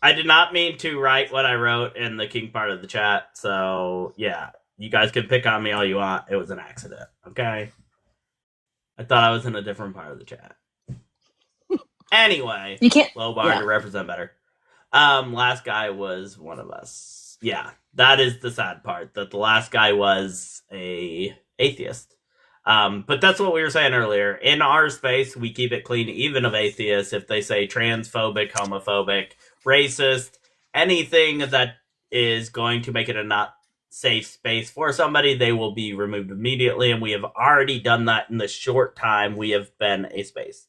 I did not mean to write what I wrote in the king part of the chat, so yeah, you guys can pick on me all you want. It was an accident, okay? I thought I was in a different part of the chat. Anyway, you can't. Low bar to represent better. Last guy was one of us. Yeah, that is the sad part, that the last guy was a atheist. But that's what we were saying earlier. In our space, we keep it clean, even of atheists. If they say transphobic, homophobic, racist, anything that is going to make it a not safe space for somebody, they will be removed immediately, and we have already done that in the short time we have been a space.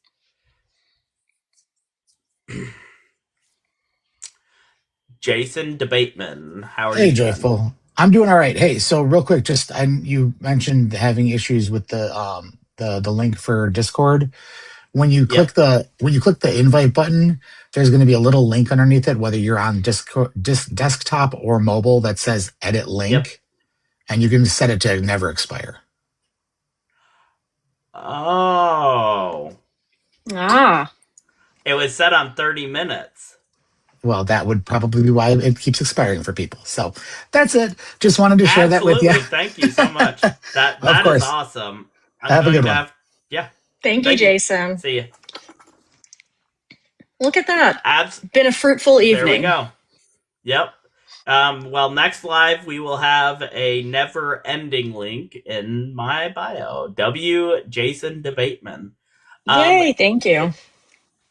Jason Debateman, how are Hey, you doing? Joyful. I'm doing all right. Hey, so real quick, just you mentioned having issues with the link for Discord. When you Yep. click the invite button, there's going to be a little link underneath it, whether you're on desktop or mobile, that says edit link, Yep. and you can set it to never expire. Oh. Ah. It was set on 30 minutes. Well, that would probably be why it keeps expiring for people. So that's it. Just wanted to share that with you. Absolutely. Thank you so much. Of That is course. awesome. I'm Have a going good to one. have yeah. Thank you, Thank you. Jason. See ya. Look at that. Abs Been a fruitful There we evening. go. Yep. Well, next live we will have a never-ending link in my bio. Jason Debateman. Yay, thank you.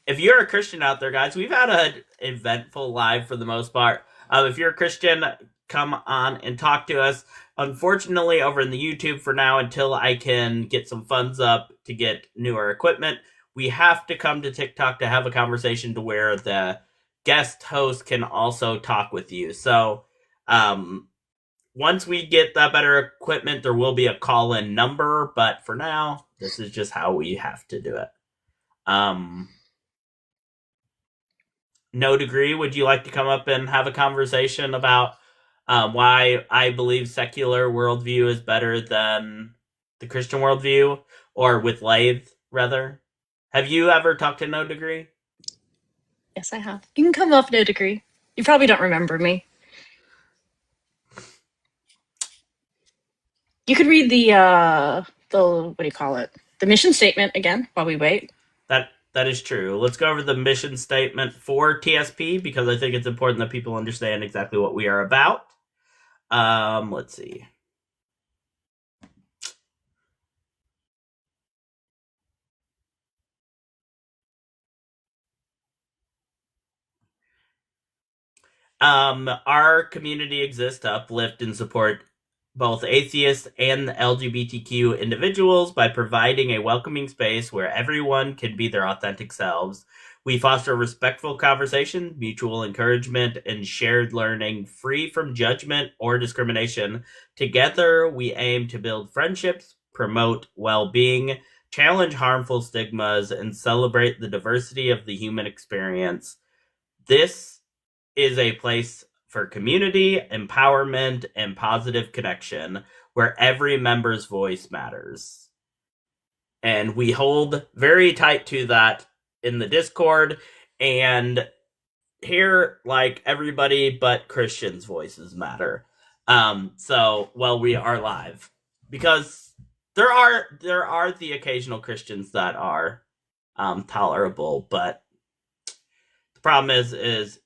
If you're a Christian out there, guys, we've had an eventful live for the most part. If you're a Christian, come on and talk to us. Unfortunately, over in the YouTube for now, until I can get some funds up to get newer equipment, we have to come to TikTok to have a conversation to where the guest host can also talk with you. So, once we get that better equipment, there will be a call-in number, but for now, this is just how we have to do it. No Degree, would you like to come up and have a conversation about why I believe secular worldview is better than the Christian worldview, or with Lathe, rather? Have you ever talked to No Degree? Yes, I have. You can come up, No Degree. You probably don't remember me. You could read the what do you call it? The mission statement again while we wait. That is true. Let's go over the mission statement for TSP, because I think it's important that people understand exactly what we are about. Let's see. Our community exists to uplift and support both atheists and LGBTQ individuals by providing a welcoming space where everyone can be their authentic selves. We foster respectful conversation, mutual encouragement, and shared learning free from judgment or discrimination. Together, we aim to build friendships, promote well-being, challenge harmful stigmas, and celebrate the diversity of the human experience. This is a place for community, empowerment, and positive connection where every member's voice matters. And we hold very tight to that in the Discord, and here, like, everybody but Christians' voices matter. So, well, we are live, because there are the occasional Christians that are tolerable, but the problem is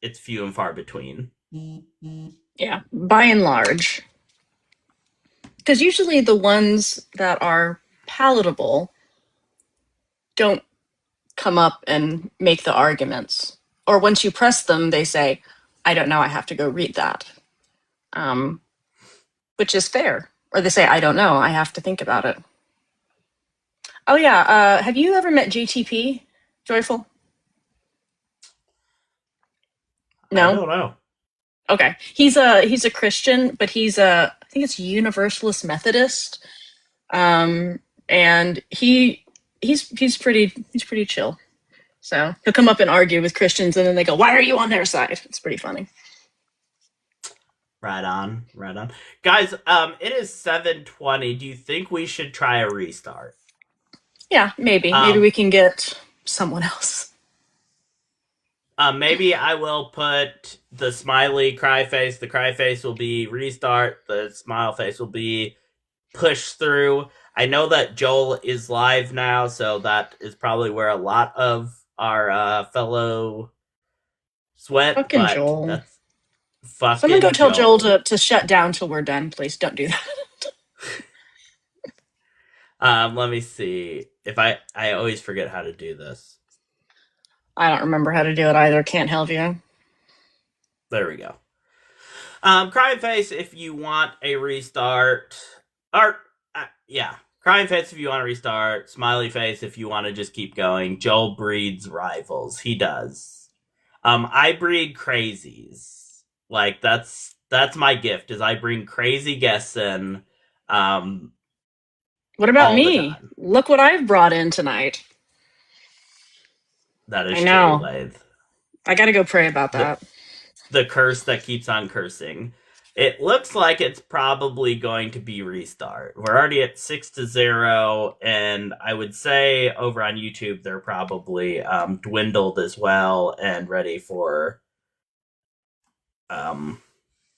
it's few and far between. Yeah, by and large. Because usually the ones that are palatable don't come up and make the arguments. Or once you press them, they say, I don't know, I have to go read that. Which is fair. Or they say, I don't know, I have to think about it. Oh yeah, have you ever met JTP, Joyful? No? I don't know. Okay. He's a Christian, but I think it's Universalist Methodist. And he's pretty chill. So he'll come up and argue with Christians, and then they go, "Why are you on their side?" It's pretty funny. Right on. Guys, it is 7:20. Do you think we should try a restart? Yeah, maybe. Maybe we can get someone else. Maybe I will put the smiley cry face. The cry face will be restart. The smile face will be push through. I know that Joel is live now, so that is probably where a lot of our fellow sweat. Fucking but Joel. That's fucking Someone go tell Joel Joel to shut down till we're done, please. Don't do that. Let me see. If I always forget how to do this. I don't remember how to do it either. Can't help you. There we go. Crying face if you want a restart. Or, yeah. Crying face if you want to restart. Smiley face if you want to just keep going. Joel breeds rivals. He does. I breed crazies. Like, that's my gift, is I bring crazy guests in. What about all the me? time. Look what I've brought in tonight. That is I true, know. Lathe. I gotta go pray about that. The curse that keeps on cursing. It looks like it's probably going to be restart. We're already at 6-0, and I would say over on YouTube they're probably dwindled as well and ready for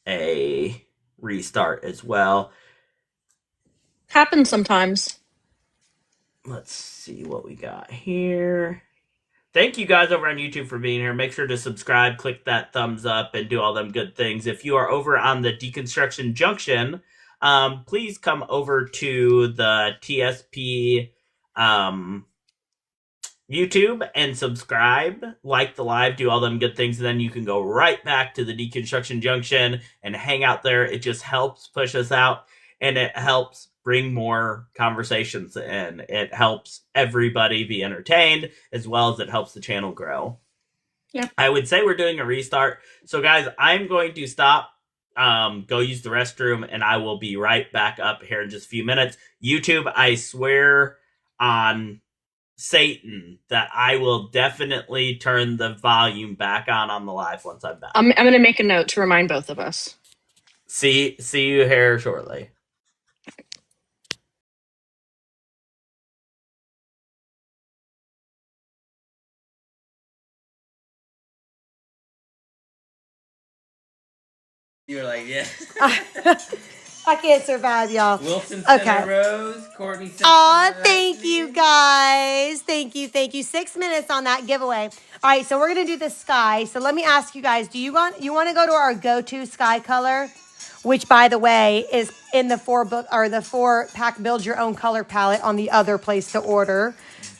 a restart as well. Happens sometimes. Let's see what we got here. Thank you guys over on YouTube for being here. Make sure to subscribe, click that thumbs up, and do all them good things. If you are over on the Deconstruction Junction, please come over to the TSP YouTube and subscribe, like the live, do all them good things, and then you can go right back to the Deconstruction Junction and hang out there. It just helps push us out, and it helps bring more conversations in. It helps everybody be entertained, as well as it helps the channel grow. Yeah. I would say we're doing a restart. So, guys, I'm going to stop, go use the restroom, and I will be right back up here in just a few minutes. YouTube, I swear on Satan that I will definitely turn the volume back on the live once I'm back. I'm going to make a note to remind both of us. See you here shortly. You're like, yeah. I can't survive, y'all. Wilson Okay. Center Rose, Courtney Simpson. Aw, thank you guys. Thank you. 6 minutes on that giveaway. All right, so we're gonna do the sky. So let me ask you guys: do you want to go to our go-to sky color, which, by the way, is in the 4-pack Build Your Own Color palette on the other place to order?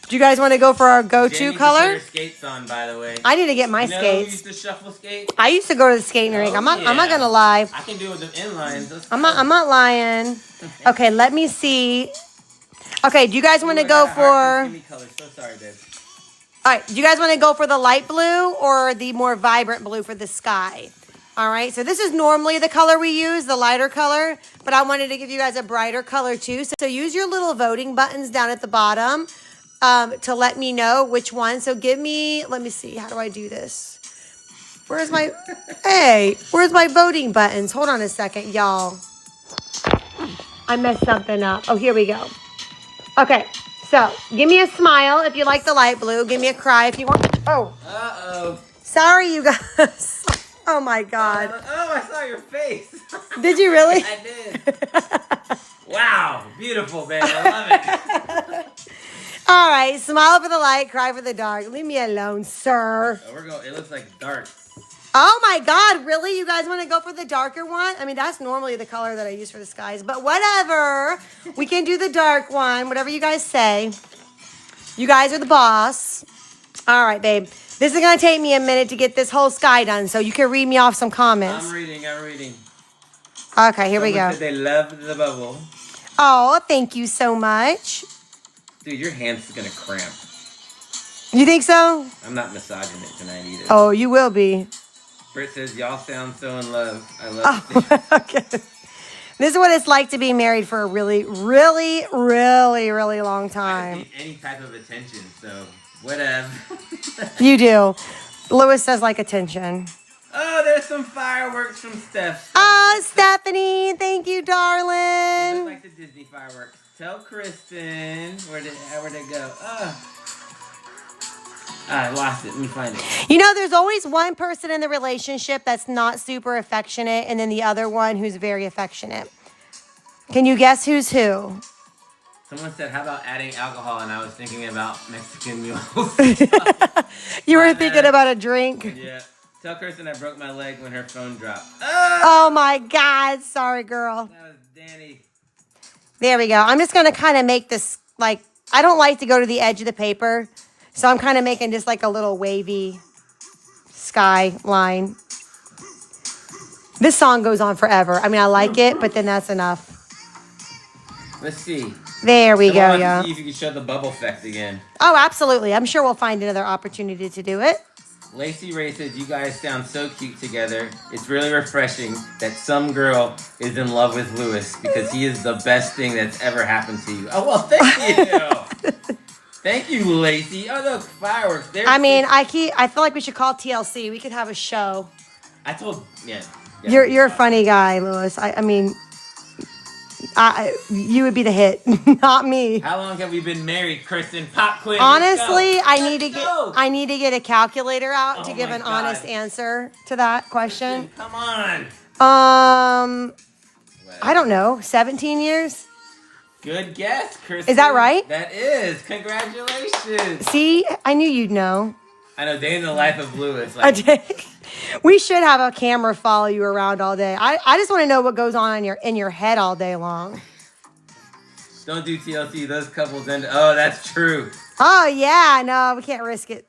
Do you guys want to go for our go-to color? Put her skates on, by the way. I need to get my skates. skates. Who used to shuffle skate? I used to go to the skating rink. I'm not gonna lie. I can do it with the inlines. I'm not lying. Okay, let me see. Okay, do you guys want to go for? So sorry, babe. All right, do you guys want to go for the light blue or the more vibrant blue for the sky? All right, so this is normally the color we use, the lighter color, but I wanted to give you guys a brighter color too. So use your little voting buttons down at the bottom to let me know which one. So let me see, how do I do this? Where's my voting buttons? Hold on a second, y'all. I messed something up. Oh, here we go. Okay, so give me a smile if you like the light blue. Give me a cry if you want. Oh. Uh-oh. Sorry, you guys. Oh, my God. I saw your face. Did you really? I did. Wow, beautiful, babe. I love it. All right, smile for the light, cry for the dark. Leave me alone, sir. Oh, it looks like dark. Oh, my God, really? You guys want to go for the darker one? I mean, that's normally the color that I use for the skies, but whatever. We can do the dark one, whatever you guys say. You guys are the boss. All right, babe. This is going to take me a minute to get this whole sky done, so you can read me off some comments. I'm reading. Okay, here we Someone go. said they love the bubble. Oh, thank you so much. Dude, your hand's going to cramp. You think so? I'm not massaging it tonight either. Oh, you will be. Britt says, y'all sound so in love. I love it. Okay. This is what it's like to be married for a really, really, really, really long I time. just need any type of attention, so whatever. You do. Lewis does like attention. Oh, there's some fireworks from Steph. Oh, Stephanie, thank you, They look darling. like the Disney fireworks. Tell Kristen where'd it go? I lost it. Let me find it. You know, there's always one person in the relationship that's not super affectionate, and then the other one who's very affectionate. Can you guess who's who? Someone said, how about adding alcohol? And I was thinking about Mexican mules. You were thinking about a drink. Yeah. Tell Kristen I broke my leg when her phone dropped. Oh my God. Sorry, girl. That was Danny. There we go. I'm just going to kind of make this, like, I don't like to go to the edge of the paper. So I'm kind of making just like a little wavy sky line. This song goes on forever. I mean, I like it, but then that's enough. Let's see. There we go, Someone wants yeah. to see if you can show the bubble effect again. Oh, absolutely. I'm sure we'll find another opportunity to do it. Lacey Ray says, you guys sound so cute together. It's really refreshing that some girl is in love with Lewis because he is the best thing that's ever happened to you. Oh, well, thank you. Thank you, Lacey. Oh, look, fireworks. I mean, I feel like we should call TLC. We could have a show. I told, yeah. You're a funny guy, Lewis. I mean, you would be the hit, not me. How long have we been married, Kristen? Pop quiz. Honestly, I need to get a calculator out to give an honest answer to that question. Kristen, come on. I don't know, 17 years? Good guess, Kristen. Is that right? That is. Congratulations. See, I knew you'd know. I know, day in the life of Lewis. We should have a camera follow you around all day. I just want to know what goes on in your head all day long. Don't do TLC. Those couples end. Oh, that's true. Oh, yeah. No, we can't risk it.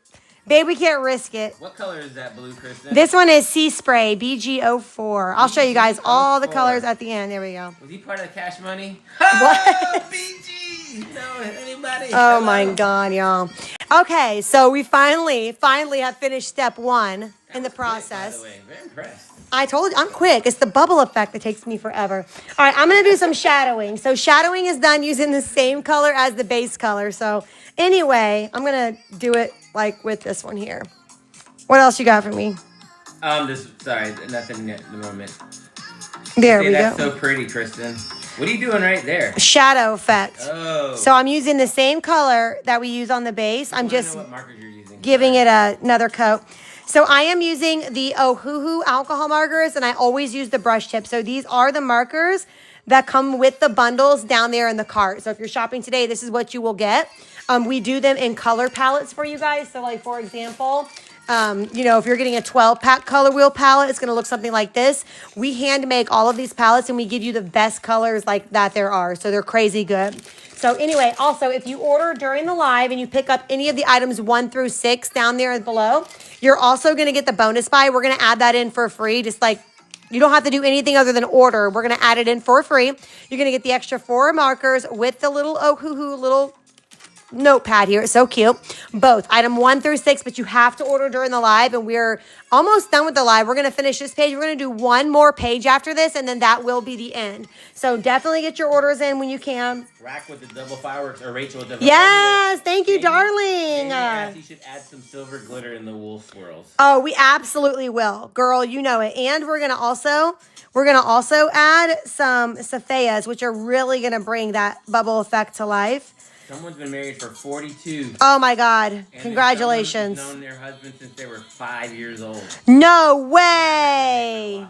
Babe, we can't risk it. What color is that blue, Kristen? This one is Sea Spray, BG04. I'll show you guys all the colors at the end. There we go. Was he part of the Cash Money? What? BG! No, anybody? Oh, my God, y'all. Okay, so we finally have finished step 1 in the process. By the way, very impressed. I told you, I'm quick. It's the bubble effect that takes me forever. All right, I'm going to do some shadowing. So shadowing is done using the same color as the base color. So anyway, I'm going to do it like with this one here. What else you got for me? Sorry, nothing at the moment. There we go. That's so pretty, Kristen. What are you doing right there? Shadow effect. Oh. So I'm using the same color that we use on the base. I'm just know what markers you're using. giving it another coat. So I am using the Ohuhu alcohol markers, and I always use the brush tip. So these are the markers that come with the bundles down there in the cart. So if you're shopping today, this is what you will get. We do them in color palettes for you guys. So like, for example, if you're getting a 12-pack color wheel palette, it's going to look something like this. We hand make all of these palettes, and we give you the best colors like that there are. So they're crazy good. So anyway, also, if you order during the live and you pick up any of the items 1 through 6 down there below, you're also going to get the bonus buy. We're going to add that in for free, just like you don't have to do anything other than order. We're going to add it in for free. You're going to get the extra 4 markers with the little Ohuhu little notepad here. It's so cute. Both item 1 through 6, but you have to order during the live, and we're almost done with the live. We're going to finish this page. We're going to do one more page after this, and then that will be the end. So definitely get your orders in when you can. Rack with the double fireworks, or Rachel with the Yes, thank you, darling. You should add some silver glitter in the wool swirls. Oh, we absolutely will. Girl, you know it. And we're going to also add some Safias, which are really going to bring that bubble effect to life. Someone's been married for 42. Oh my God. And Congratulations. Known their husband since they were 5 years old. No way.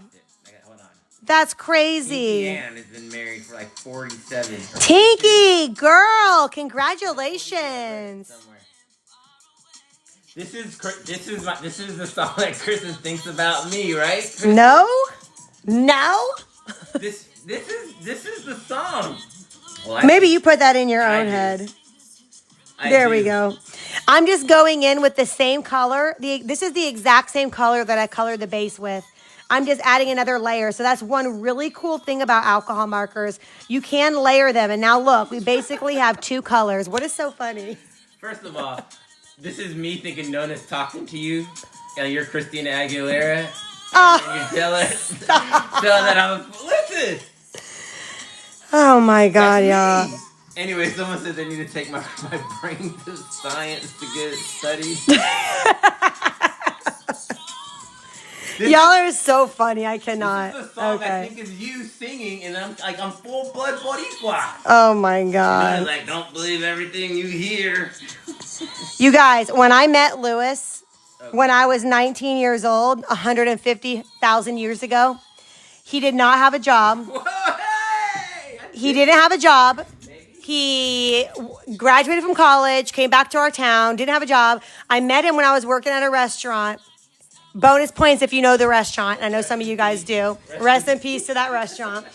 Hold on. That's crazy. Ann has been married for like 47. Tinky, girl, congratulations. This is the song that Kristen thinks about me, right? Kristen? No. This is the song. Well, Maybe you put that in your own head. There we go. I'm just going in with the same color. This is the exact same color that I colored the base with. I'm just adding another layer. So that's one really cool thing about alcohol markers. You can layer them. And now look, we basically have 2 colors. What is so funny? First of all, this is me thinking Nona's talking to you. And you're Christina Aguilera. Oh. And you tell that I'm... Listen! Oh my God, y'all. Anyway, someone said they need to take my brain to science to get it studied. Y'all are so funny. I cannot. This is the song I think is you singing, and I'm full blood Boricua. Oh my God. And like, don't believe everything you hear. You guys, when I met Lewis, when I was 19 years old, 150,000 years ago, he did not have a job. Whoa, hey! He didn't have a job. He graduated from college, came back to our town, didn't have a job. I met him when I was working at a restaurant. Bonus points if you know the restaurant. I know some of you guys do. Rest in peace to that restaurant.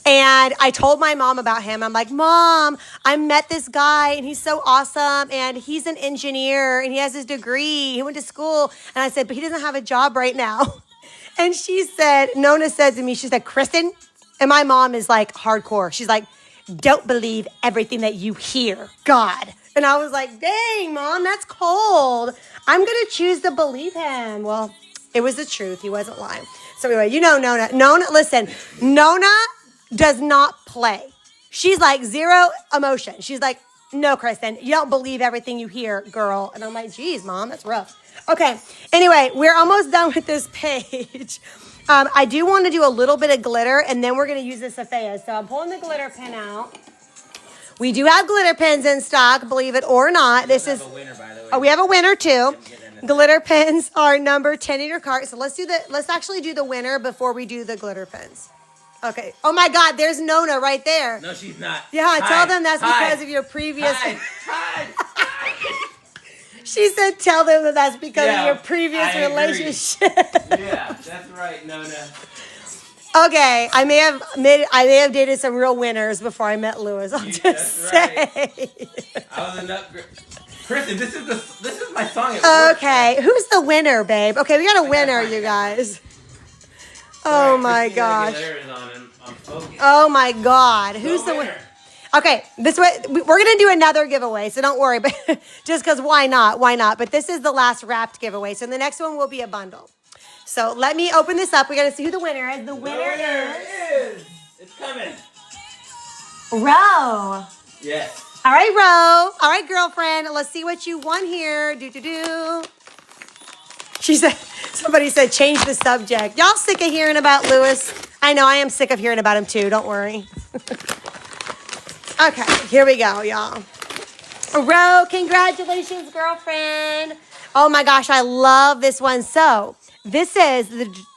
And I told my mom about him. I'm like, Mom, I met this guy and he's so awesome. And he's an engineer and he has his degree. He went to school. And I said, but he doesn't have a job right now. And she said, Nona said to me, she said, Kristen, and my mom is like hardcore. She's like, don't believe everything that you hear, God. And I was like, dang, Mom, that's cold. I'm going to choose to believe him. Well, it was the truth. He wasn't lying. So anyway, you know Nona. Listen, Nona does not play. She's like zero emotion. She's like, no, Kristen, you don't believe everything you hear, girl. And I'm like, geez, Mom, that's rough. Okay. Anyway, we're almost done with this page. I do want to do a little bit of glitter, and then we're going to use the Sophia. So I'm pulling the glitter pen out. We do have glitter pens in stock, believe it or not. This is a winner, by the way. Oh, we have a winner too. Glitter pens are number 10 in your cart. So let's actually do the winner before we do the glitter pens. Okay. Oh my God, there's Nona right there. No, she's not. Yeah, tell them that's because of your previous. She said, "Tell them that that's because of your previous relationship." Yeah, that's right, Nona. Okay, I may have dated some real winners before I met Lewis. I'll just say. Right. I was an upgrade. Kristen, this is my song at work. Okay, who's the winner, babe? Okay, we got a winner, you guys. Oh my gosh. Oh my God, who's the winner? Okay, this way we're gonna do another giveaway, so don't worry. But just because why not? Why not? But this is the last wrapped giveaway, so the next one will be a bundle. So let me open this up. We gotta see who the winner is. The winner is. It's coming. Ro. Yes. All right, Ro. All right, girlfriend. Let's see what you won here. Do. She said. Somebody said change the subject. Y'all sick of hearing about Lewis? I know I am sick of hearing about him too. Don't worry. Okay, here we go, y'all. Ro, congratulations, girlfriend. Oh my gosh, I love this one. So this is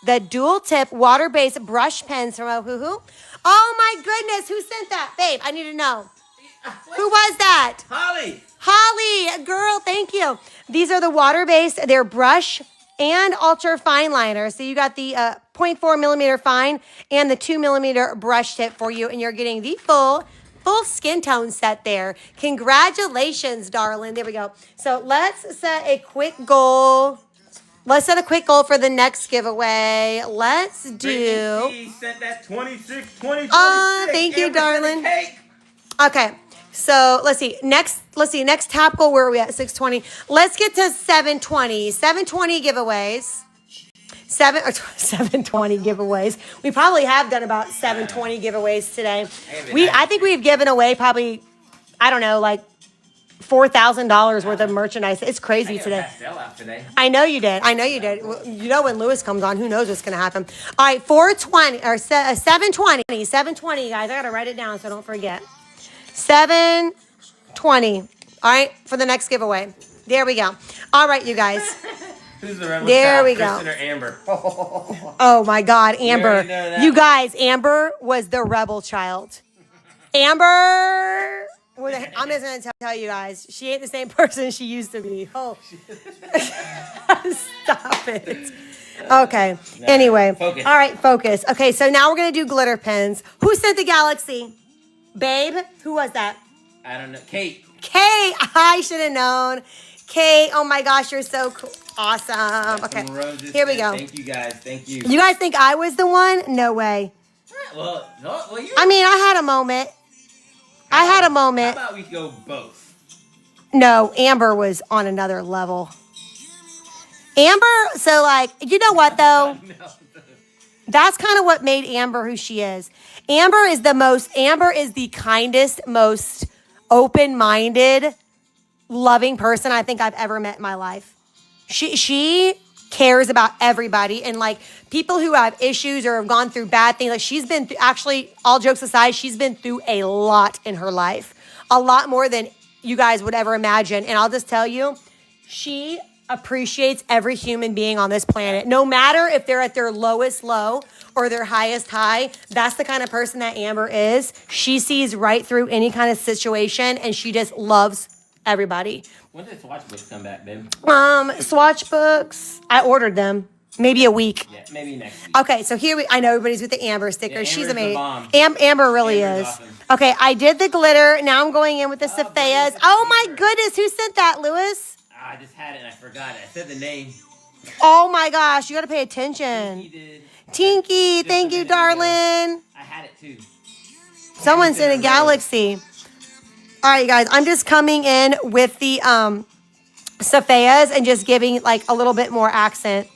the dual tip water-based brush pens from Ohuhu. Oh my goodness, who sent that? Babe, I need to know. Who was that? Holly, girl, thank you. These are the water-based, they're brush and ultra fine liner. So you got the 0.4 millimeter fine and the 2 millimeter brush tip for you, and you're getting the full skin tone set there. Congratulations, darling. There we go. So let's set a quick goal. Let's set a quick goal for the next giveaway. Let's do. She sent that 26, 20, thank you, darling. Okay. So let's see. Next tap goal. Where are we at? 620. Let's get to 720. 720 giveaways. 720 giveaways. We probably have done about 720 giveaways today. I think we've given away probably, I don't know, like $4,000 worth of merchandise. It's crazy today. I know you did. You know when Lewis comes on, who knows what's going to happen. All right, 420 or 720. 720, guys. I got to write it down so I don't forget. 720. All right, for the next giveaway. There we go. All right, you guys. Who's the rebel there child, we go. Kristen or Amber? Oh my God, Amber. You guys, Amber was the rebel child. Amber. I'm just going to tell you guys, she ain't the same person she used to be. Oh. Stop it. Okay. Anyway. Focus. All right, focus. Okay, so now we're going to do glitter pens. Who sent the galaxy? Babe? Who was that? I don't know. Kate. I should have known. Kate, oh my gosh, you're so cool. Awesome. Okay, here we go. Thank you, guys. Thank you. You guys think I was the one? No way. Well, I mean, I had a moment. How about we go both? No, Amber was on another level. Amber, so like, you know what though? No. That's kind of what made Amber who she is. Amber is the kindest, most open-minded, loving person I think I've ever met in my life. She cares about everybody, and like people who have issues or have gone through bad things. Like she's been actually, all jokes aside, she's been through a lot in her life, a lot more than you guys would ever imagine. And I'll just tell you, she appreciates every human being on this planet, no matter if they're at their lowest low or their highest high. That's the kind of person that Amber is. She sees right through any kind of situation, and she just loves everybody. When did Swatch books come back, babe? Swatch books, I ordered them. Maybe a week. Yeah, maybe next week. Okay, so I know everybody's with the Amber sticker. Yeah, She's Amber's amazing. Amber really Amber's is. awesome. Okay, I did the glitter. Now I'm going in with the Sophias. Oh my goodness, who sent that, Lewis? I just had it and I forgot it. I said the name. Oh my gosh, you got to pay attention. He did. Tinky, Just thank a you, minute ago. darling. I had it too. Someone's in a galaxy. All right, you guys, I'm just coming in with the Safeas and just giving like a little bit more accent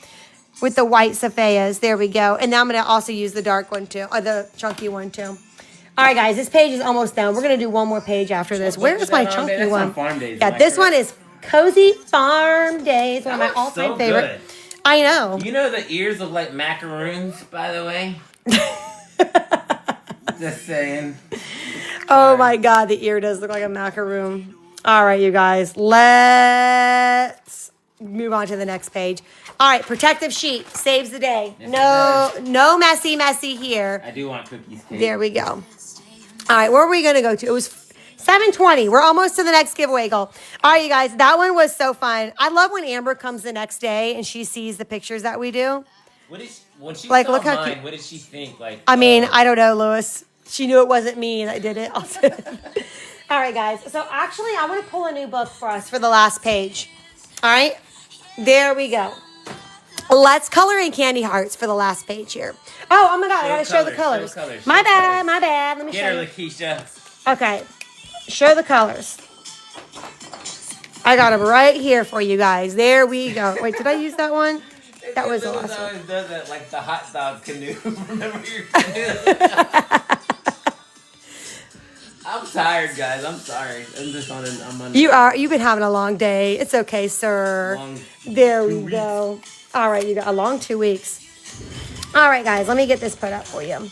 with the white Safeas. There we go. And now I'm going to also use the dark one too, or the chunky one too. All right, guys, this page is almost done. We're going to do one more page after this. Where is my chunky That's one? on Farm Days. Yeah, this one is Cozy Farm Days, one of my all-time so favorite. good. I know. You know the ears look like macaroons, by the way? Just saying. Oh my God, the ear does look like a macaroon. All right, you guys, let's move on to the next page. All right, protective sheet saves the day. Yes, No messy here. I do want cookies, Kate. There we go. All right, where are we going to go to? It was 7:20. We're almost to the next giveaway goal. All right, you guys, that one was so fun. I love when Amber comes the next day and she sees the pictures that we do. When she Like, saw look how mine, cute. what did she think? Like, I mean, I don't know, Lewis. She knew it wasn't me that did it. All right, guys. So actually, I want to pull a new book for us for the last page. All right, there we go. Let's color in candy hearts for the last page here. Oh my God, I gotta show the colors. My bad. Let me get show her, you. Lakeisha. Okay, show the colors. I got them right here for you guys. There we go. Wait, did I use that one? That was Lewis awesome. always does that, like the hot dog canoe. Remember your canoe? I'm tired, guys. I'm sorry. I'm just on. You've been having a long day. It's okay, sir. There we go. All right, you got a long 2 weeks. All right, guys, let me get this put up for you.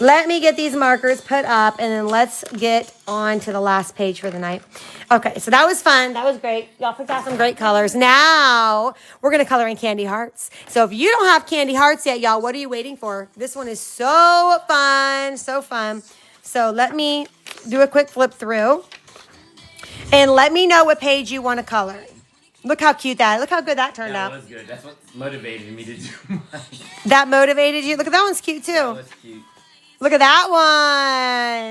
Let me get these markers put up, and then let's get on to the last page for the night. Okay, so that was fun. That was great. Y'all picked out some great colors. Now, we're going to color in candy hearts. So if you don't have candy hearts yet, y'all, what are you waiting for? This one is so fun, so fun. So let me do a quick flip through, and let me know what page you want to color. Look how cute look how good that turned out. That was good. That's what motivated me to do mine. That motivated you? Look at that one's cute too. That was cute. Look at that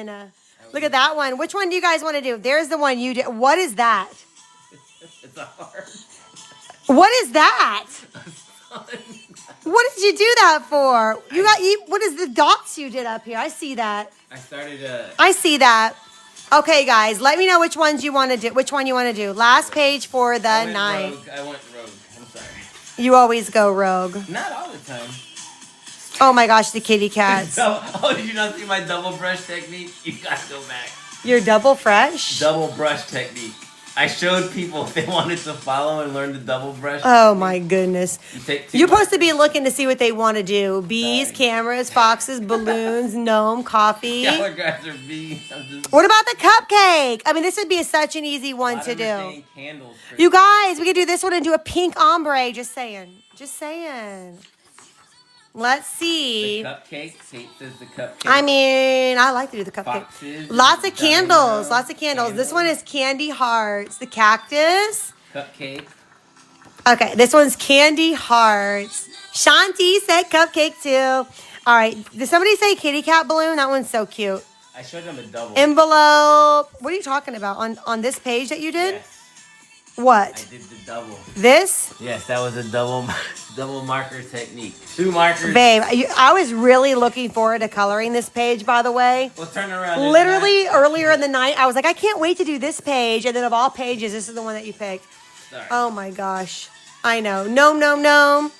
one. Look at that one. Which one do you guys want to do? There's the one you did. What is that? It's a heart. What is that? What did you do that for? What is the dots you did up here? I see that. I see that. Okay, guys, let me know which ones you want to do. Which one you want to do? Last page for the night. I went rogue. I'm sorry. You always go rogue. Not all the time. Oh my gosh, the kitty cats. Oh, did you not see my double brush technique? You gotta go back. You're double fresh? Double brush technique. I showed people if they wanted to follow and learn the double brush. Oh my goodness. You're supposed to be looking to see what they want to do. Bees, cameras, foxes, balloons, gnome, coffee. Y'all guys are bees. What about the cupcake? I mean, this would be such an easy one to do. You guys, we could do this one and do a pink ombre. Just saying. Let's see. The cupcake. Kate says the cupcake. I mean, I like to do the cupcake. Foxes, Lots of candles. This one is candy hearts. The cactus. Cupcake. Okay, this one's candy hearts. Shanti said cupcake too. All right, did somebody say kitty cat balloon? That one's so cute. I showed them a double. Envelope. What are you talking about? On this page that you did? Yes. What? I did the double. This? Yes, that was a double marker technique. 2 markers. Babe, I was really looking forward to coloring this page, by the way. Well, turn around. Literally earlier in the night, I was like, I can't wait to do this page. And then of all pages, this is the one that you picked. Sorry. Oh my gosh. I know. No.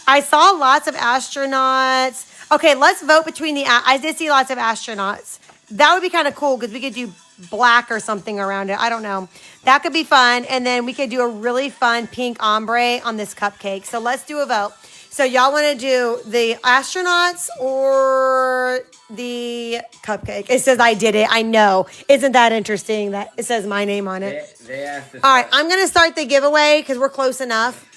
I saw lots of astronauts. Okay, let's vote between I did see lots of astronauts. That would be kind of cool because we could do black or something around it. I don't know. That could be fun. And then we could do a really fun pink ombre on this cupcake. So let's do a vote. So y'all want to do the astronauts or the cupcake? It says I did it. I know. Isn't that interesting that it says my name on it? They asked us. All right, I'm going to start the giveaway because we're close enough.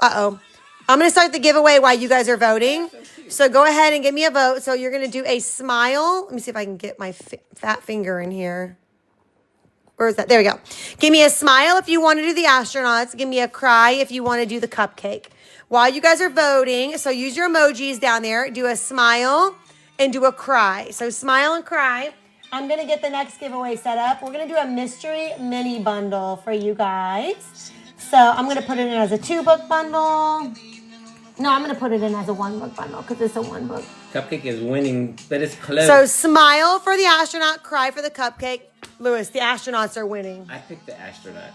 Uh-oh. I'm going to start the giveaway while you guys are voting. So go ahead and give me a vote. So you're going to do a smile. Let me see if I can get my fat finger in here. Where is that? There we go. Give me a smile if you want to do the astronauts. Give me a cry if you want to do the cupcake. While you guys are voting, so use your emojis down there. Do a smile and do a cry. So smile and cry. I'm going to get the next giveaway set up. We're going to do a mystery mini bundle for you guys. So I'm going to put it in as a 2-book bundle. No, I'm going to put it in as a 1-book bundle because it's a 1 book. Cupcake is winning, but it's close. So smile for the astronaut, cry for the cupcake. Lewis, the astronauts are winning. I picked the astronauts.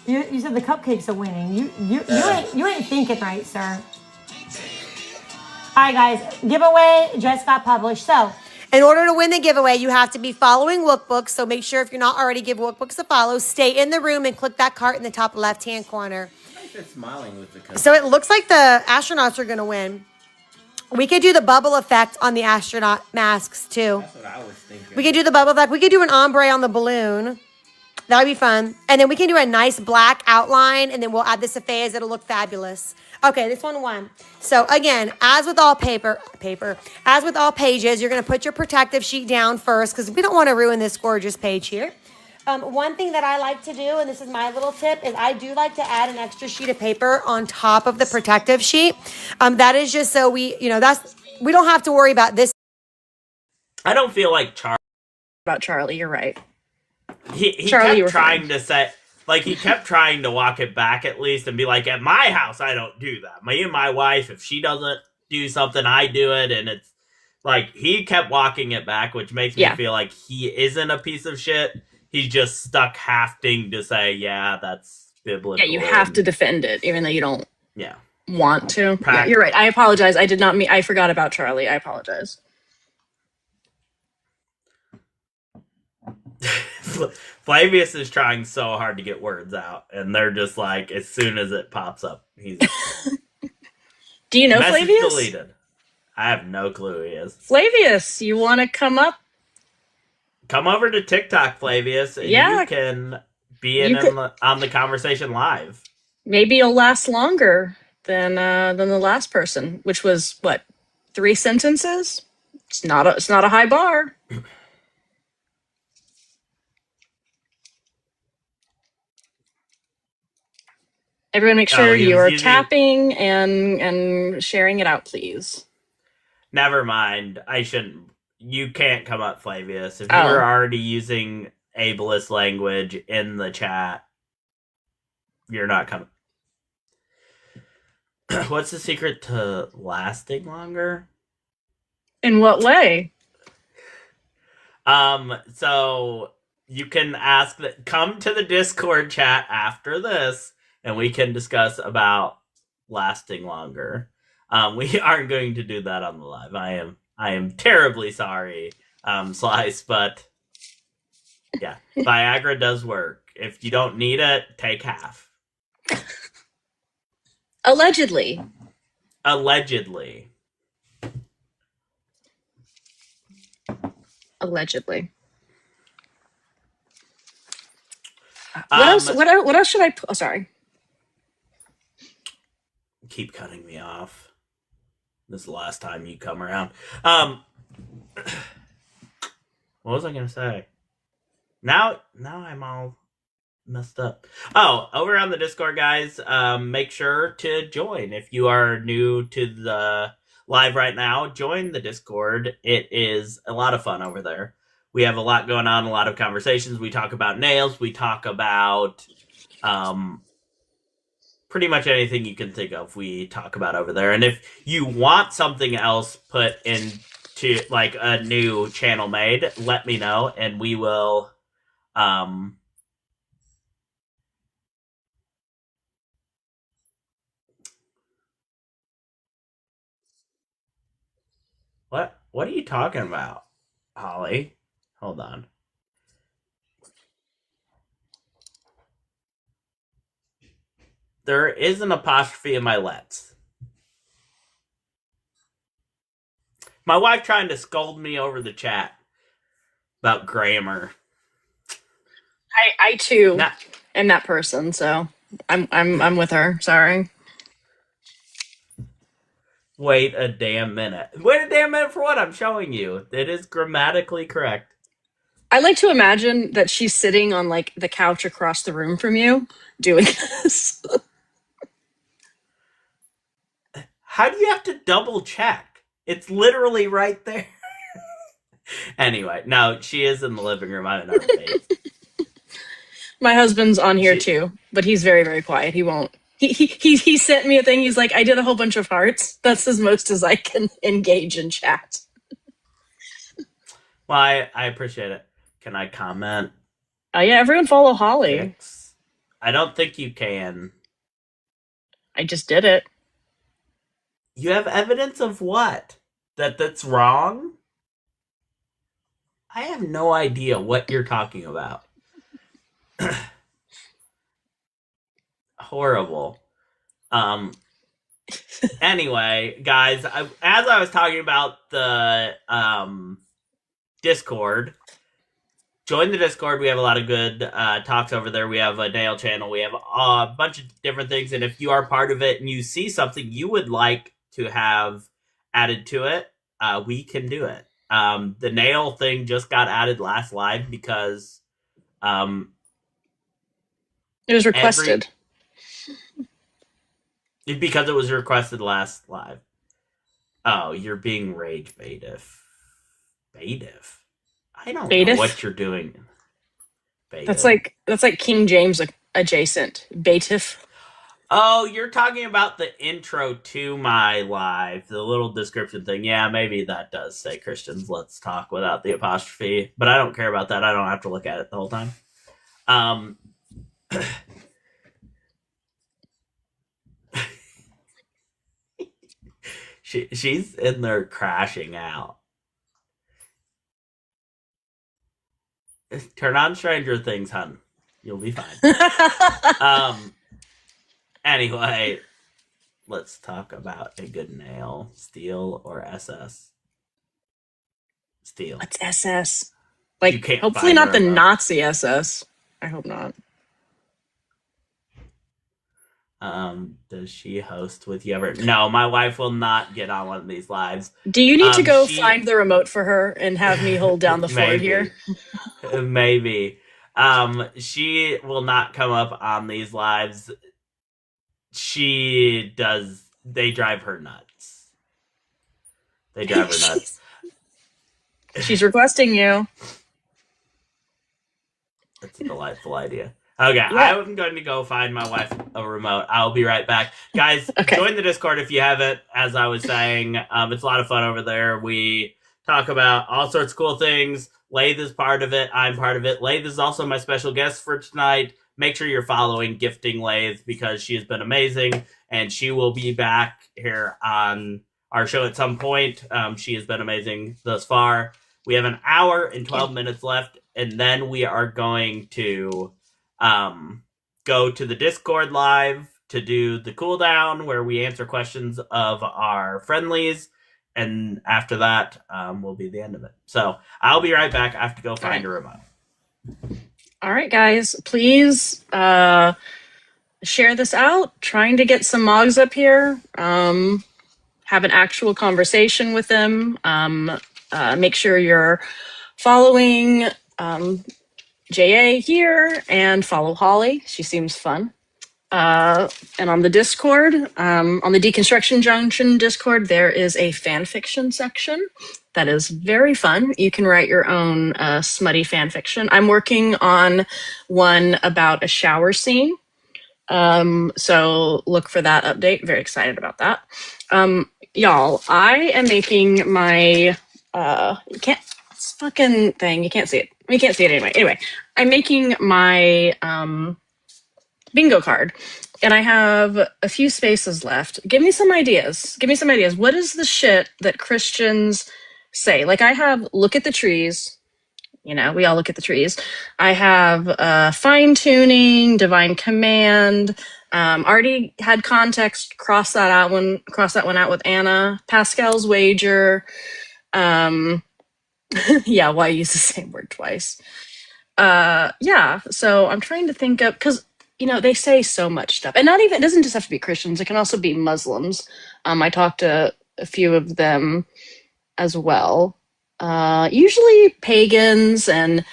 You said the cupcakes are winning. You ain't thinking right, sir. All right, guys. Giveaway just got published. So in order to win the giveaway, you have to be following Lookbooks. So make sure if you're not already, give Lookbooks a follow. Stay in the room and click that cart in the top left-hand corner. They're smiling with the cupcake. So it looks like the astronauts are going to win. We could do the bubble effect on the astronaut masks, too. That's what I was thinking. We could do the bubble effect. We could do an ombre on the balloon. That would be fun. And then we can do a nice black outline, and then we'll add the sapphires. It'll look fabulous. Okay, this one won. So again, as with all as with all pages, you're going to put your protective sheet down first because we don't want to ruin this gorgeous page here. One thing that I like to do, and this is my little tip, is I do like to add an extra sheet of paper on top of the protective sheet. That is just so we don't have to worry about this. I don't feel like About Charlie, you're right. He Charlie, you kept were trying fine. to say, like, he kept trying to walk it back at least and be like, at my house, I don't do that. Me and my wife, if she doesn't do something, I do it. And it's like, he kept walking it back, which makes me feel like he isn't a piece of shit. He's just stuck having to say, yeah, that's biblical. Yeah, you have to defend it, even though you don't Yeah. want to. Yeah, you're right. I apologize. I did not mean, I forgot about Charlie. I apologize. Flavius is trying so hard to get words out, and they're just like, as soon as it pops up, he's. Do you know Message Flavius? deleted. I have no clue who he is. Flavius, you want to come up? Come over to TikTok, Flavius, and you can be on the conversation live. Maybe you'll last longer than the last person, which was what, 3 sentences? It's not a high bar. Everyone make sure you are tapping and sharing it out, please. Never mind. I shouldn't. You can't come up, Flavius. If you're already using ableist language in the chat, you're not coming. What's the secret to lasting longer? In what way? So you can ask that. Come to the Discord chat after this, and we can discuss about lasting longer. We aren't going to do that on the live. I am terribly sorry, Slice, but yeah, Viagra does work. If you don't need it, take half. Allegedly. Allegedly. What else should I put? Oh, sorry. Keep cutting me off. This is the last time you come around. What was I going to say? Now I'm all messed up. Oh, over on the Discord, guys, make sure to join. If you are new to the live right now, join the Discord. It is a lot of fun over there. We have a lot going on, a lot of conversations. We talk about nails. We talk about pretty much anything you can think of, we talk about over there. And if you want something else put into, like, a new channel made, let me know, and we will What are you talking about, Holly? Hold on. There is an apostrophe in my let's. My wife trying to scold me over the chat about grammar. I too am that person, so I'm with her. Sorry. Wait a damn minute. Wait a damn minute for what? I'm showing you. It is grammatically correct. I like to imagine that she's sitting on, like, the couch across the room from you doing this. How do you have to double check? It's literally right there. Anyway, no, she is in the living room. I'm in our base. My husband's on here She, too, but he's very, very quiet. He won't. He sent me a thing. He's like, I did a whole bunch of hearts. That's as most as I can engage in chat. well, I appreciate it. Can I comment? Yeah, everyone follow Holly. Fix? I don't think you can. I just did it. You have evidence of what? That's wrong? I have no idea what you're talking about. Horrible. Anyway, guys, as I was talking about the Discord, join the Discord. We have a lot of good talks over there. We have a nail channel. We have a bunch of different things. And if you are part of it and you see something you would like to have added to it, we can do it. The nail thing just got added last live because it was requested. Because it was requested last live. Oh, you're being rage baitif. Baitif? I don't know what you're doing. Baitif. That's like King James adjacent. Baitif. Oh, you're talking about the intro to my live, the little description thing. Yeah, maybe that does say Christians Let's Talk without the apostrophe, but I don't care about that. I don't have to look at it the whole time. She's in there crashing out. Turn on Stranger Things, hun. You'll be fine. Anyway, let's talk about a good nail. Steel or SS? Steel. What's SS? Like, hopefully not the Nazi SS. I hope not. Does she host with you ever? No, my wife will not get on one of these lives. Do you need to go find the remote for her and have me hold down the fort here? Maybe. She will not come up on these lives. They drive her nuts. They drive her nuts. She's requesting you. That's a delightful idea. Okay, yeah. I'm going to go find my wife a remote. I'll be right back. Guys, Join the Discord if you haven't. As I was saying, it's a lot of fun over there. We talk about all sorts of cool things. Lathe is part of it. I'm part of it. Lathe is also my special guest for tonight. Make sure you're following Gifting Lathe because she has been amazing, and she will be back here on our show at some point. She has been amazing thus far. We have an hour and 12 minutes left, and then we are going to go to the Discord live to do the cooldown where we answer questions of our friendlies, and after that will be the end of it. So I'll be right back. I have to go find a remote. All right, guys, please share this out. Trying to get some mogs up here. Have an actual conversation with them. Make sure you're following JA here and follow Holly. She seems fun. And on the Discord, on the Deconstruction Junction Discord, there is a fan fiction section that is very fun. You can write your own smutty fan fiction. I'm working on one about a shower scene. So look for that update. Very excited about that. Y'all, I am making my, this fucking thing, you can't see it. You can't see it anyway. Anyway, I'm making my, bingo card, and I have a few spaces left. Give me some ideas. What is the shit that Christians say? Like, I have look at the trees. You know, we all look at the trees. I have fine tuning, divine command. Already had context. Cross that one out with Anna. Pascal's wager. Yeah, why use the same word twice? Yeah. So I'm trying to think of, because they say so much stuff, and it doesn't just have to be Christians. It can also be Muslims. I talked to a few of them as well. Usually pagans and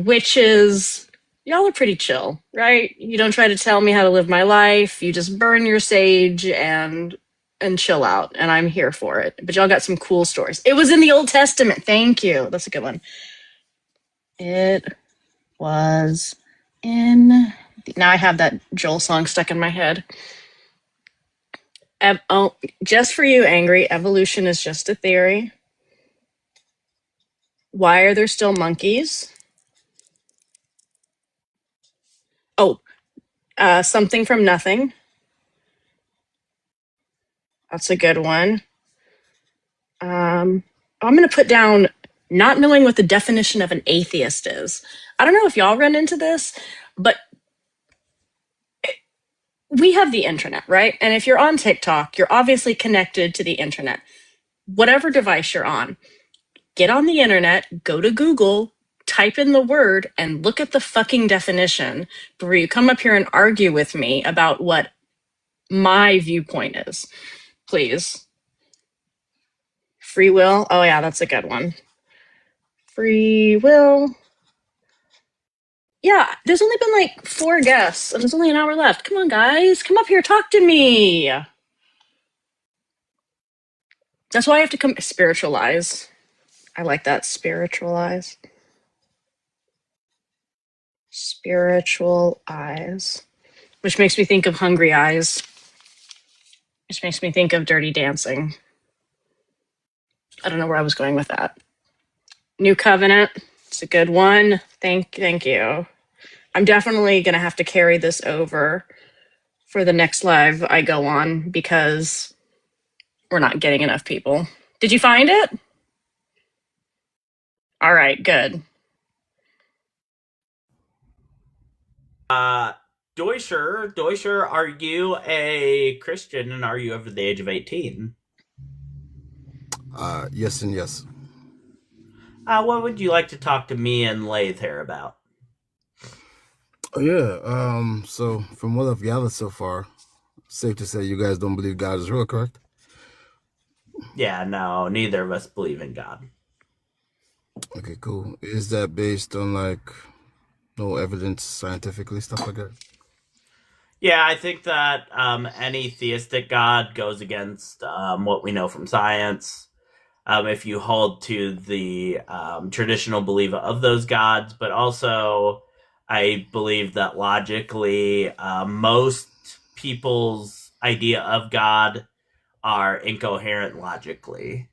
witches. Y'all are pretty chill, right? You don't try to tell me how to live my life. You just burn your sage and chill out, and I'm here for it. But y'all got some cool stories. It was in the Old Testament. Thank you. That's a good one. It was Now I have that Joel song stuck in my head. Just for you, Angry, evolution is just a theory. Why are there still monkeys? Oh, something from nothing. That's a good one. I'm going to put down not knowing what the definition of an atheist is. I don't know if y'all run into this, but we have the internet, right? And if you're on TikTok, you're obviously connected to the internet. Whatever device you're on, get on the internet, go to Google, type in the word, and look at the fucking definition before you come up here and argue with me about what my viewpoint is. Please. Free will. Oh, yeah, that's a good one. Free will. Yeah, there's only been like 4 guests, and there's only an hour left. Come on, guys. Come up here. Talk to me. That's why I have to come spiritualize. I like that. Spiritualize. Spiritual eyes. Which makes me think of Hungry Eyes. Which makes me think of Dirty Dancing. I don't know where I was going with that. New Covenant. It's a good one. Thank you. I'm definitely going to have to carry this over for the next live I go on because we're not getting enough people. Did you find it? All right, good. Deutscher, are you a Christian and are you over the age of 18? Yes and yes. What would you like to talk to me and Lathe here about? Oh, yeah. So from what I've gathered so far, safe to say you guys don't believe God is real, correct? Yeah, no, neither of us believe in God. Okay, cool. Is that based on like no evidence scientifically, stuff like that? Yeah, I think that any theistic God goes against what we know from science. If you hold to the traditional belief of those gods, but also I believe that logically most people's idea of God are incoherent logically.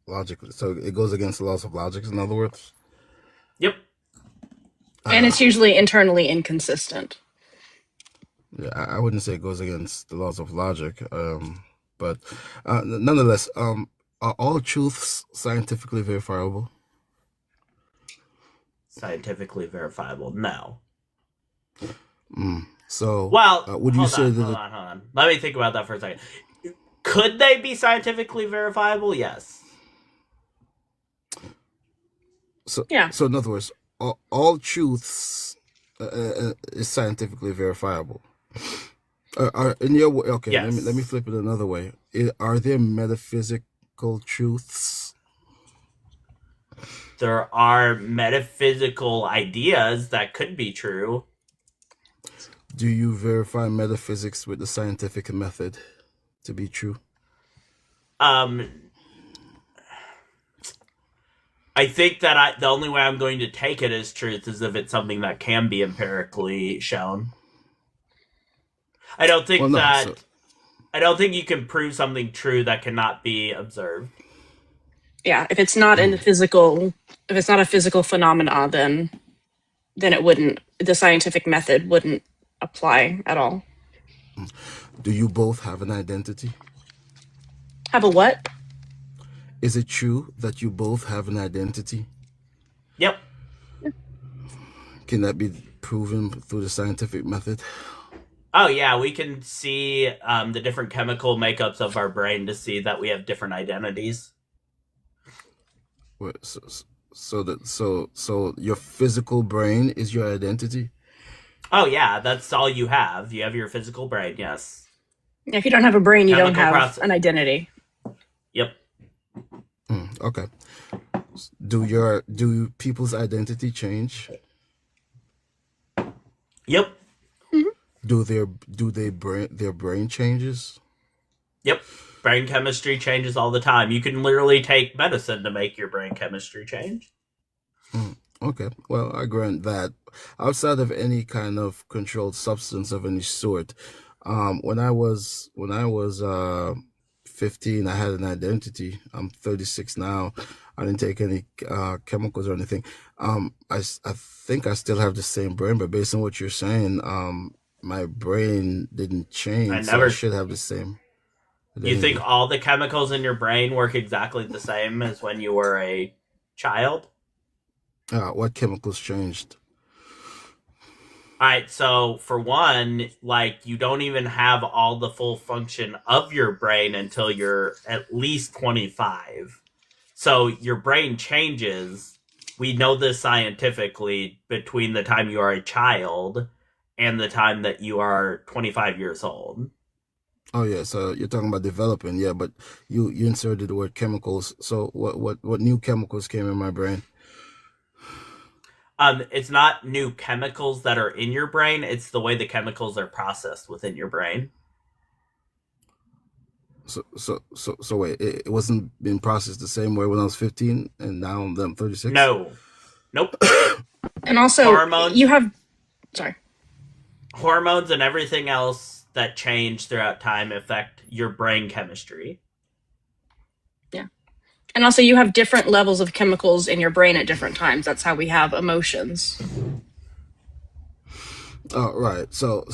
Logically. So it goes against the laws of logic, in other words? Yep. And it's usually internally inconsistent. Yeah, I wouldn't say it goes against the laws of logic. But nonetheless, are all truths scientifically verifiable? Scientifically verifiable? No. So, well, would you say that? Hold on. Let me think about that for a second. Could they be scientifically verifiable? Yes. So, yeah. So, in other words, all truths is scientifically verifiable. In your okay, yes. Let me flip it another way. Are there metaphysical truths? There are metaphysical ideas that could be true. Do you verify metaphysics with the scientific method to be true? I think that the only way I'm going to take it as truth is if it's something that can be empirically shown. I don't think I don't think you can prove something true that cannot be observed. Yeah, if it's not in physical, if it's not a physical phenomena, then it wouldn't. The scientific method wouldn't apply at all. Do you both have an identity? Have a what? Is it true that you both have an identity? Yep. Can that be proven through the scientific method? Oh, yeah, we can see the different chemical makeups of our brain to see that we have different identities. So your physical brain is your identity? Oh, yeah, that's all you have. You have your physical brain, yes. If you don't have a brain, you don't have an identity. Yep. Okay. Do people's identity change? Yep. Do their brain changes? Yep. Brain chemistry changes all the time. You can literally take medicine to make your brain chemistry change. Okay, well, I grant that. Outside of any kind of controlled substance of any sort, when I was 15, I had an identity. I'm 36 now. I didn't take any chemicals or anything. I think I still have the same brain, but based on what you're saying, my brain didn't change, so I should have the same identity. You think all the chemicals in your brain work exactly the same as when you were a child? What chemicals changed? All right, so for one, like, you don't even have all the full function of your brain until you're at least 25. So your brain changes. We know this scientifically between the time you are a child and the time that you are 25 years old. Oh yeah, so you're talking about developing, yeah, but you inserted the word chemicals. So what new chemicals came in my brain? It's not new chemicals that are in your brain. It's the way the chemicals are processed within your brain. So wait, it wasn't being processed the same way when I was 15 and now I'm 36? No. Nope. And also, hormones, you have... Sorry. Hormones and everything else that change throughout time affect your brain chemistry. Yeah. And also, you have different levels of chemicals in your brain at different times. That's how we have emotions. Oh, right. So,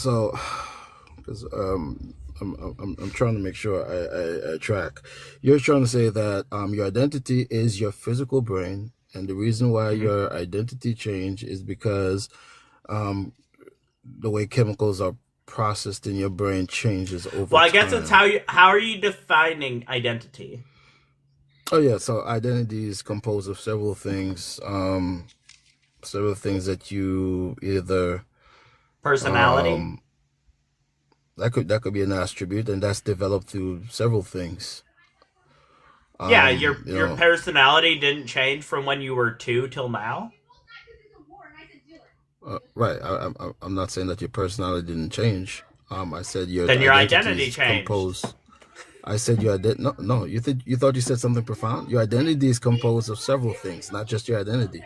because I'm trying to make sure I track. You're trying to say that your identity is your physical brain, and the reason why your identity changed is because the way chemicals are processed in your brain changes over time. Well, I guess it's how are you defining identity? Oh yeah, so identity is composed of several things that you either personality. That could be an attribute, and that's developed through several things. Yeah, your personality didn't change from when you were 2 till now. Right. I'm not saying that your personality didn't change. I said your identity changed. Composed. I said your identity. No. You thought you said something profound. Your identity is composed of several things, not just your identity.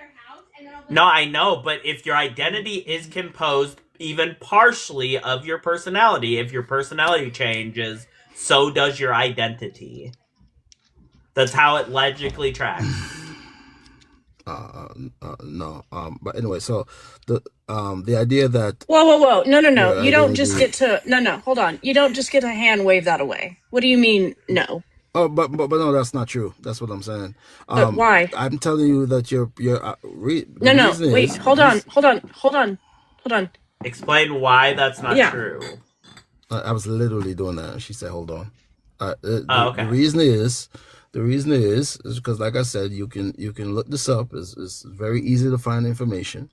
No, I know, but if your identity is composed even partially of your personality, if your personality changes, so does your identity. That's how it logically tracks. No. But anyway, so the idea that whoa, no. You don't just get to hold on. You don't just get to hand wave that away. What do you mean no? Oh, but no, that's not true. That's what I'm saying. But why? I'm telling you that you're wait, hold on. Explain why that's not true. I was literally doing that. She said, "Hold on." Okay. The reason is because, like I said, you can look this up. It's very easy to find information.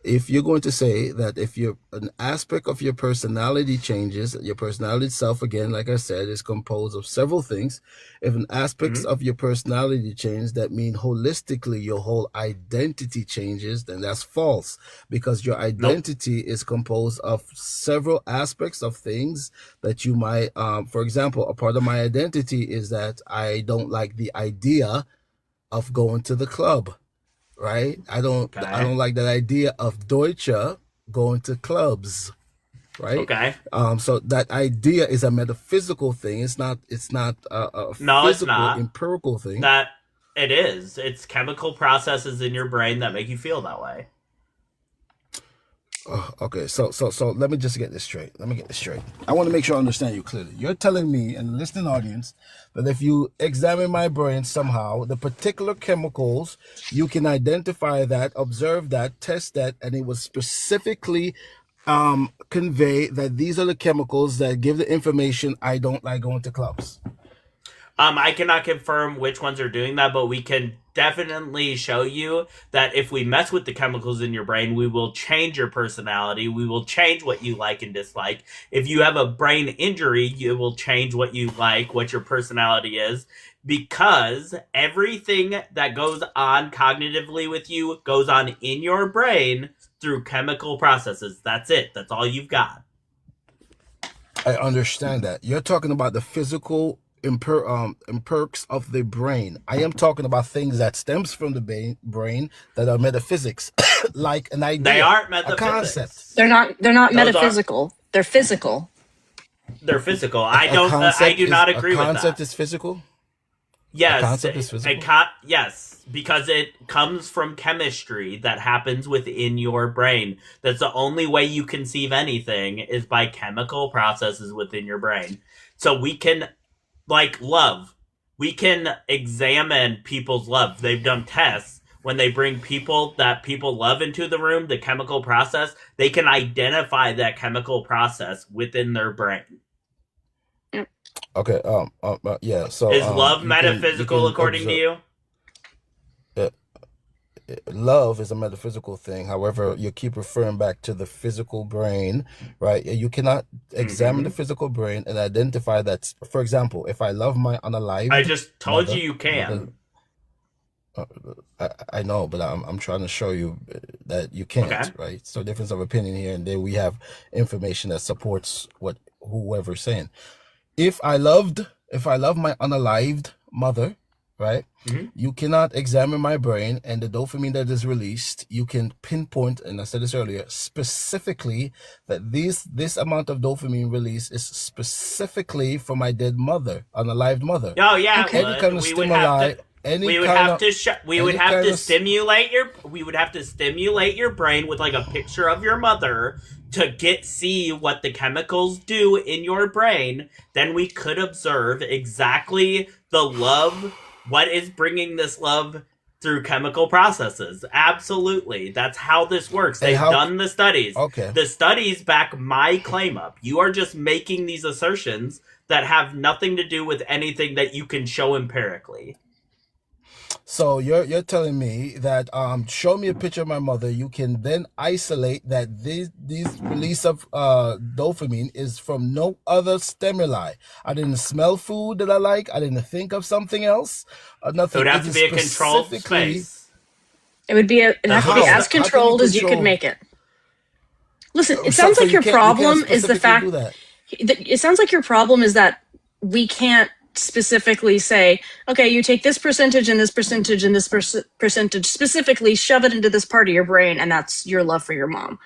If you're going to say that if an aspect of your personality changes, your personality itself, again, like I said, is composed of several things. If an aspect of your personality changes, that means holistically your whole identity changes, then that's false, because your identity is composed of several aspects of things that you might, for example, a part of my identity is that I don't like the idea of going to the club. Right? I don't like that idea of Deutsche going to clubs. Right? Okay. So that idea is a metaphysical thing. It's not a physical, empirical thing. That it is. It's chemical processes in your brain that make you feel that way. Okay, so let me just get this straight. I want to make sure I understand you clearly. You're telling me and the listening audience that if you examine my brain somehow, the particular chemicals, you can identify that, observe that, test that, and it will specifically convey that these are the chemicals that give the information I don't like going to clubs. I cannot confirm which ones are doing that, but we can definitely show you that if we mess with the chemicals in your brain, we will change your personality. We will change what you like and dislike. If you have a brain injury, it will change what you like, what your personality is, because everything that goes on cognitively with you goes on in your brain through chemical processes. That's it. That's all you've got. I understand that. You're talking about the physical perks of the brain. I am talking about things that stems from the brain that are metaphysics, like an idea. They aren't a metaphysics. concept. They're not metaphysical. They're physical. They're physical. I do not agree with that. A concept is physical? Yes. A concept is physical? Yes, because it comes from chemistry that happens within your brain. That's the only way you conceive anything is by chemical processes within your brain. So we can, like love, we can examine people's love. They've done tests. When they bring people that people love into the room, the chemical process, they can identify that chemical process within their brain. Okay. Yeah. So is love metaphysical according to you? Love is a metaphysical thing. However, you keep referring back to the physical brain, right? You cannot examine the physical brain and identify that. For example, if I love my unalived, I just told you can. I know, but I'm trying to show you that you can't, okay. Right? So difference of opinion here, and then we have information that supports what whoever's saying. If I love my unalived mother, right? You cannot examine my brain and the dopamine that is released. You can pinpoint, and I said this earlier, specifically that this amount of dopamine release is specifically for my dead mother, unalived mother. Oh yeah, okay. Any kind of stimuli. We would have to stimulate your brain with like a picture of your mother to see what the chemicals do in your brain. Then we could observe exactly the love, what is bringing this love through chemical processes. Absolutely. That's how this works. They've done the studies. Okay. The studies back my claim up. You are just making these assertions that have nothing to do with anything that you can show empirically. So you're telling me that show me a picture of my mother. You can then isolate that these release of dopamine is from no other stimuli. I didn't smell food that I like. I didn't think of something else. Nothing. It would have to be a controlled space. It would be as controlled as you could make it. Listen, it sounds like your problem is the fact. It sounds like your problem is that we can't specifically say, okay, you take this percentage and this percentage and this percentage, specifically shove it into this part of your brain, and that's your love for your mom.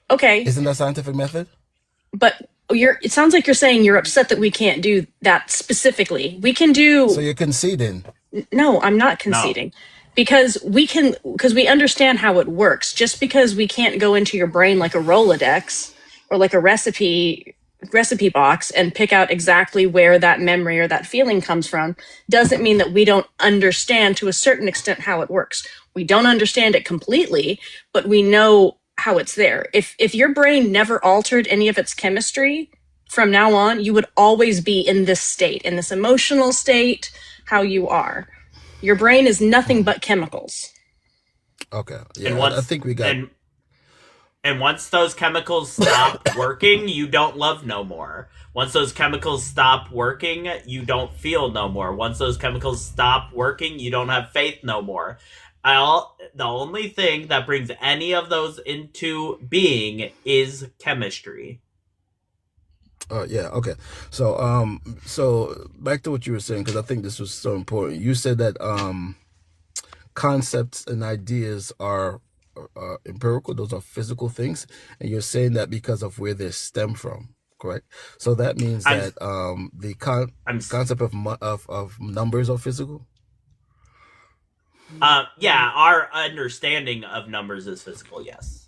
Okay. Isn't that scientific method? But it sounds like you're saying you're upset that we can't do that specifically. We can do. So you're conceding. No, I'm not conceding. No. Because we understand how it works. Just because we can't go into your brain like a Rolodex or like a recipe box and pick out exactly where that memory or that feeling comes from doesn't mean that we don't understand to a certain extent how it works. We don't understand it completely, but we know how it's there. If your brain never altered any of its chemistry, from now on, you would always be in this state, in this emotional state, how you are. Your brain is nothing but chemicals. Okay. Yeah, I think we got... And once those chemicals stop working, you don't love no more. Once those chemicals stop working, you don't feel no more. Once those chemicals stop working, you don't have faith no more. The only thing that brings any of those into being is chemistry. Yeah, okay. So back to what you were saying, because I think this was so important. You said that concepts and ideas are empirical, those are physical things, and you're saying that because of where they stem from, correct? So that means that the concept of numbers are physical. Yeah, our understanding of numbers is physical. Yes,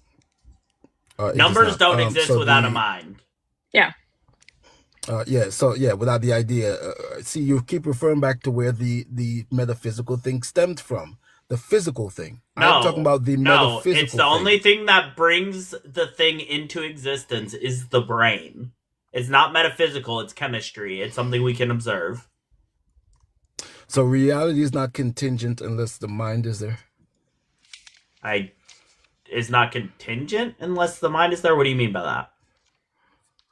numbers don't exist without a mind. Yeah. Without the idea. See, you keep referring back to where the metaphysical thing stemmed from. The physical thing. No, I'm talking about the metaphysical it's the only thing that brings the thing into existence is the brain. It's not metaphysical, it's chemistry. It's something we can observe. So reality is not contingent unless the mind is there? It's not contingent unless the mind is there? What do you mean by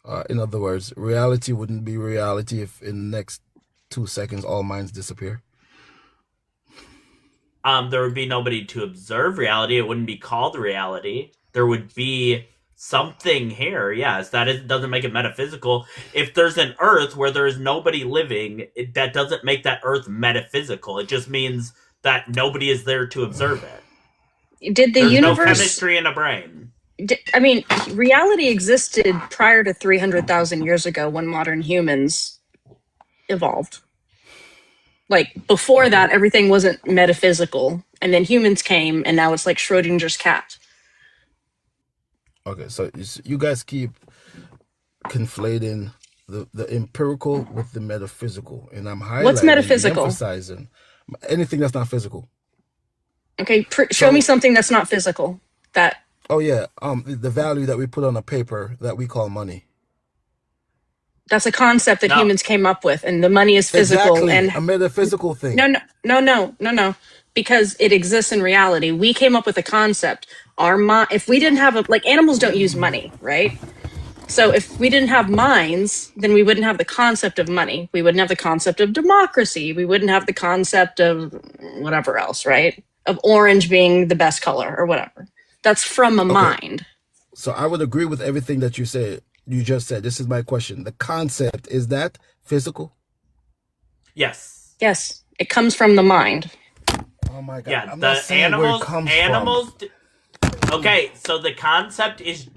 that? In other words, reality wouldn't be reality if in the next 2 seconds all minds disappear. There would be nobody to observe reality. It wouldn't be called reality. There would be something here. Yes, doesn't make it metaphysical. If there's an Earth where there is nobody living, that doesn't make that Earth metaphysical. It just means that nobody is there to observe it. Did the There's universe? no chemistry in a brain. I mean, reality existed prior to 300,000 years ago when modern humans evolved. Like, before that, everything wasn't metaphysical. And then humans came, and now it's like Schrodinger's cat. Okay, so you guys keep conflating the empirical with the metaphysical, and I'm highlighting, What's metaphysical? emphasizing anything that's not physical. Okay, show me something that's not physical. Oh yeah, the value that we put on a paper that we call money. That's a concept that humans came up with, and the money is physical. Exactly, and a metaphysical thing. No. Because it exists in reality. We came up with a concept. If we didn't have animals don't use money, right? So if we didn't have minds, then we wouldn't have the concept of money. We wouldn't have the concept of democracy. We wouldn't have the concept of whatever else, right? Of orange being the best color or whatever. That's from a mind. So I would agree with everything that you said. You just said. This is my question. The concept, is that physical? Yes. Yes. It comes from the mind. Oh my God. Yeah, I'm the not saying where it comes from. Okay, so the concept is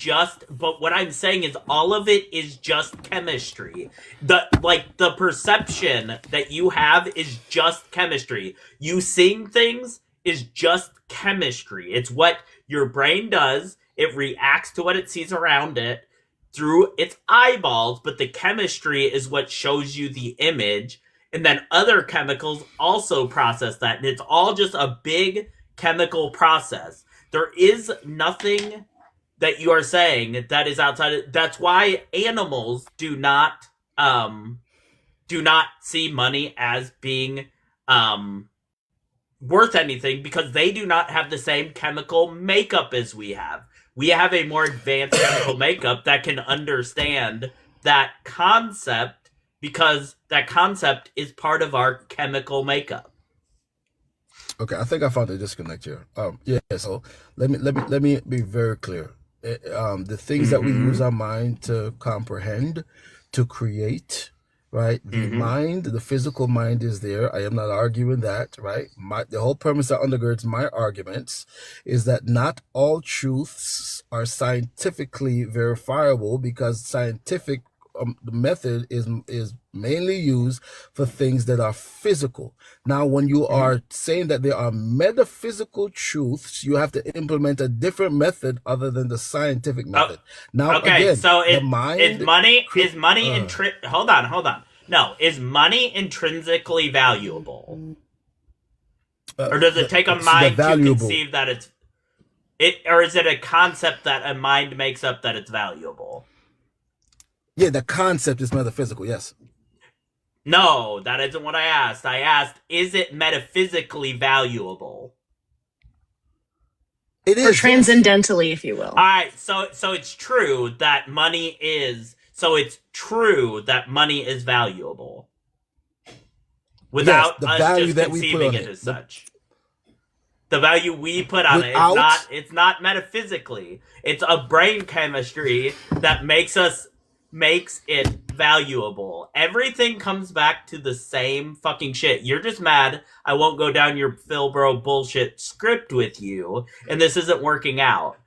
but what I'm saying is all of it is just chemistry. The perception that you have is just chemistry. You seeing things is just chemistry. It's what your brain does. It reacts to what it sees around it through its eyeballs, but the chemistry is what shows you the image, and then other chemicals also process that, and it's all just a big chemical process. There is nothing that you are saying that is outside. That's why animals do not see money as being worth anything, because they do not have the same chemical makeup as we have. We have a more advanced chemical makeup that can understand that concept, because that concept is part of our chemical makeup. Okay, I think I found a disconnect here. So let me be very clear. The things that we use our mind to comprehend, to create, right? The mind, the physical mind is there. I am not arguing that, right? The whole premise that undergirds my arguments is that not all truths are scientifically verifiable, because scientific the method is mainly used for things that are physical. Now, when you are saying that there are metaphysical truths, you have to implement a different method other than the scientific method. Now, okay, again, so the mind is money hold on. No, is money intrinsically valuable? Or does it take a mind to conceive that or is it a concept that a mind makes up that it's valuable? Yeah, the concept is metaphysical, yes. No, that isn't what I asked. I asked, is it metaphysically valuable? It is. Or transcendentally, if you will. Alright, so it's true that money is... So it's true that money is valuable. Without us just conceiving it as such. The value we put on it's not metaphysically. It's a brain chemistry that makes it valuable. Everything comes back to the same fucking shit. You're just mad I won't go down your Philbro bullshit script with you, and this isn't working out.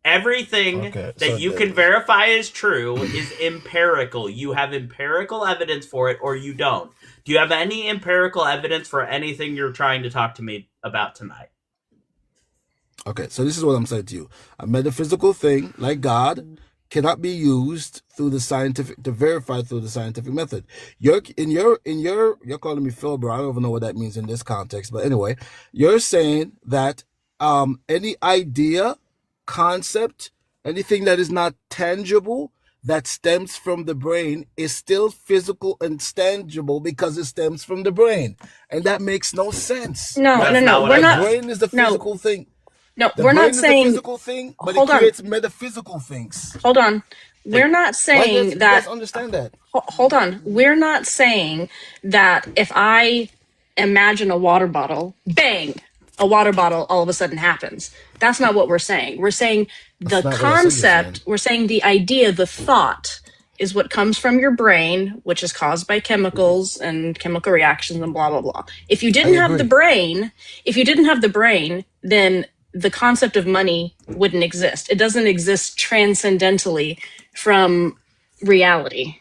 Everything that you can verify is true is empirical. You have empirical evidence for it, or you don't. Do you have any empirical evidence for anything you're trying to talk to me about tonight? Okay, so this is what I'm saying to you. A metaphysical thing, like God, cannot be used through the scientific to verify through the scientific method. You're calling me Philbro. I don't even know what that means in this context, but anyway, you're saying that any idea, concept, anything that is not tangible that stems from the brain is still physical and tangible because it stems from the brain, and that makes no sense. No. We're not. The brain is the physical thing. No, we're not saying physical thing, but it creates metaphysical things. Hold on. We're not saying that. You guys understand that? Hold on. We're not saying that if I imagine a water bottle, bang, a water bottle all of a sudden happens. That's not what we're saying. We're saying the concept, we're saying the idea, the thought is what comes from your brain, which is caused by chemicals and chemical reactions and blah, blah, blah. If you didn't have the brain, then the concept of money wouldn't exist. It doesn't exist transcendentally from reality.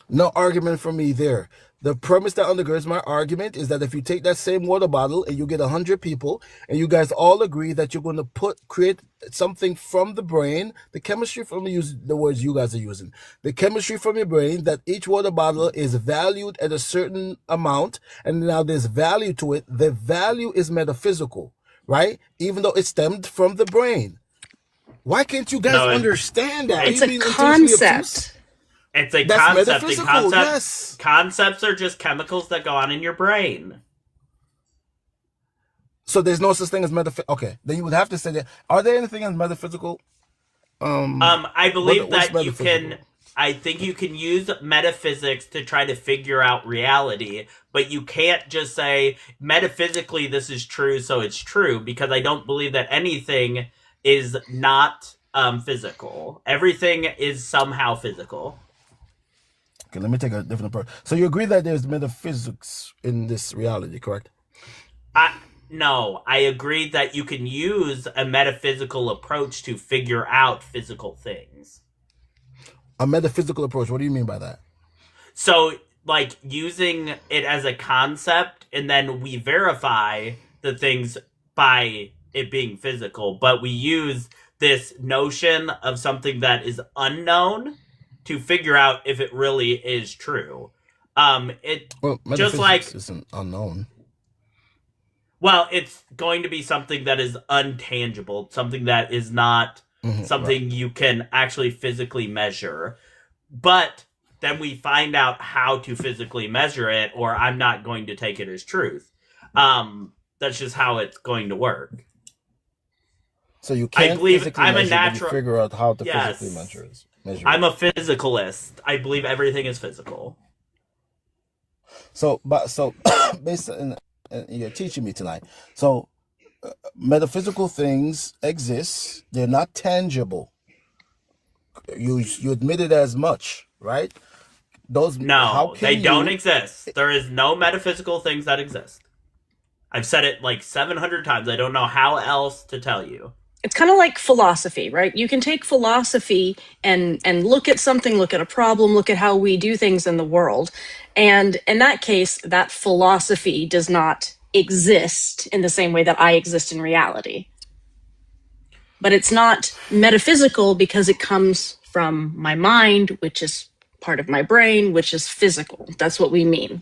No argument from me there. The premise that undergirds my argument is that if you take that same water bottle and you get 100 people and you guys all agree that you're going to create something from the brain, the chemistry from the words you guys are using, the chemistry from your brain, that each water bottle is valued at a certain amount, and now there's value to it. The value is metaphysical, right? Even though it stemmed from the brain. Why can't you guys understand that? It's a concept. It's a concept. Concepts are just chemicals that go on in your brain. So there's no such thing as metaphysical. Okay, then you would have to say that. Are there anything as metaphysical? I believe that you can. I think you can use metaphysics to try to figure out reality, but you can't just say metaphysically this is true, so it's true, because I don't believe that anything is not physical. Everything is somehow physical. Okay, let me take a different approach. So you agree that there's metaphysics in this reality, correct? No, I agree that you can use a metaphysical approach to figure out physical things. A metaphysical approach, what do you mean by that? So, like, using it as a concept, and then we verify the things by it being physical, but we use this notion of something that is unknown to figure out if it really is true. Just like isn't unknown. Well, it's going to be something that is untangible, something that is not something you can actually physically measure. But then we find out how to physically measure it, or I'm not going to take it as truth. That's just how it's going to work. So you can't physically I'm measure, a natural. But you figure out how to physically measure it. I'm a physicalist. I believe everything is physical. So based on you're teaching me tonight. So metaphysical things exist. They're not tangible. You admitted as much, right? No, they don't exist. There is no metaphysical things that exist. I've said it like 700 times. I don't know how else to tell you. It's kind of like philosophy, right? You can take philosophy and look at something, look at a problem, look at how we do things in the world. And in that case, that philosophy does not exist in the same way that I exist in reality. But it's not metaphysical because it comes from my mind, which is part of my brain, which is physical. That's what we mean.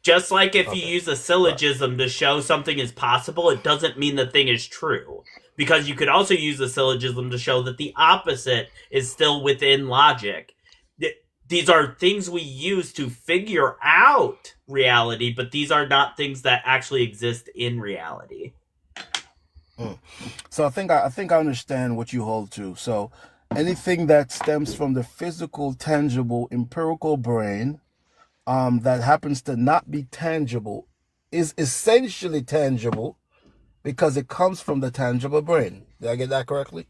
Just like if you use a syllogism to show something is possible, it doesn't mean the thing is true. Because you could also use a syllogism to show that the opposite is still within logic. These are things we use to figure out reality, but these are not things that actually exist in reality. So I think I understand what you hold to. So anything that stems from the physical, tangible, empirical brain that happens to not be tangible is essentially tangible because it comes from the tangible brain. Did I get that correctly?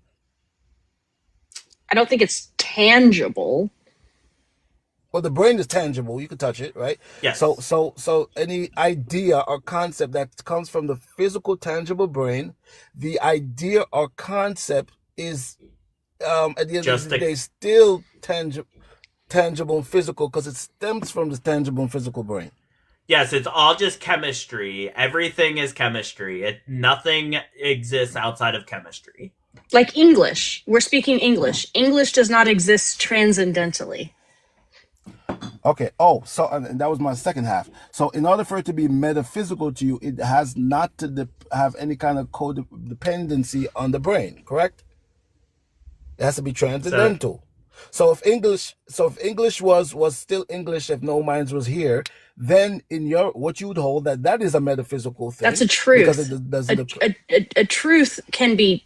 I don't think it's tangible. Well, the brain is tangible. You can touch it, right? Yes. So any idea or concept that comes from the physical, tangible brain, the idea or concept is, at the end of the day, still tangible and physical because it stems from the tangible and physical brain. Yes, it's all just chemistry. Everything is chemistry. Nothing exists outside of chemistry. Like English. We're speaking English. English does not exist transcendentally. Okay. Oh, so and that was my second half. So in order for it to be metaphysical to you, it has not to have any kind of codependency on the brain, correct? It has to be transcendental. So if English was still English if no minds was here, then in what you would hold that is a metaphysical thing. That's a truth. Because it doesn't. A truth can be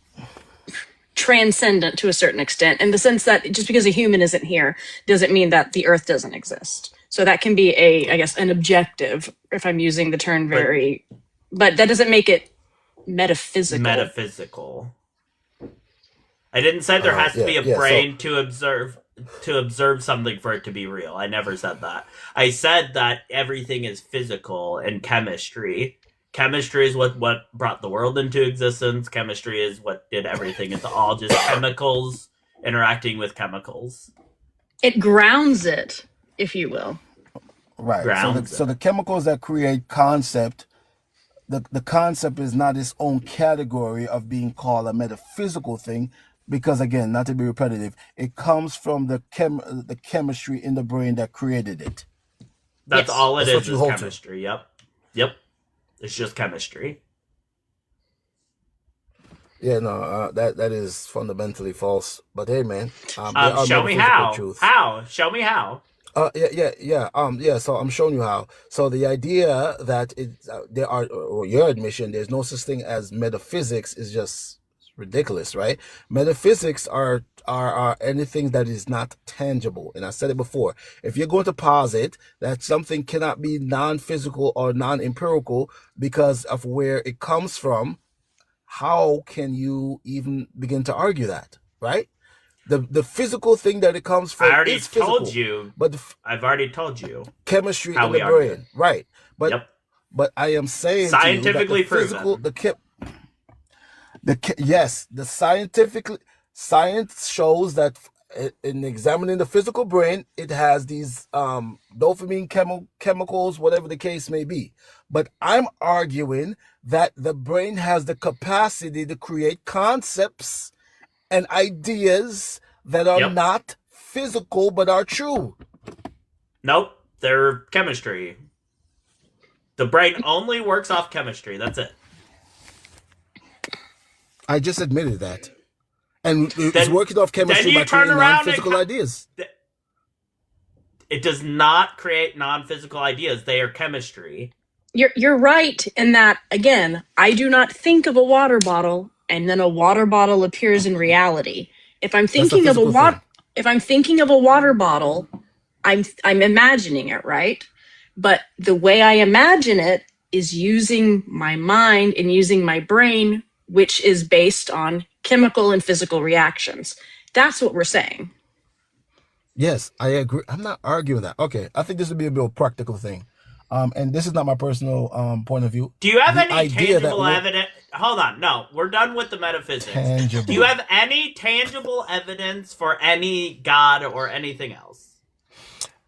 transcendent to a certain extent, in the sense that just because a human isn't here doesn't mean that the earth doesn't exist. So that can be an objective, if I'm using the term but that doesn't make it metaphysical. I didn't say there has to be a brain so, to observe something for it to be real. I never said that. I said that everything is physical in chemistry. Chemistry is what brought the world into existence. Chemistry is what did everything. It's all just chemicals interacting with chemicals. It grounds it, if you will. Right. So the chemicals that create concept, the concept is not its own category of being called a metaphysical thing, because again, not to be repetitive, it comes from the chemistry in the brain that created it. That's all it is chemistry. Yep. It's just chemistry. Yeah, no, that is fundamentally false. But hey, man, show me how. Truths. How? Show me how. Yeah. So I'm showing you how. So the idea that there are, or your admission, there's no such thing as metaphysics is just ridiculous, right? Metaphysics are anything that is not tangible. And I said it before. If you're going to posit that something cannot be non-physical or non-empirical because of where it comes from, how can you even begin to argue that, right? The physical thing that it comes from is physical. I've already told you. Chemistry in the brain, right? But I am saying scientifically to you that the proven. Science shows that in examining the physical brain, it has these dopamine chemicals, whatever the case may be. But I'm arguing that the brain has the capacity to create concepts and ideas that are not physical but are true. Nope, they're chemistry. The brain only works off chemistry. That's it. I just admitted that. And it's working off chemistry by creating non-physical ideas. It does not create non-physical ideas. They are chemistry. You're right in that, again, I do not think of a water bottle and then a water bottle appears in reality. If I'm thinking of a water bottle, I'm imagining it, right? But the way I imagine it is using my mind and using my brain, which is based on chemical and physical reactions. That's what we're saying. Yes, I agree. I'm not arguing that. Okay, I think this would be a real practical thing. And this is not my personal point of view. Do you have any tangible evidence? Hold on. No, we're done with the metaphysics. Tangible. Do you have any tangible evidence for any God or anything else?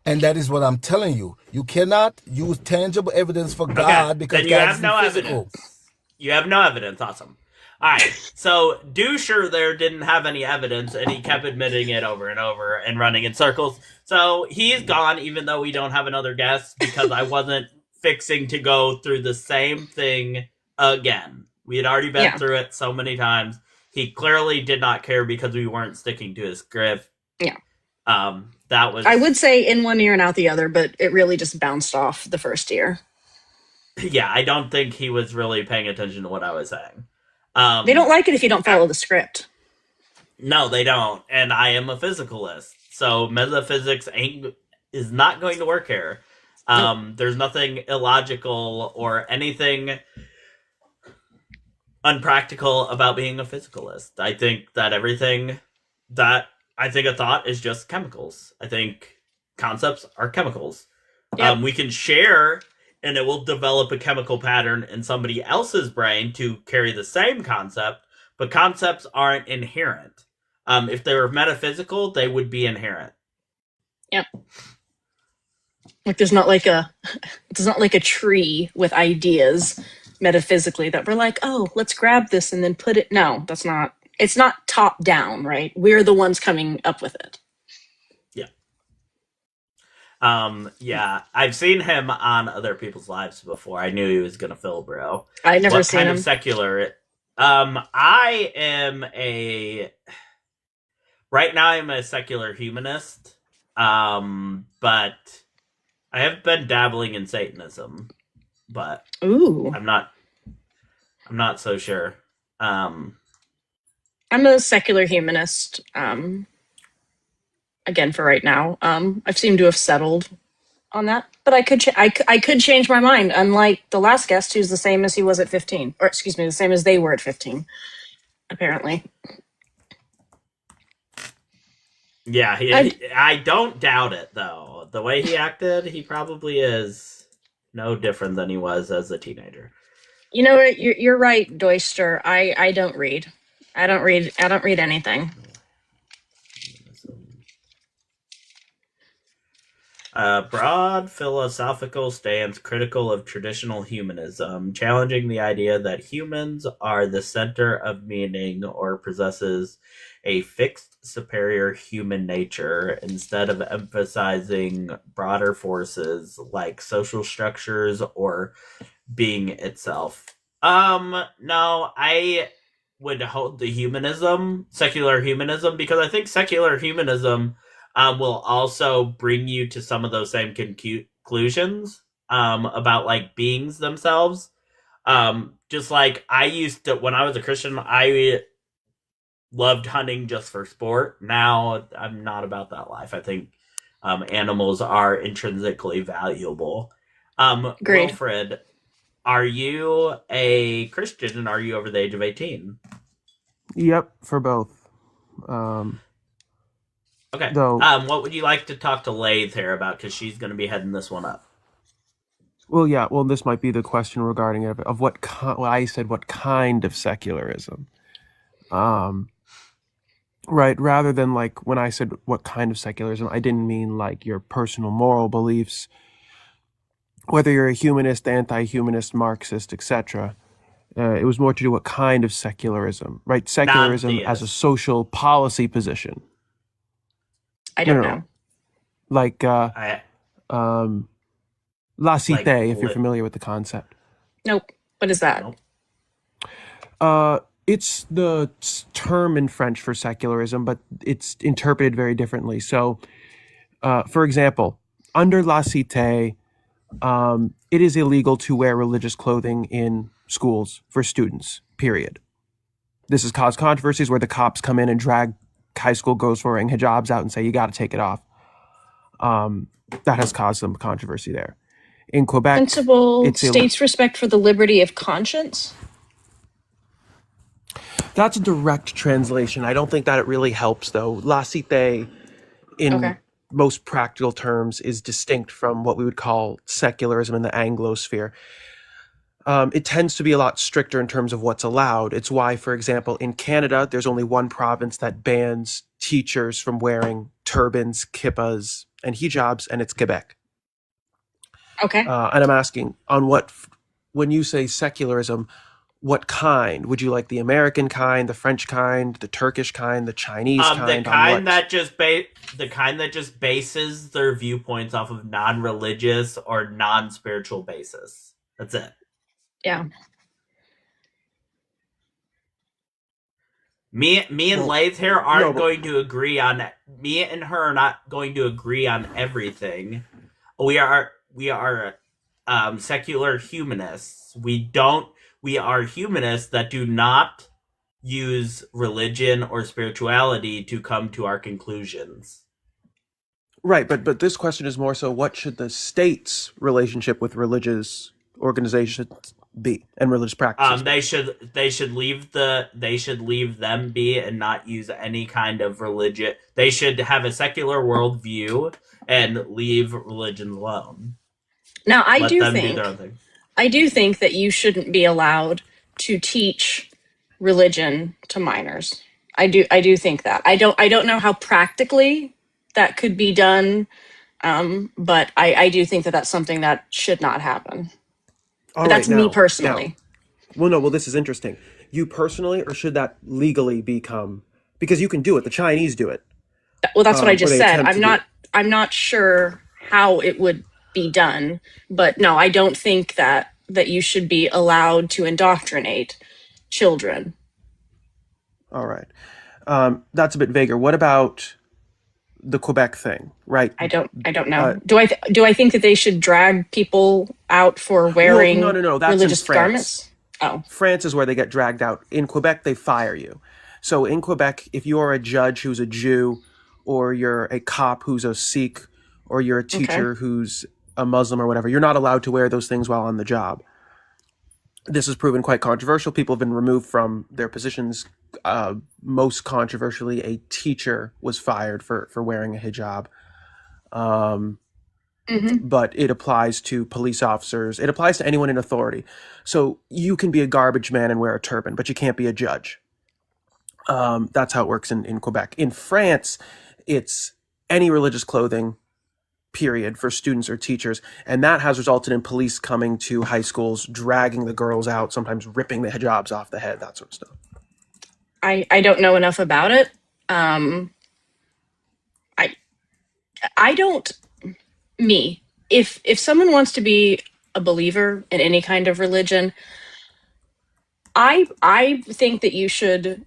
And that is what I'm telling you. You cannot use tangible evidence for God because then you God have is no physical. Evidence. You have no evidence. Awesome. All right. So Dusher there didn't have any evidence, and he kept admitting it over and over and running in circles. So he's gone, even though we don't have another guest, because I wasn't fixing to go through the same thing again. We had already been through it so many times. He clearly did not care because we weren't sticking to his script. Yeah. That was. I would say in one ear and out the other, but it really just bounced off the first ear. Yeah, I don't think he was really paying attention to what I was saying. They don't like it if you don't follow the script. No, they don't. And I am a physicalist. So metaphysics is not going to work here. There's nothing illogical or anything unpractical about being a physicalist. I think that a thought is just chemicals. I think concepts are chemicals. Yep. We can share, and it will develop a chemical pattern in somebody else's brain to carry the same concept, but concepts aren't inherent. If they were metaphysical, they would be inherent. Yep. Like it's not like a tree with ideas metaphysically that we're like, oh, let's grab this and then put it. No, it's not top down, right? We're the ones coming up with it. Yeah, I've seen him on other people's lives before. I knew he was gonna fill, bro. I never seen him. What kind of secular? I am right now. I'm a secular humanist. But I have been dabbling in Satanism. But I'm not so sure. I'm a secular humanist. Again, for right now, I've seemed to have settled on that, but I could I could change my mind. Unlike the last guest, who's the same as he was at 15, or excuse me, the same as they were at 15. Apparently. Yeah, I don't doubt it though. The way he acted, he probably is no different than he was as a teenager. You know what? You're right, Doyster. I don't read. I don't read anything. A broad philosophical stance critical of traditional humanism, challenging the idea that humans are the center of meaning or possesses a fixed superior human nature instead of emphasizing broader forces like social structures or being itself. No, I would hold the secular humanism, because I think secular humanism will also bring you to some of those same conclusions about like beings themselves. Just like I used to, when I was a Christian, I loved hunting just for sport. Now I'm not about that life. I think animals are intrinsically valuable. Agreed. Wilfred, are you a Christian and are you over the age of 18? Yep, for both. Okay. Though, what would you like to talk to Lathe here about? Because she's going to be heading this one up. well, yeah. Well, this might be the question regarding it of what I said. What kind of secularism? Right. Rather than like when I said what kind of secularism, I didn't mean like your personal moral beliefs, whether you're a humanist, anti-humanist, Marxist, etc. It was more to do what kind of secularism, right? Secularism as a social policy position. I don't know. Like Lathe, if you're familiar with the concept. Nope. What is that? It's the term in French for secularism, but it's interpreted very differently. So, for example, under Lathe, it is illegal to wear religious clothing in schools for students, period. This has caused controversies where the cops come in and drag high school girls wearing hijabs out and say, you got to take it off. That has caused some controversy there. In Quebec, principle states respect for the liberty of conscience. That's a direct translation. I don't think that it really helps, though. Lathe, in most practical terms, is distinct from what we would call secularism in the Anglosphere. It tends to be a lot stricter in terms of what's allowed. It's why, for example, in Canada, there's only one province that bans teachers from wearing turbans, kippas, and hijabs, and it's Quebec. Okay. And I'm asking, when you say secularism, what kind? Would you like the American kind, the French kind, the Turkish kind, the Chinese kind? The kind that just bases their viewpoints off of non-religious or non-spiritual basis. That's it. Yeah. Me and Lathe here aren't going to agree on. Me and her are not going to agree on everything. We are secular humanists. We are humanists that do not use religion or spirituality to come to our conclusions. Right, but this question is more so: what should the state's relationship with religious organizations be and religious practices? They should leave them be and not use any kind of religion. They should have a secular worldview and leave religion alone. Now, I do think that you shouldn't be allowed to teach religion to minors. I do think that. I don't know how practically that could be done, but I do think that that's something that should not happen. But that's me personally. Well, this is interesting. You personally, or should that legally become? Because you can do it. The Chinese do it. Well, that's what I just said. I'm not sure how it would be done, but no, I don't think that you should be allowed to indoctrinate children. All right. That's a bit vaguer. What about the Quebec thing, right? I don't know. Do I think that they should drag people out for wearing no, that's religious in France. garments? Oh. France is where they get dragged out. In Quebec, they fire you. So in Quebec, if you're a judge who's a Jew, or you're a cop who's a Sikh, or you're a teacher who's a Muslim or whatever, you're not allowed to wear those things while on the job. This has proven quite controversial. People have been removed from their positions. Most controversially, a teacher was fired for wearing a hijab. But it applies to police officers. It applies to anyone in authority. So you can be a garbage man and wear a turban, but you can't be a judge. That's how it works in Quebec. In France, it's any religious clothing, period, for students or teachers. And that has resulted in police coming to high schools, dragging the girls out, sometimes ripping the hijabs off the head, that sort of stuff. I don't know enough about it. I don't, if someone wants to be a believer in any kind of religion, I think that you should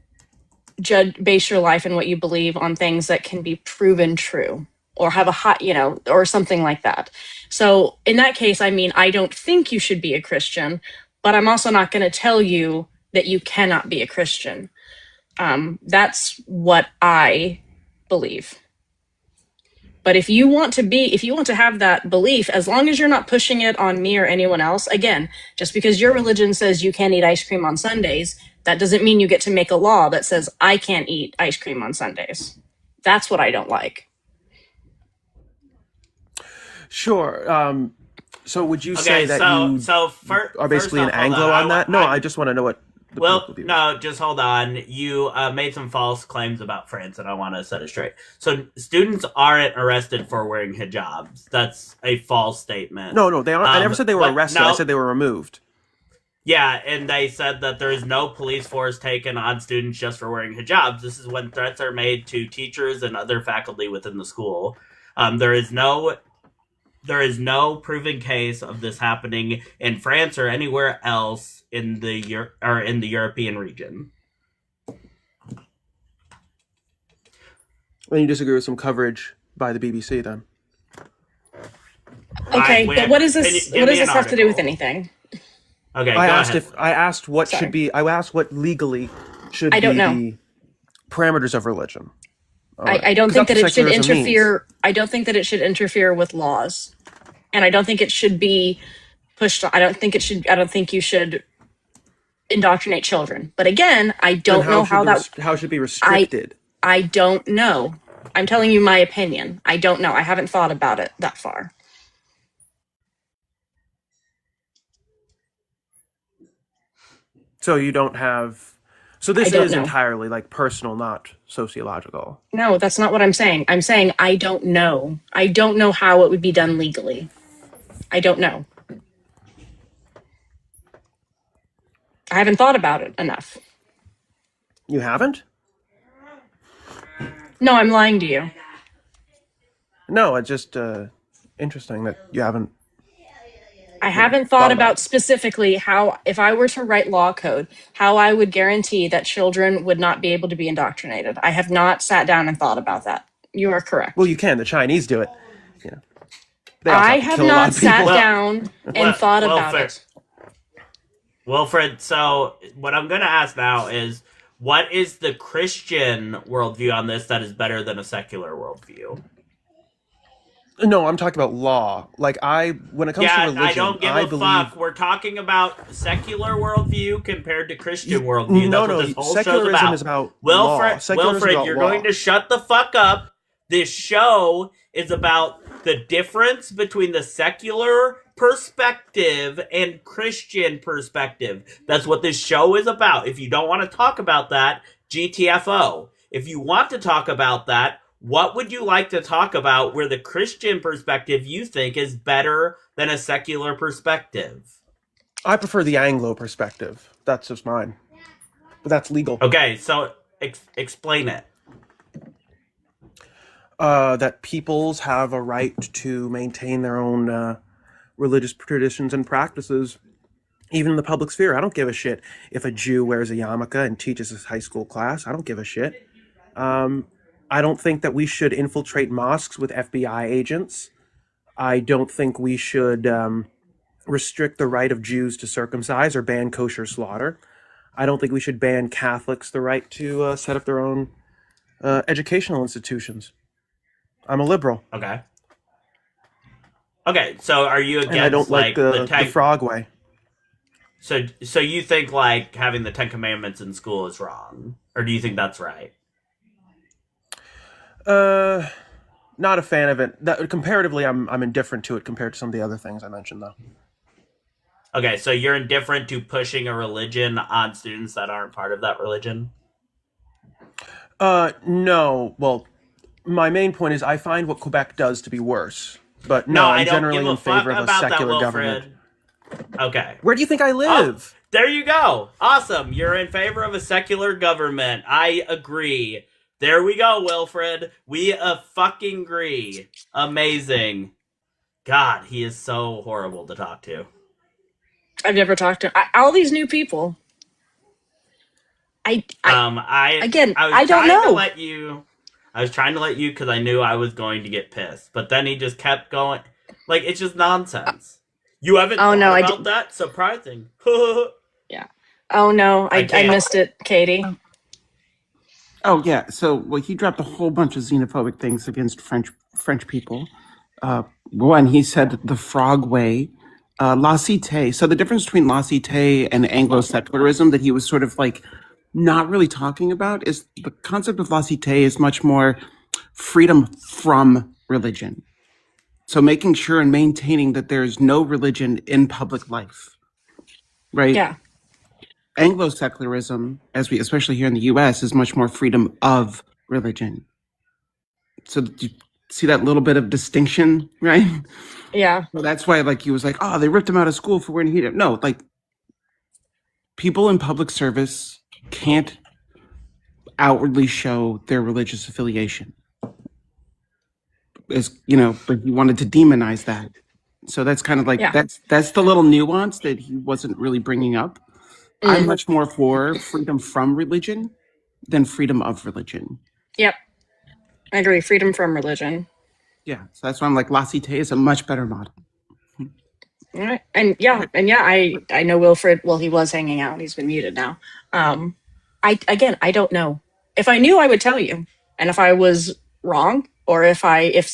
base your life and what you believe on things that can be proven true, or have a hot, or something like that. So in that case, I mean, I don't think you should be a Christian, but I'm also not going to tell you that you cannot be a Christian. That's what I believe. But if you want to have that belief, as long as you're not pushing it on me or anyone else, again, just because your religion says you can't eat ice cream on Sundays, that doesn't mean you get to make a law that says I can't eat ice cream on Sundays. That's what I don't like. Sure. So would you say that you are basically an Anglo on that? No, I just want to know what no, just hold on. You made some false claims about France, and I want to set it straight. So students aren't arrested for wearing hijabs. That's a false statement. No, they aren't. I never said they were arrested. I said they were removed. Yeah, and they said that there is no police force taken on students just for wearing hijabs. This is when threats are made to teachers and other faculty within the school. There is no proven case of this happening in France or anywhere else in the European region. Well, you disagree with some coverage by the BBC, then? Okay, but what does this have to do with anything? Okay, I asked what legally should be the parameters of religion. I don't think that it should interfere. I don't think that it should interfere with laws, and I don't think it should be pushed. I don't think you should indoctrinate children. But again, I don't know how should be restricted. I don't know. I'm telling you my opinion. I don't know. I haven't thought about it that far. So you don't have. So this is entirely like personal, not sociological. No, that's not what I'm saying. I'm saying I don't know. I don't know how it would be done legally. I don't know. I haven't thought about it enough. You haven't? No, I'm lying to you. No, it's just interesting that you haven't. I haven't thought about specifically how, if I were to write law code, how I would guarantee that children would not be able to be indoctrinated. I have not sat down and thought about that. You are correct. Well, you can. The Chinese do it. I have not sat down and thought about it. Wilfred, so what I'm going to ask now is, what is the Christian worldview on this that is better than a secular worldview? No, I'm talking about law. When it comes to religion, I don't give a fuck. We're talking about secular worldview compared to Christian worldview. That's what this whole secularism show's about. Wilfred, you're going to shut the fuck up. This show is about the difference between the secular perspective and Christian perspective. That's what this show is about. If you don't want to talk about that, GTFO. If you want to talk about that, what would you like to talk about where the Christian perspective you think is better than a secular perspective? I prefer the Anglo perspective. That's just mine. But that's legal. Okay, so explain it. That peoples have a right to maintain their own religious traditions and practices, even in the public sphere. I don't give a shit if a Jew wears a yarmulke and teaches his high school class. I don't give a shit. I don't think that we should infiltrate mosques with FBI agents. I don't think we should restrict the right of Jews to circumcise or ban kosher slaughter. I don't think we should ban Catholics the right to set up their own educational institutions. I'm a liberal. Okay. Okay, so are you against And I don't like the frog way. So you think like having the 10 Commandments in school is wrong, or do you think that's right? Not a fan of it. Comparatively, I'm indifferent to it compared to some of the other things I mentioned, though. Okay, so you're indifferent to pushing a religion on students that aren't part of that religion? No. Well, my main point is I find what Quebec does to be worse. But no, I'm generally in favor of a secular government. Okay. Where do you think I live? Oh, there you go. Awesome. You're in favor of a secular government. I agree. There we go, Wilfred. We fucking agree. Amazing. God, he is so horrible to talk to. I've never talked to all these new people. I don't know. I was trying to let you because I knew I was going to get pissed, but then he just kept going. Like, it's just nonsense. You haven't thought about that? Surprising. Yeah. Oh no, I missed it, Katie. Oh yeah. So he dropped a whole bunch of xenophobic things against French people. One, he said the frog way, Lathe. So the difference between Lathe and Anglo-secularism that he was sort of like not really talking about is the concept of Lathe is much more freedom from religion. So making sure and maintaining that there's no religion in public life, right? Yeah. Anglo-secularism, especially here in the U.S., is much more freedom of religion. So do you see that little bit of distinction, right? Yeah. So that's why, he was like, oh, they ripped him out of school for wearing heat. No, people in public service can't outwardly show their religious affiliation. But he wanted to demonize that. So that's kind of that's the little nuance that he wasn't really bringing up. I'm much more for freedom from religion than freedom of religion. Yep. I agree. Freedom from religion. Yeah. So that's why I'm like, Lathe is a much better model. All right. And I know Wilfred. Well, he was hanging out. He's been muted now. I don't know. If I knew, I would tell you. And if I was wrong, or if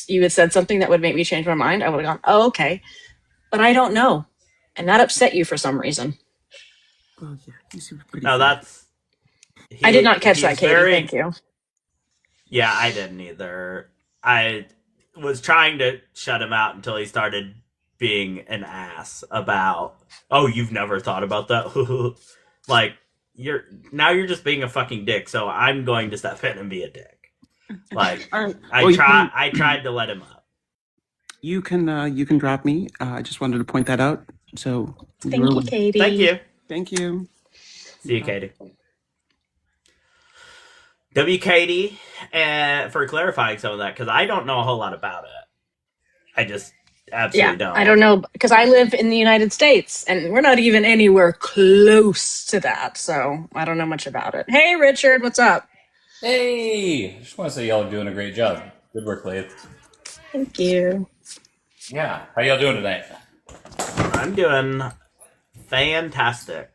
you had said something that would make me change my mind, I would have gone, oh, okay. But I don't know. And that upset you for some reason. Well, yeah, he seems pretty. No, I did not catch that, Katie. Thank you. Yeah, I didn't either. I was trying to shut him out until he started being an ass about, oh, you've never thought about that? Like, you're just being a fucking dick, so I'm going to step in and be a dick. Like, I tried to let him up. You can drop me. I just wanted to point that out. So thank you, Katie. Thank you. See you, Katie. Katie, for clarifying some of that, because I don't know a whole lot about it. I just absolutely don't. I don't know, because I live in the United States, and we're not even anywhere close to that, so I don't know much about it. Hey, Richard, what's up? Hey! I just want to say y'all are doing a great job. Good work, Lathe. Thank you. Yeah. How y'all doing tonight? I'm doing fantastic.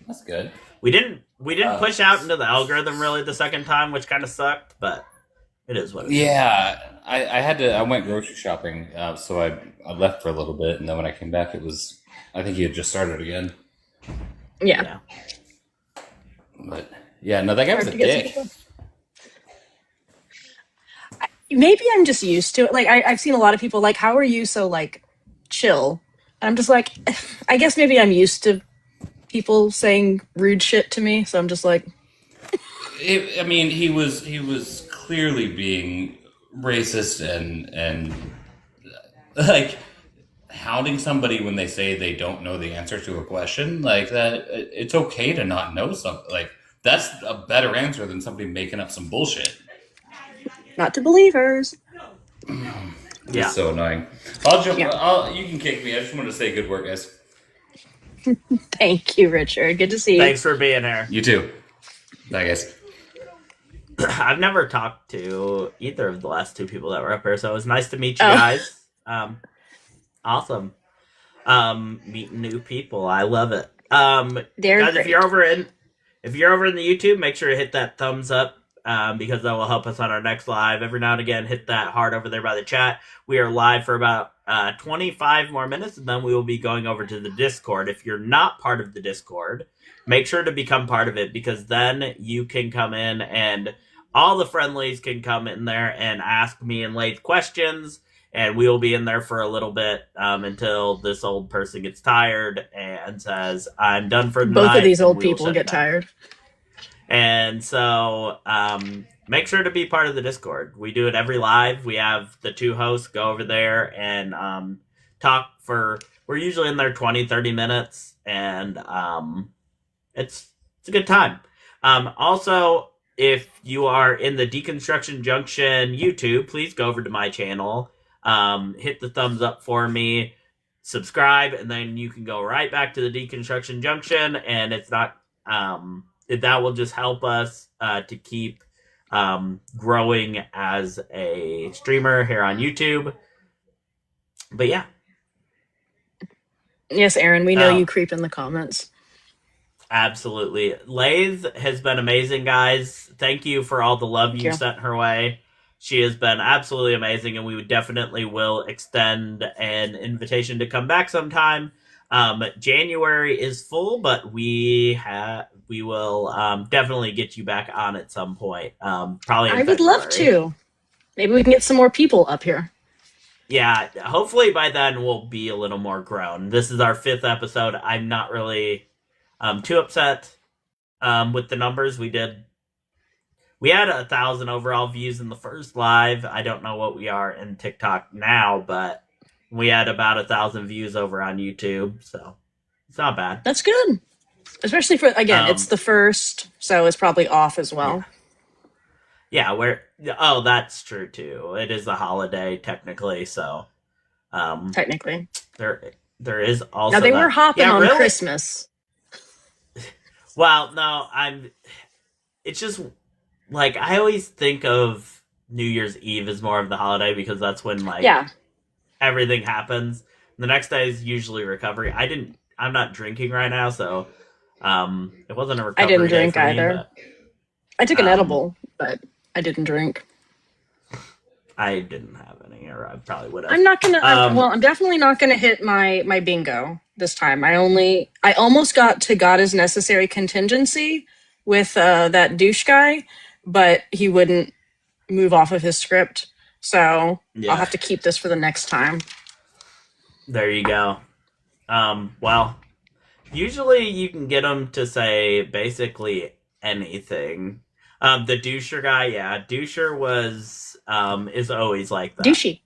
That's good. We didn't push out into the algorithm really the second time, which kind of sucked, but it is what it is. Yeah, I went grocery shopping, so I left for a little bit, and then when I came back, I think he had just started again. Yeah. But yeah, no, that guy was a dick. Maybe I'm just used to it. Like I've seen a lot of people like, how are you so chill? And I'm just like, I guess maybe I'm used to people saying rude shit to me, so I'm just like. He was clearly being racist and like hounding somebody when they say they don't know the answer to a question like that. It's okay to not know something. Like that's a better answer than somebody making up some bullshit. Not to believers. It's so annoying. I'll jump. Yeah. You can kick me. I just wanted to say good work, guys. Thank you, Richard. Good to see you. Thanks for being here. You too. Bye, guys. I've never talked to either of the last two people that were up here, so it was nice to meet you guys. Awesome. Meeting new people. I love it. They're guys, great. if you're over in the YouTube, make sure to hit that thumbs up because that will help us on our next live. Every now and again, hit that heart over there by the chat. We are live for about 25 more minutes, and then we will be going over to the Discord. If you're not part of the Discord, make sure to become part of it, because then you can come in and all the friendlies can come in there and ask me and Lathe questions, and we will be in there for a little bit until this old person gets tired and says, I'm done for the night. Both of these old people get tired. And so make sure to be part of the Discord. We do it every live. We have the two hosts go over there and talk for, we're usually in there 20, 30 minutes. And it's a good time. Also, if you are in the Deconstruction Junction YouTube, please go over to my channel. Hit the thumbs up for me. Subscribe, and then you can go right back to the Deconstruction Junction. And it's not... that will just help us to keep growing as a streamer here on YouTube. But yeah. Yes, Aaron, we know you creep in the comments. Absolutely. Lathe has been amazing, guys. Thank you for all the love you sent her way. She has been absolutely amazing, and we definitely will extend an invitation to come back sometime. January is full, but we will definitely get you back on at some point. Probably in I would love to. Maybe we can get some more people up here. Yeah, hopefully by then we'll be a little more grown. This is our 5th episode. I'm not really too upset with the numbers. We had 1,000 overall views in the first live. I don't know what we are in TikTok now, but we had about 1,000 views over on YouTube, so it's not bad. That's good. Especially for, again, it's the first, so it's probably off as well. Yeah, that's true too. It is a holiday technically, so technically. There is also now they were hopping on Christmas. Well, no, it's just like I always think of New Year's Eve as more of the holiday, because that's when everything happens. The next day is usually recovery. I'm not drinking right now, so it wasn't a recovery. I didn't day drink for me, either. I took an edible, but I didn't drink. I didn't have any, or I probably would have. I'm not gonna. I'm definitely not gonna hit my bingo this time. I almost got to God is Necessary contingency with that douche guy, but he wouldn't move off of his script, so I'll have to keep this for the next time. There you go. Well, usually you can get them to say basically anything. The doucher guy, doucher is always like that. Douchey.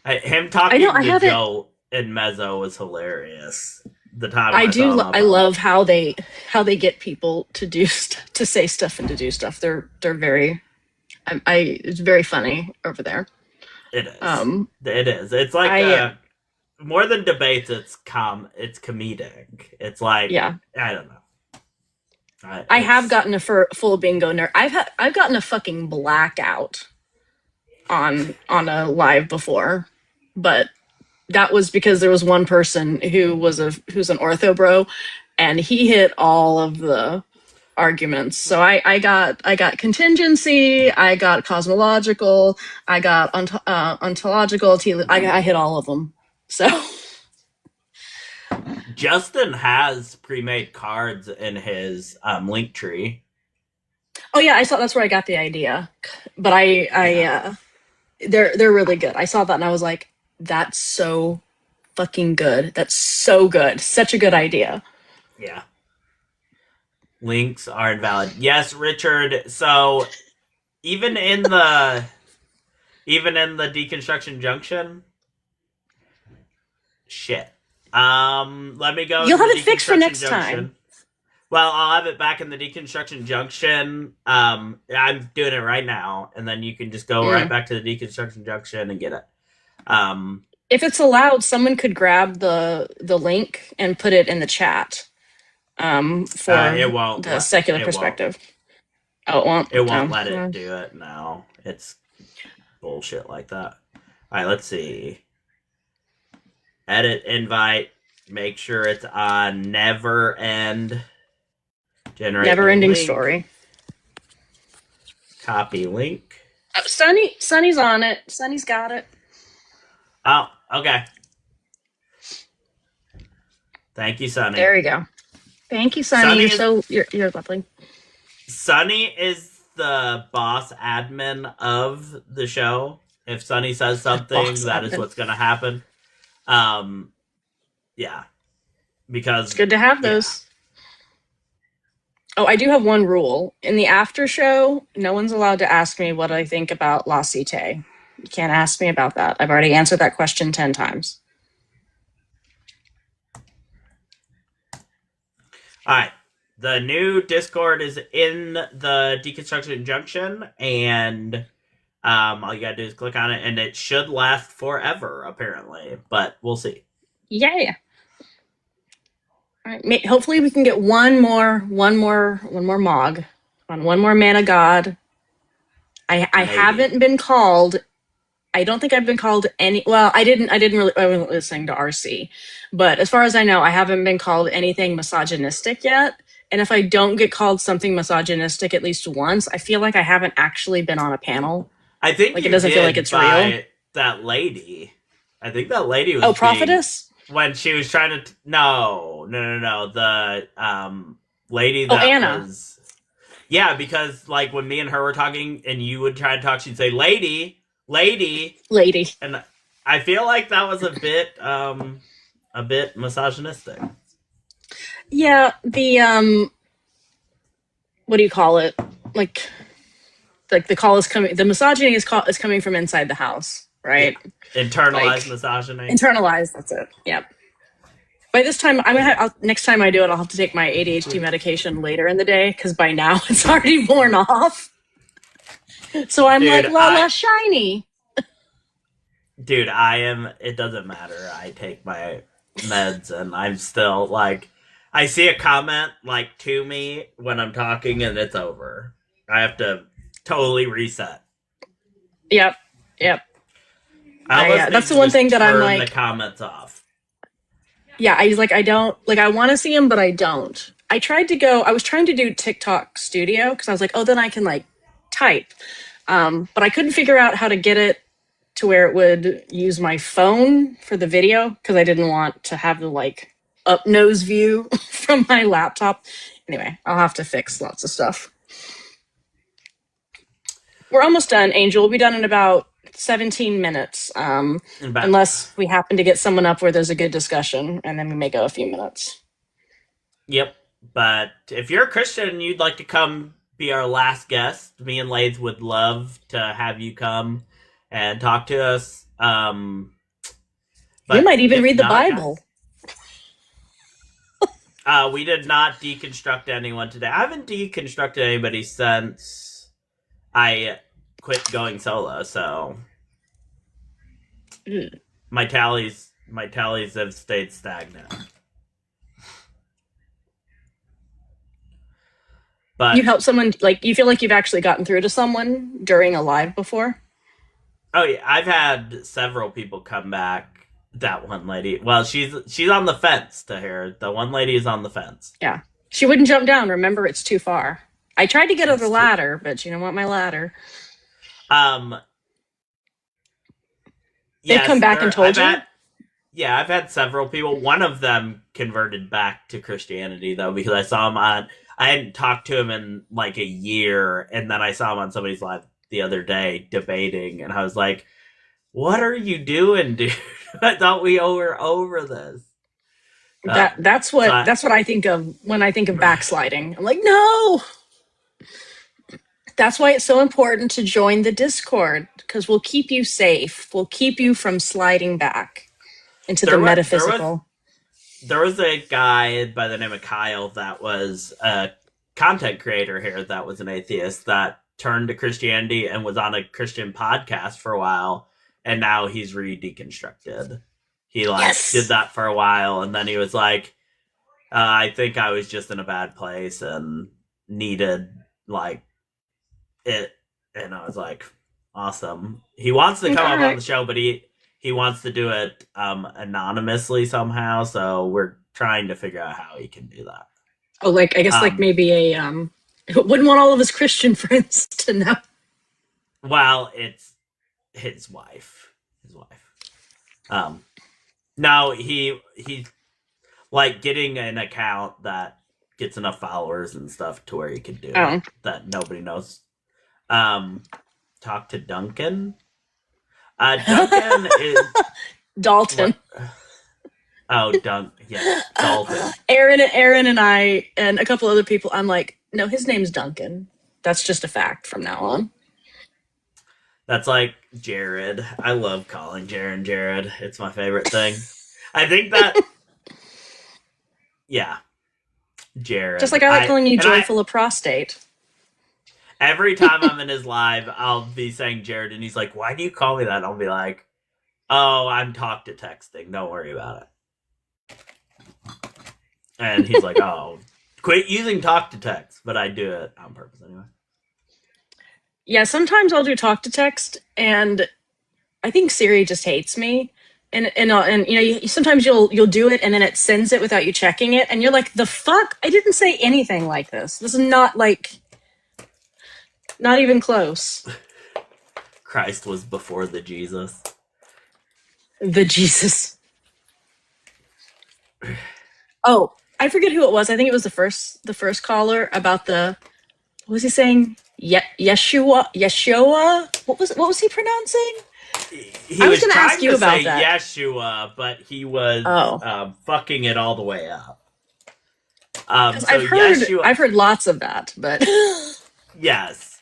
Him talking to Joe and Mezzo was hilarious. The time I love how they get people to say stuff and to do stuff. They're very, it's very funny over there. It is. It is. It's like more than debates. It's comedic. It's like I don't know. I have gotten a full bingo nerd. I've gotten a fucking blackout on a live before, but that was because there was one person who's an ortho bro, and he hit all of the arguments. So I got contingency, I got cosmological, I got ontological. I hit all of them. So. Justin has pre-made cards in his link tree. Oh yeah, I saw. That's where I got the idea. But they're really good. I saw that and I was like, that's so fucking good. That's so good. Such a good idea. Yeah. Links are invalid. Yes, Richard. So even in the Deconstruction Junction, shit. Let me go. You'll have it fixed for next time. Well, I'll have it back in the Deconstruction Junction. I'm doing it right now, and then you can just go right back to the Deconstruction Junction and get it. If it's allowed, someone could grab the link and put it in the chat. For it won't the secular perspective. Won't. Oh, it won't. It won't let it do it now. It's bullshit like that. All right, let's see. Edit invite. Make sure it's on never end. Generate never ending story. Copy link. Sunny's on it. Sunny's got it. Oh, okay. Thank you, Sunny. There you go. Thank you, Sunny. You're lovely. Sunny is the boss admin of the show. If Sunny says something, that is what's going to happen. Yeah. Because it's good to have those. Oh, I do have one rule. In the after show, no one's allowed to ask me what I think about Lathe. You can't ask me about that. I've already answered that question 10 times. All right. The new Discord is in the Deconstruction Junction, and all you gotta do is click on it, and it should last forever, apparently. But we'll see. Yeah. All right. Hopefully, we can get one more Mog, on one more Man of God. I haven't been called. I don't think I've been called any. Well, I wasn't listening to RC, but as far as I know, I haven't been called anything misogynistic yet. And if I don't get called something misogynistic at least once, I feel like I haven't actually been on a panel. I think it doesn't feel like it's real. That lady. I think that lady was Prophetess? When she was trying to No. The lady that Anna. was. Yeah, because like when me and her were talking and you would try to talk, she'd say lady. And I feel like that was a bit misogynistic. Yeah, the what do you call it? Like the call is coming. The misogyny is coming from inside the house, right? Yeah. Internalized misogyny. Internalized. That's it. Yep. By this time, next time I do it, I'll have to take my ADHD medication later in the day because by now it's already worn off. So I'm la shiny. Dude, it doesn't matter. I take my meds and I'm still like, I see a comment like to me when I'm talking and it's over. I have to totally reset. Yep. That's the one thing that I'm like. Turn the comments off. Yeah, I don't like. I want to see them, but I don't. I was trying to do TikTok Studio because I was like, oh, then I can like type, but I couldn't figure out how to get it to where it would use my phone for the video because I didn't want to have the like up nose view from my laptop. Anyway, I'll have to fix lots of stuff. We're almost done, Angel. We'll be done in about 17 minutes. Unless we happen to get someone up where there's a good discussion, and then we may go a few minutes. Yep. But if you're a Christian and you'd like to come be our last guest, me and Lathe would love to have you come and talk to us. You might even read the Bible. We did not deconstruct anyone today. I haven't deconstructed anybody since I quit going solo, so my tallies have stayed stagnant. But you help someone, like you feel like you've actually gotten through to someone during a live before? Oh yeah, I've had several people come back. That one lady, well, she's on the fence to her. The one lady is on the fence. Yeah, she wouldn't jump down. Remember, it's too far. I tried to get her the ladder, but she didn't want my ladder. They've come back and told you? Yeah, I've had several people. One of them converted back to Christianity, though, because I saw him I hadn't talked to him in like a year, and then I saw him on somebody's live the other day debating, and I was like, what are you doing, dude? I thought we were over this. That's what I think of when I think of backsliding. I'm like, no. That's why it's so important to join the Discord, because we'll keep you safe. We'll keep you from sliding back into the metaphysical. There was a guy by the name of Kyle that was a content creator here that was an atheist that turned to Christianity and was on a Christian podcast for a while, and now he's deconstructed. He did that for a while, and then he was like, I think I was just in a bad place and needed it, and I was like, awesome. He wants to come up on the show, but he wants to do it anonymously somehow, so we're trying to figure out how he can do that. Oh, I guess maybe wouldn't want all of his Christian friends to know. Well, it's his wife. No, he's like getting an account that gets enough followers and stuff to where he can do it that nobody knows. Talk to Duncan. Duncan is Dalton. Dalton. Aaron and I and a couple other people. I'm like, no, his name's Duncan. That's just a fact from now on. That's like Jared. I love calling Jared. It's my favorite thing. I think that, yeah, Jared. Just like I like calling you Joyful Apostate. Every time I'm in his live, I'll be saying Jared, and he's like, "Why do you call me that?" And I'll be like, "Oh, I'm talk to texting. Don't worry about it." And he's like, "Oh, quit using talk to text," but I do it on purpose anyway. Yeah, sometimes I'll do talk to text, and I think Siri just hates me. And you know, sometimes you'll do it, and then it sends it without you checking it, and you're like, "The fuck! I didn't say anything like this. This is not even close." Christ was before the Jesus. The Jesus. Oh, I forget who it was. I think it was the first caller about what was he saying? Yeshua. What was he pronouncing? I was going to ask you about that. Yeshua, but he was fucking it all the way up. So I've heard lots of that, but yes,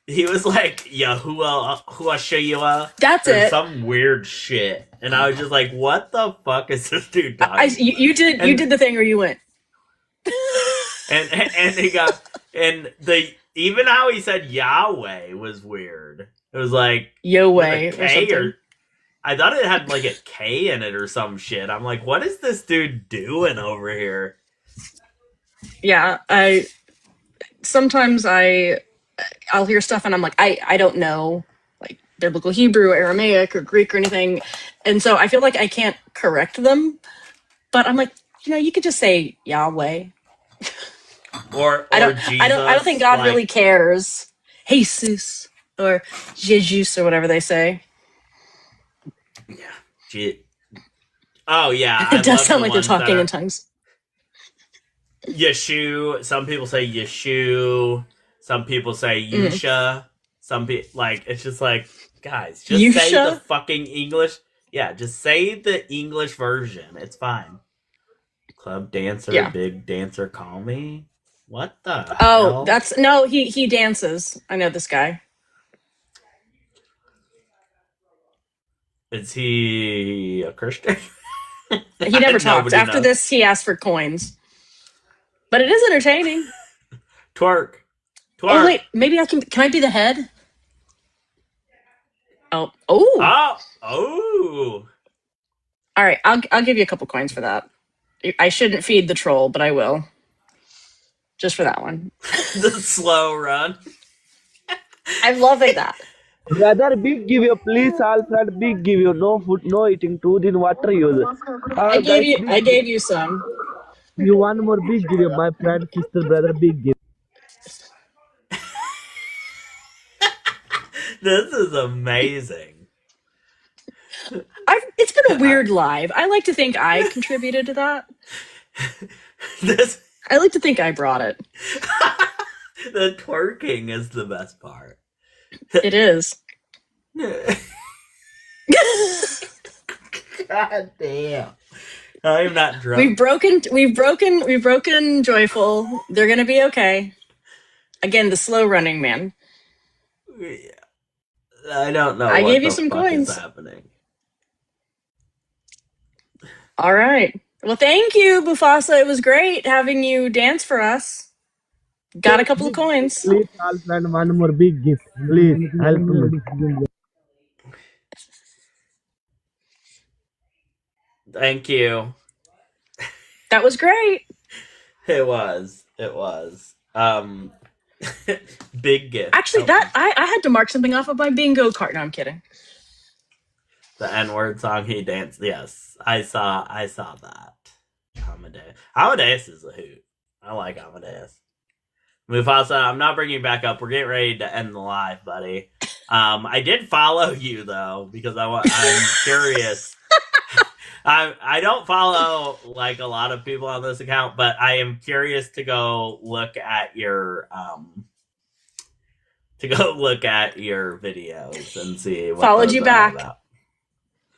he was like Yahuwah. That's it. Some weird shit, and I was just like, "What the fuck is this dude talking?" You did the thing where you went, and he got even how he said Yahweh was weird. It was like Yahweh or something. I thought it had like a K in it or some shit. I'm like, what is this dude doing over here? Yeah, sometimes I'll hear stuff and I'm like, I don't know like biblical Hebrew, Aramaic, or Greek or anything, and so I feel like I can't correct them. But I'm like, you could just say Yahweh. Or I don't think God really cares. Jesus or Jesus or whatever they say. Yeah. Oh yeah, it does sound like they're talking in tongues. Yeshu. Some people say Yeshu. Some people say Yusha. Some people it's just like, guys, just Yusha? say the fucking English. Yeah, just say the English version. It's fine. Club dancer, big dancer, call me. What the hell? He dances. I know this guy. Is he a Christian? He never talks. After this, he asked for coins. But it is entertaining. Twerk. Oh wait, maybe I can I be the head? Oh. All right, I'll give you a couple coins for that. I shouldn't feed the troll, but I will. Just for that one. The slow run. I'm loving that. Brother, big give you, please. All friend, big give you. No food, no eating. 2 din water use. I gave you some. You want more big give you, my friend, sister, brother, big give. This is amazing. It's been a weird live. I like to think I contributed to that. I like to think I brought it. The twerking is the best part. It is. God damn. I'm not drunk. We've broken Joyful. They're gonna be okay. Again, the slow running man. I don't know. I what gave you the some fuck coins. Is happening. All right. Well, thank you, Bufasa. It was great having you dance for us. Got a couple of coins. Please, all friend, one more big gift. Please, help me. Thank you. That was great. It was. Big gift. Actually, I had to mark something off of my bingo card. No, I'm kidding. The N-word song he danced. Yes, I saw that. Amadeus is a hoot. I like Amadeus. Mufasa, I'm not bringing you back up. We're getting ready to end the live, buddy. I did follow you though because I'm curious. I don't follow like a lot of people on this account, but I am curious to go look at your videos and see what Followed those you are back. about.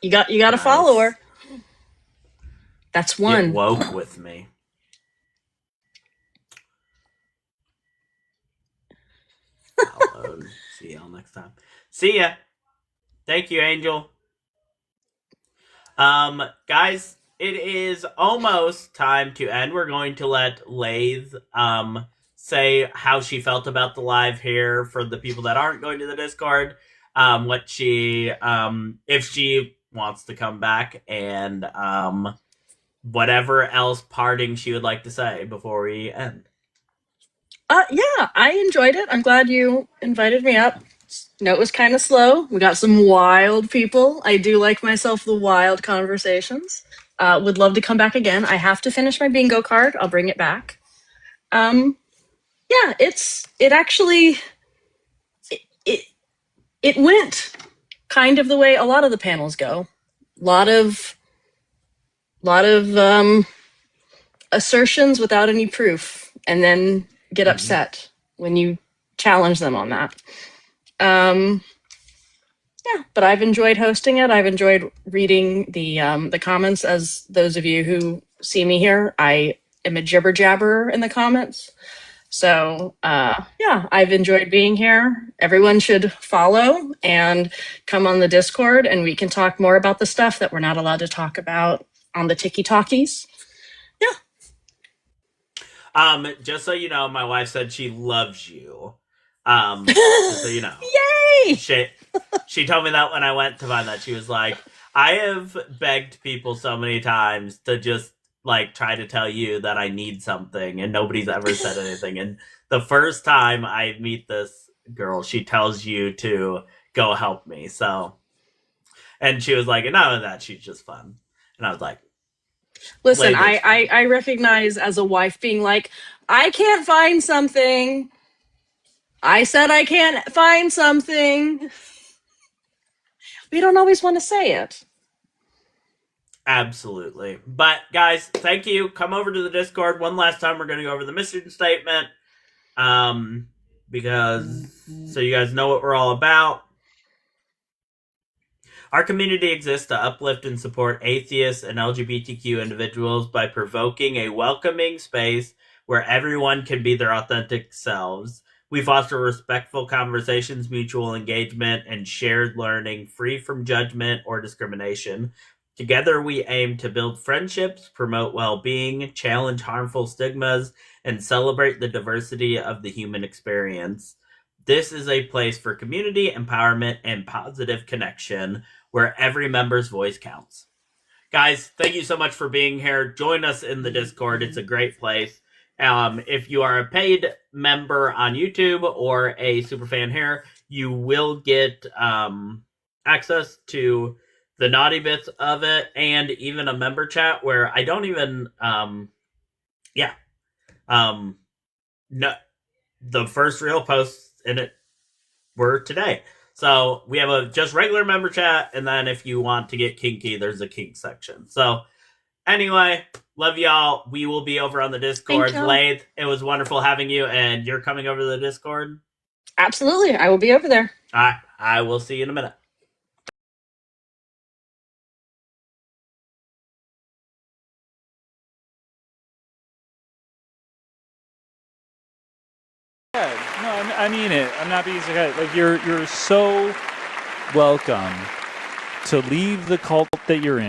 You got a follower. That's one. Get woke with me. Followed. See y'all next time. See ya. Thank you, Angel. Guys, it is almost time to end. We're going to let Lathe say how she felt about the live here for the people that aren't going to the Discord. What she if she wants to come back, and whatever else parting she would like to say before we end. Yeah, I enjoyed it. I'm glad you invited me up. It was kind of slow. We got some wild people. I do like myself the wild conversations. Would love to come back again. I have to finish my bingo card. I'll bring it back. Yeah, it actually it went kind of the way a lot of the panels go. Lot of assertions without any proof, and then get upset when you challenge them on that. Yeah, but I've enjoyed hosting it. I've enjoyed reading the comments. As those of you who see me here, I am a jibber jabber in the comments. So yeah, I've enjoyed being here. Everyone should follow and come on the Discord, and we can talk more about the stuff that we're not allowed to talk about on the Tiki Talkies. Just so you know, my wife said she loves you. Just so you know. Yay! She told me that when I went to find that. She was like, I have begged people so many times to just like try to tell you that I need something, and nobody's ever said anything. And the first time I meet this girl, she tells you to go help me. So, and she was like, and not only that, she's just fun. And I was like, listen, I recognize as a wife being like, I can't find something. I said I can't find something. We don't always want to say it. Absolutely. But guys, thank you. Come over to the Discord one last time. We're going to go over the mission statement. Because so you guys know what we're all about. Our community exists to uplift and support atheists and LGBTQ individuals by provoking a welcoming space where everyone can be their authentic selves. We foster respectful conversations, mutual engagement, and shared learning free from judgment or discrimination. Together, we aim to build friendships, promote well-being, challenge harmful stigmas, and celebrate the diversity of the human experience. This is a place for community, empowerment, and positive connection where every member's voice counts. Guys, thank you so much for being here. Join us in the Discord. It's a great place. If you are a paid member on YouTube or a superfan here, you will get access to the naughty bits of it and even a member chat where I don't even no, the first real posts in it were today. So we have a just regular member chat, and then if you want to get kinky, there's a kink section. So anyway, love y'all. We will be over on the Discord. Lathe, it was wonderful having you, and you're coming over to the Discord? Absolutely. I will be over there. I will see you in a minute. Yeah, no, I mean it. I'm not being sarcastic. Like you're so welcome to leave the cult that you're in.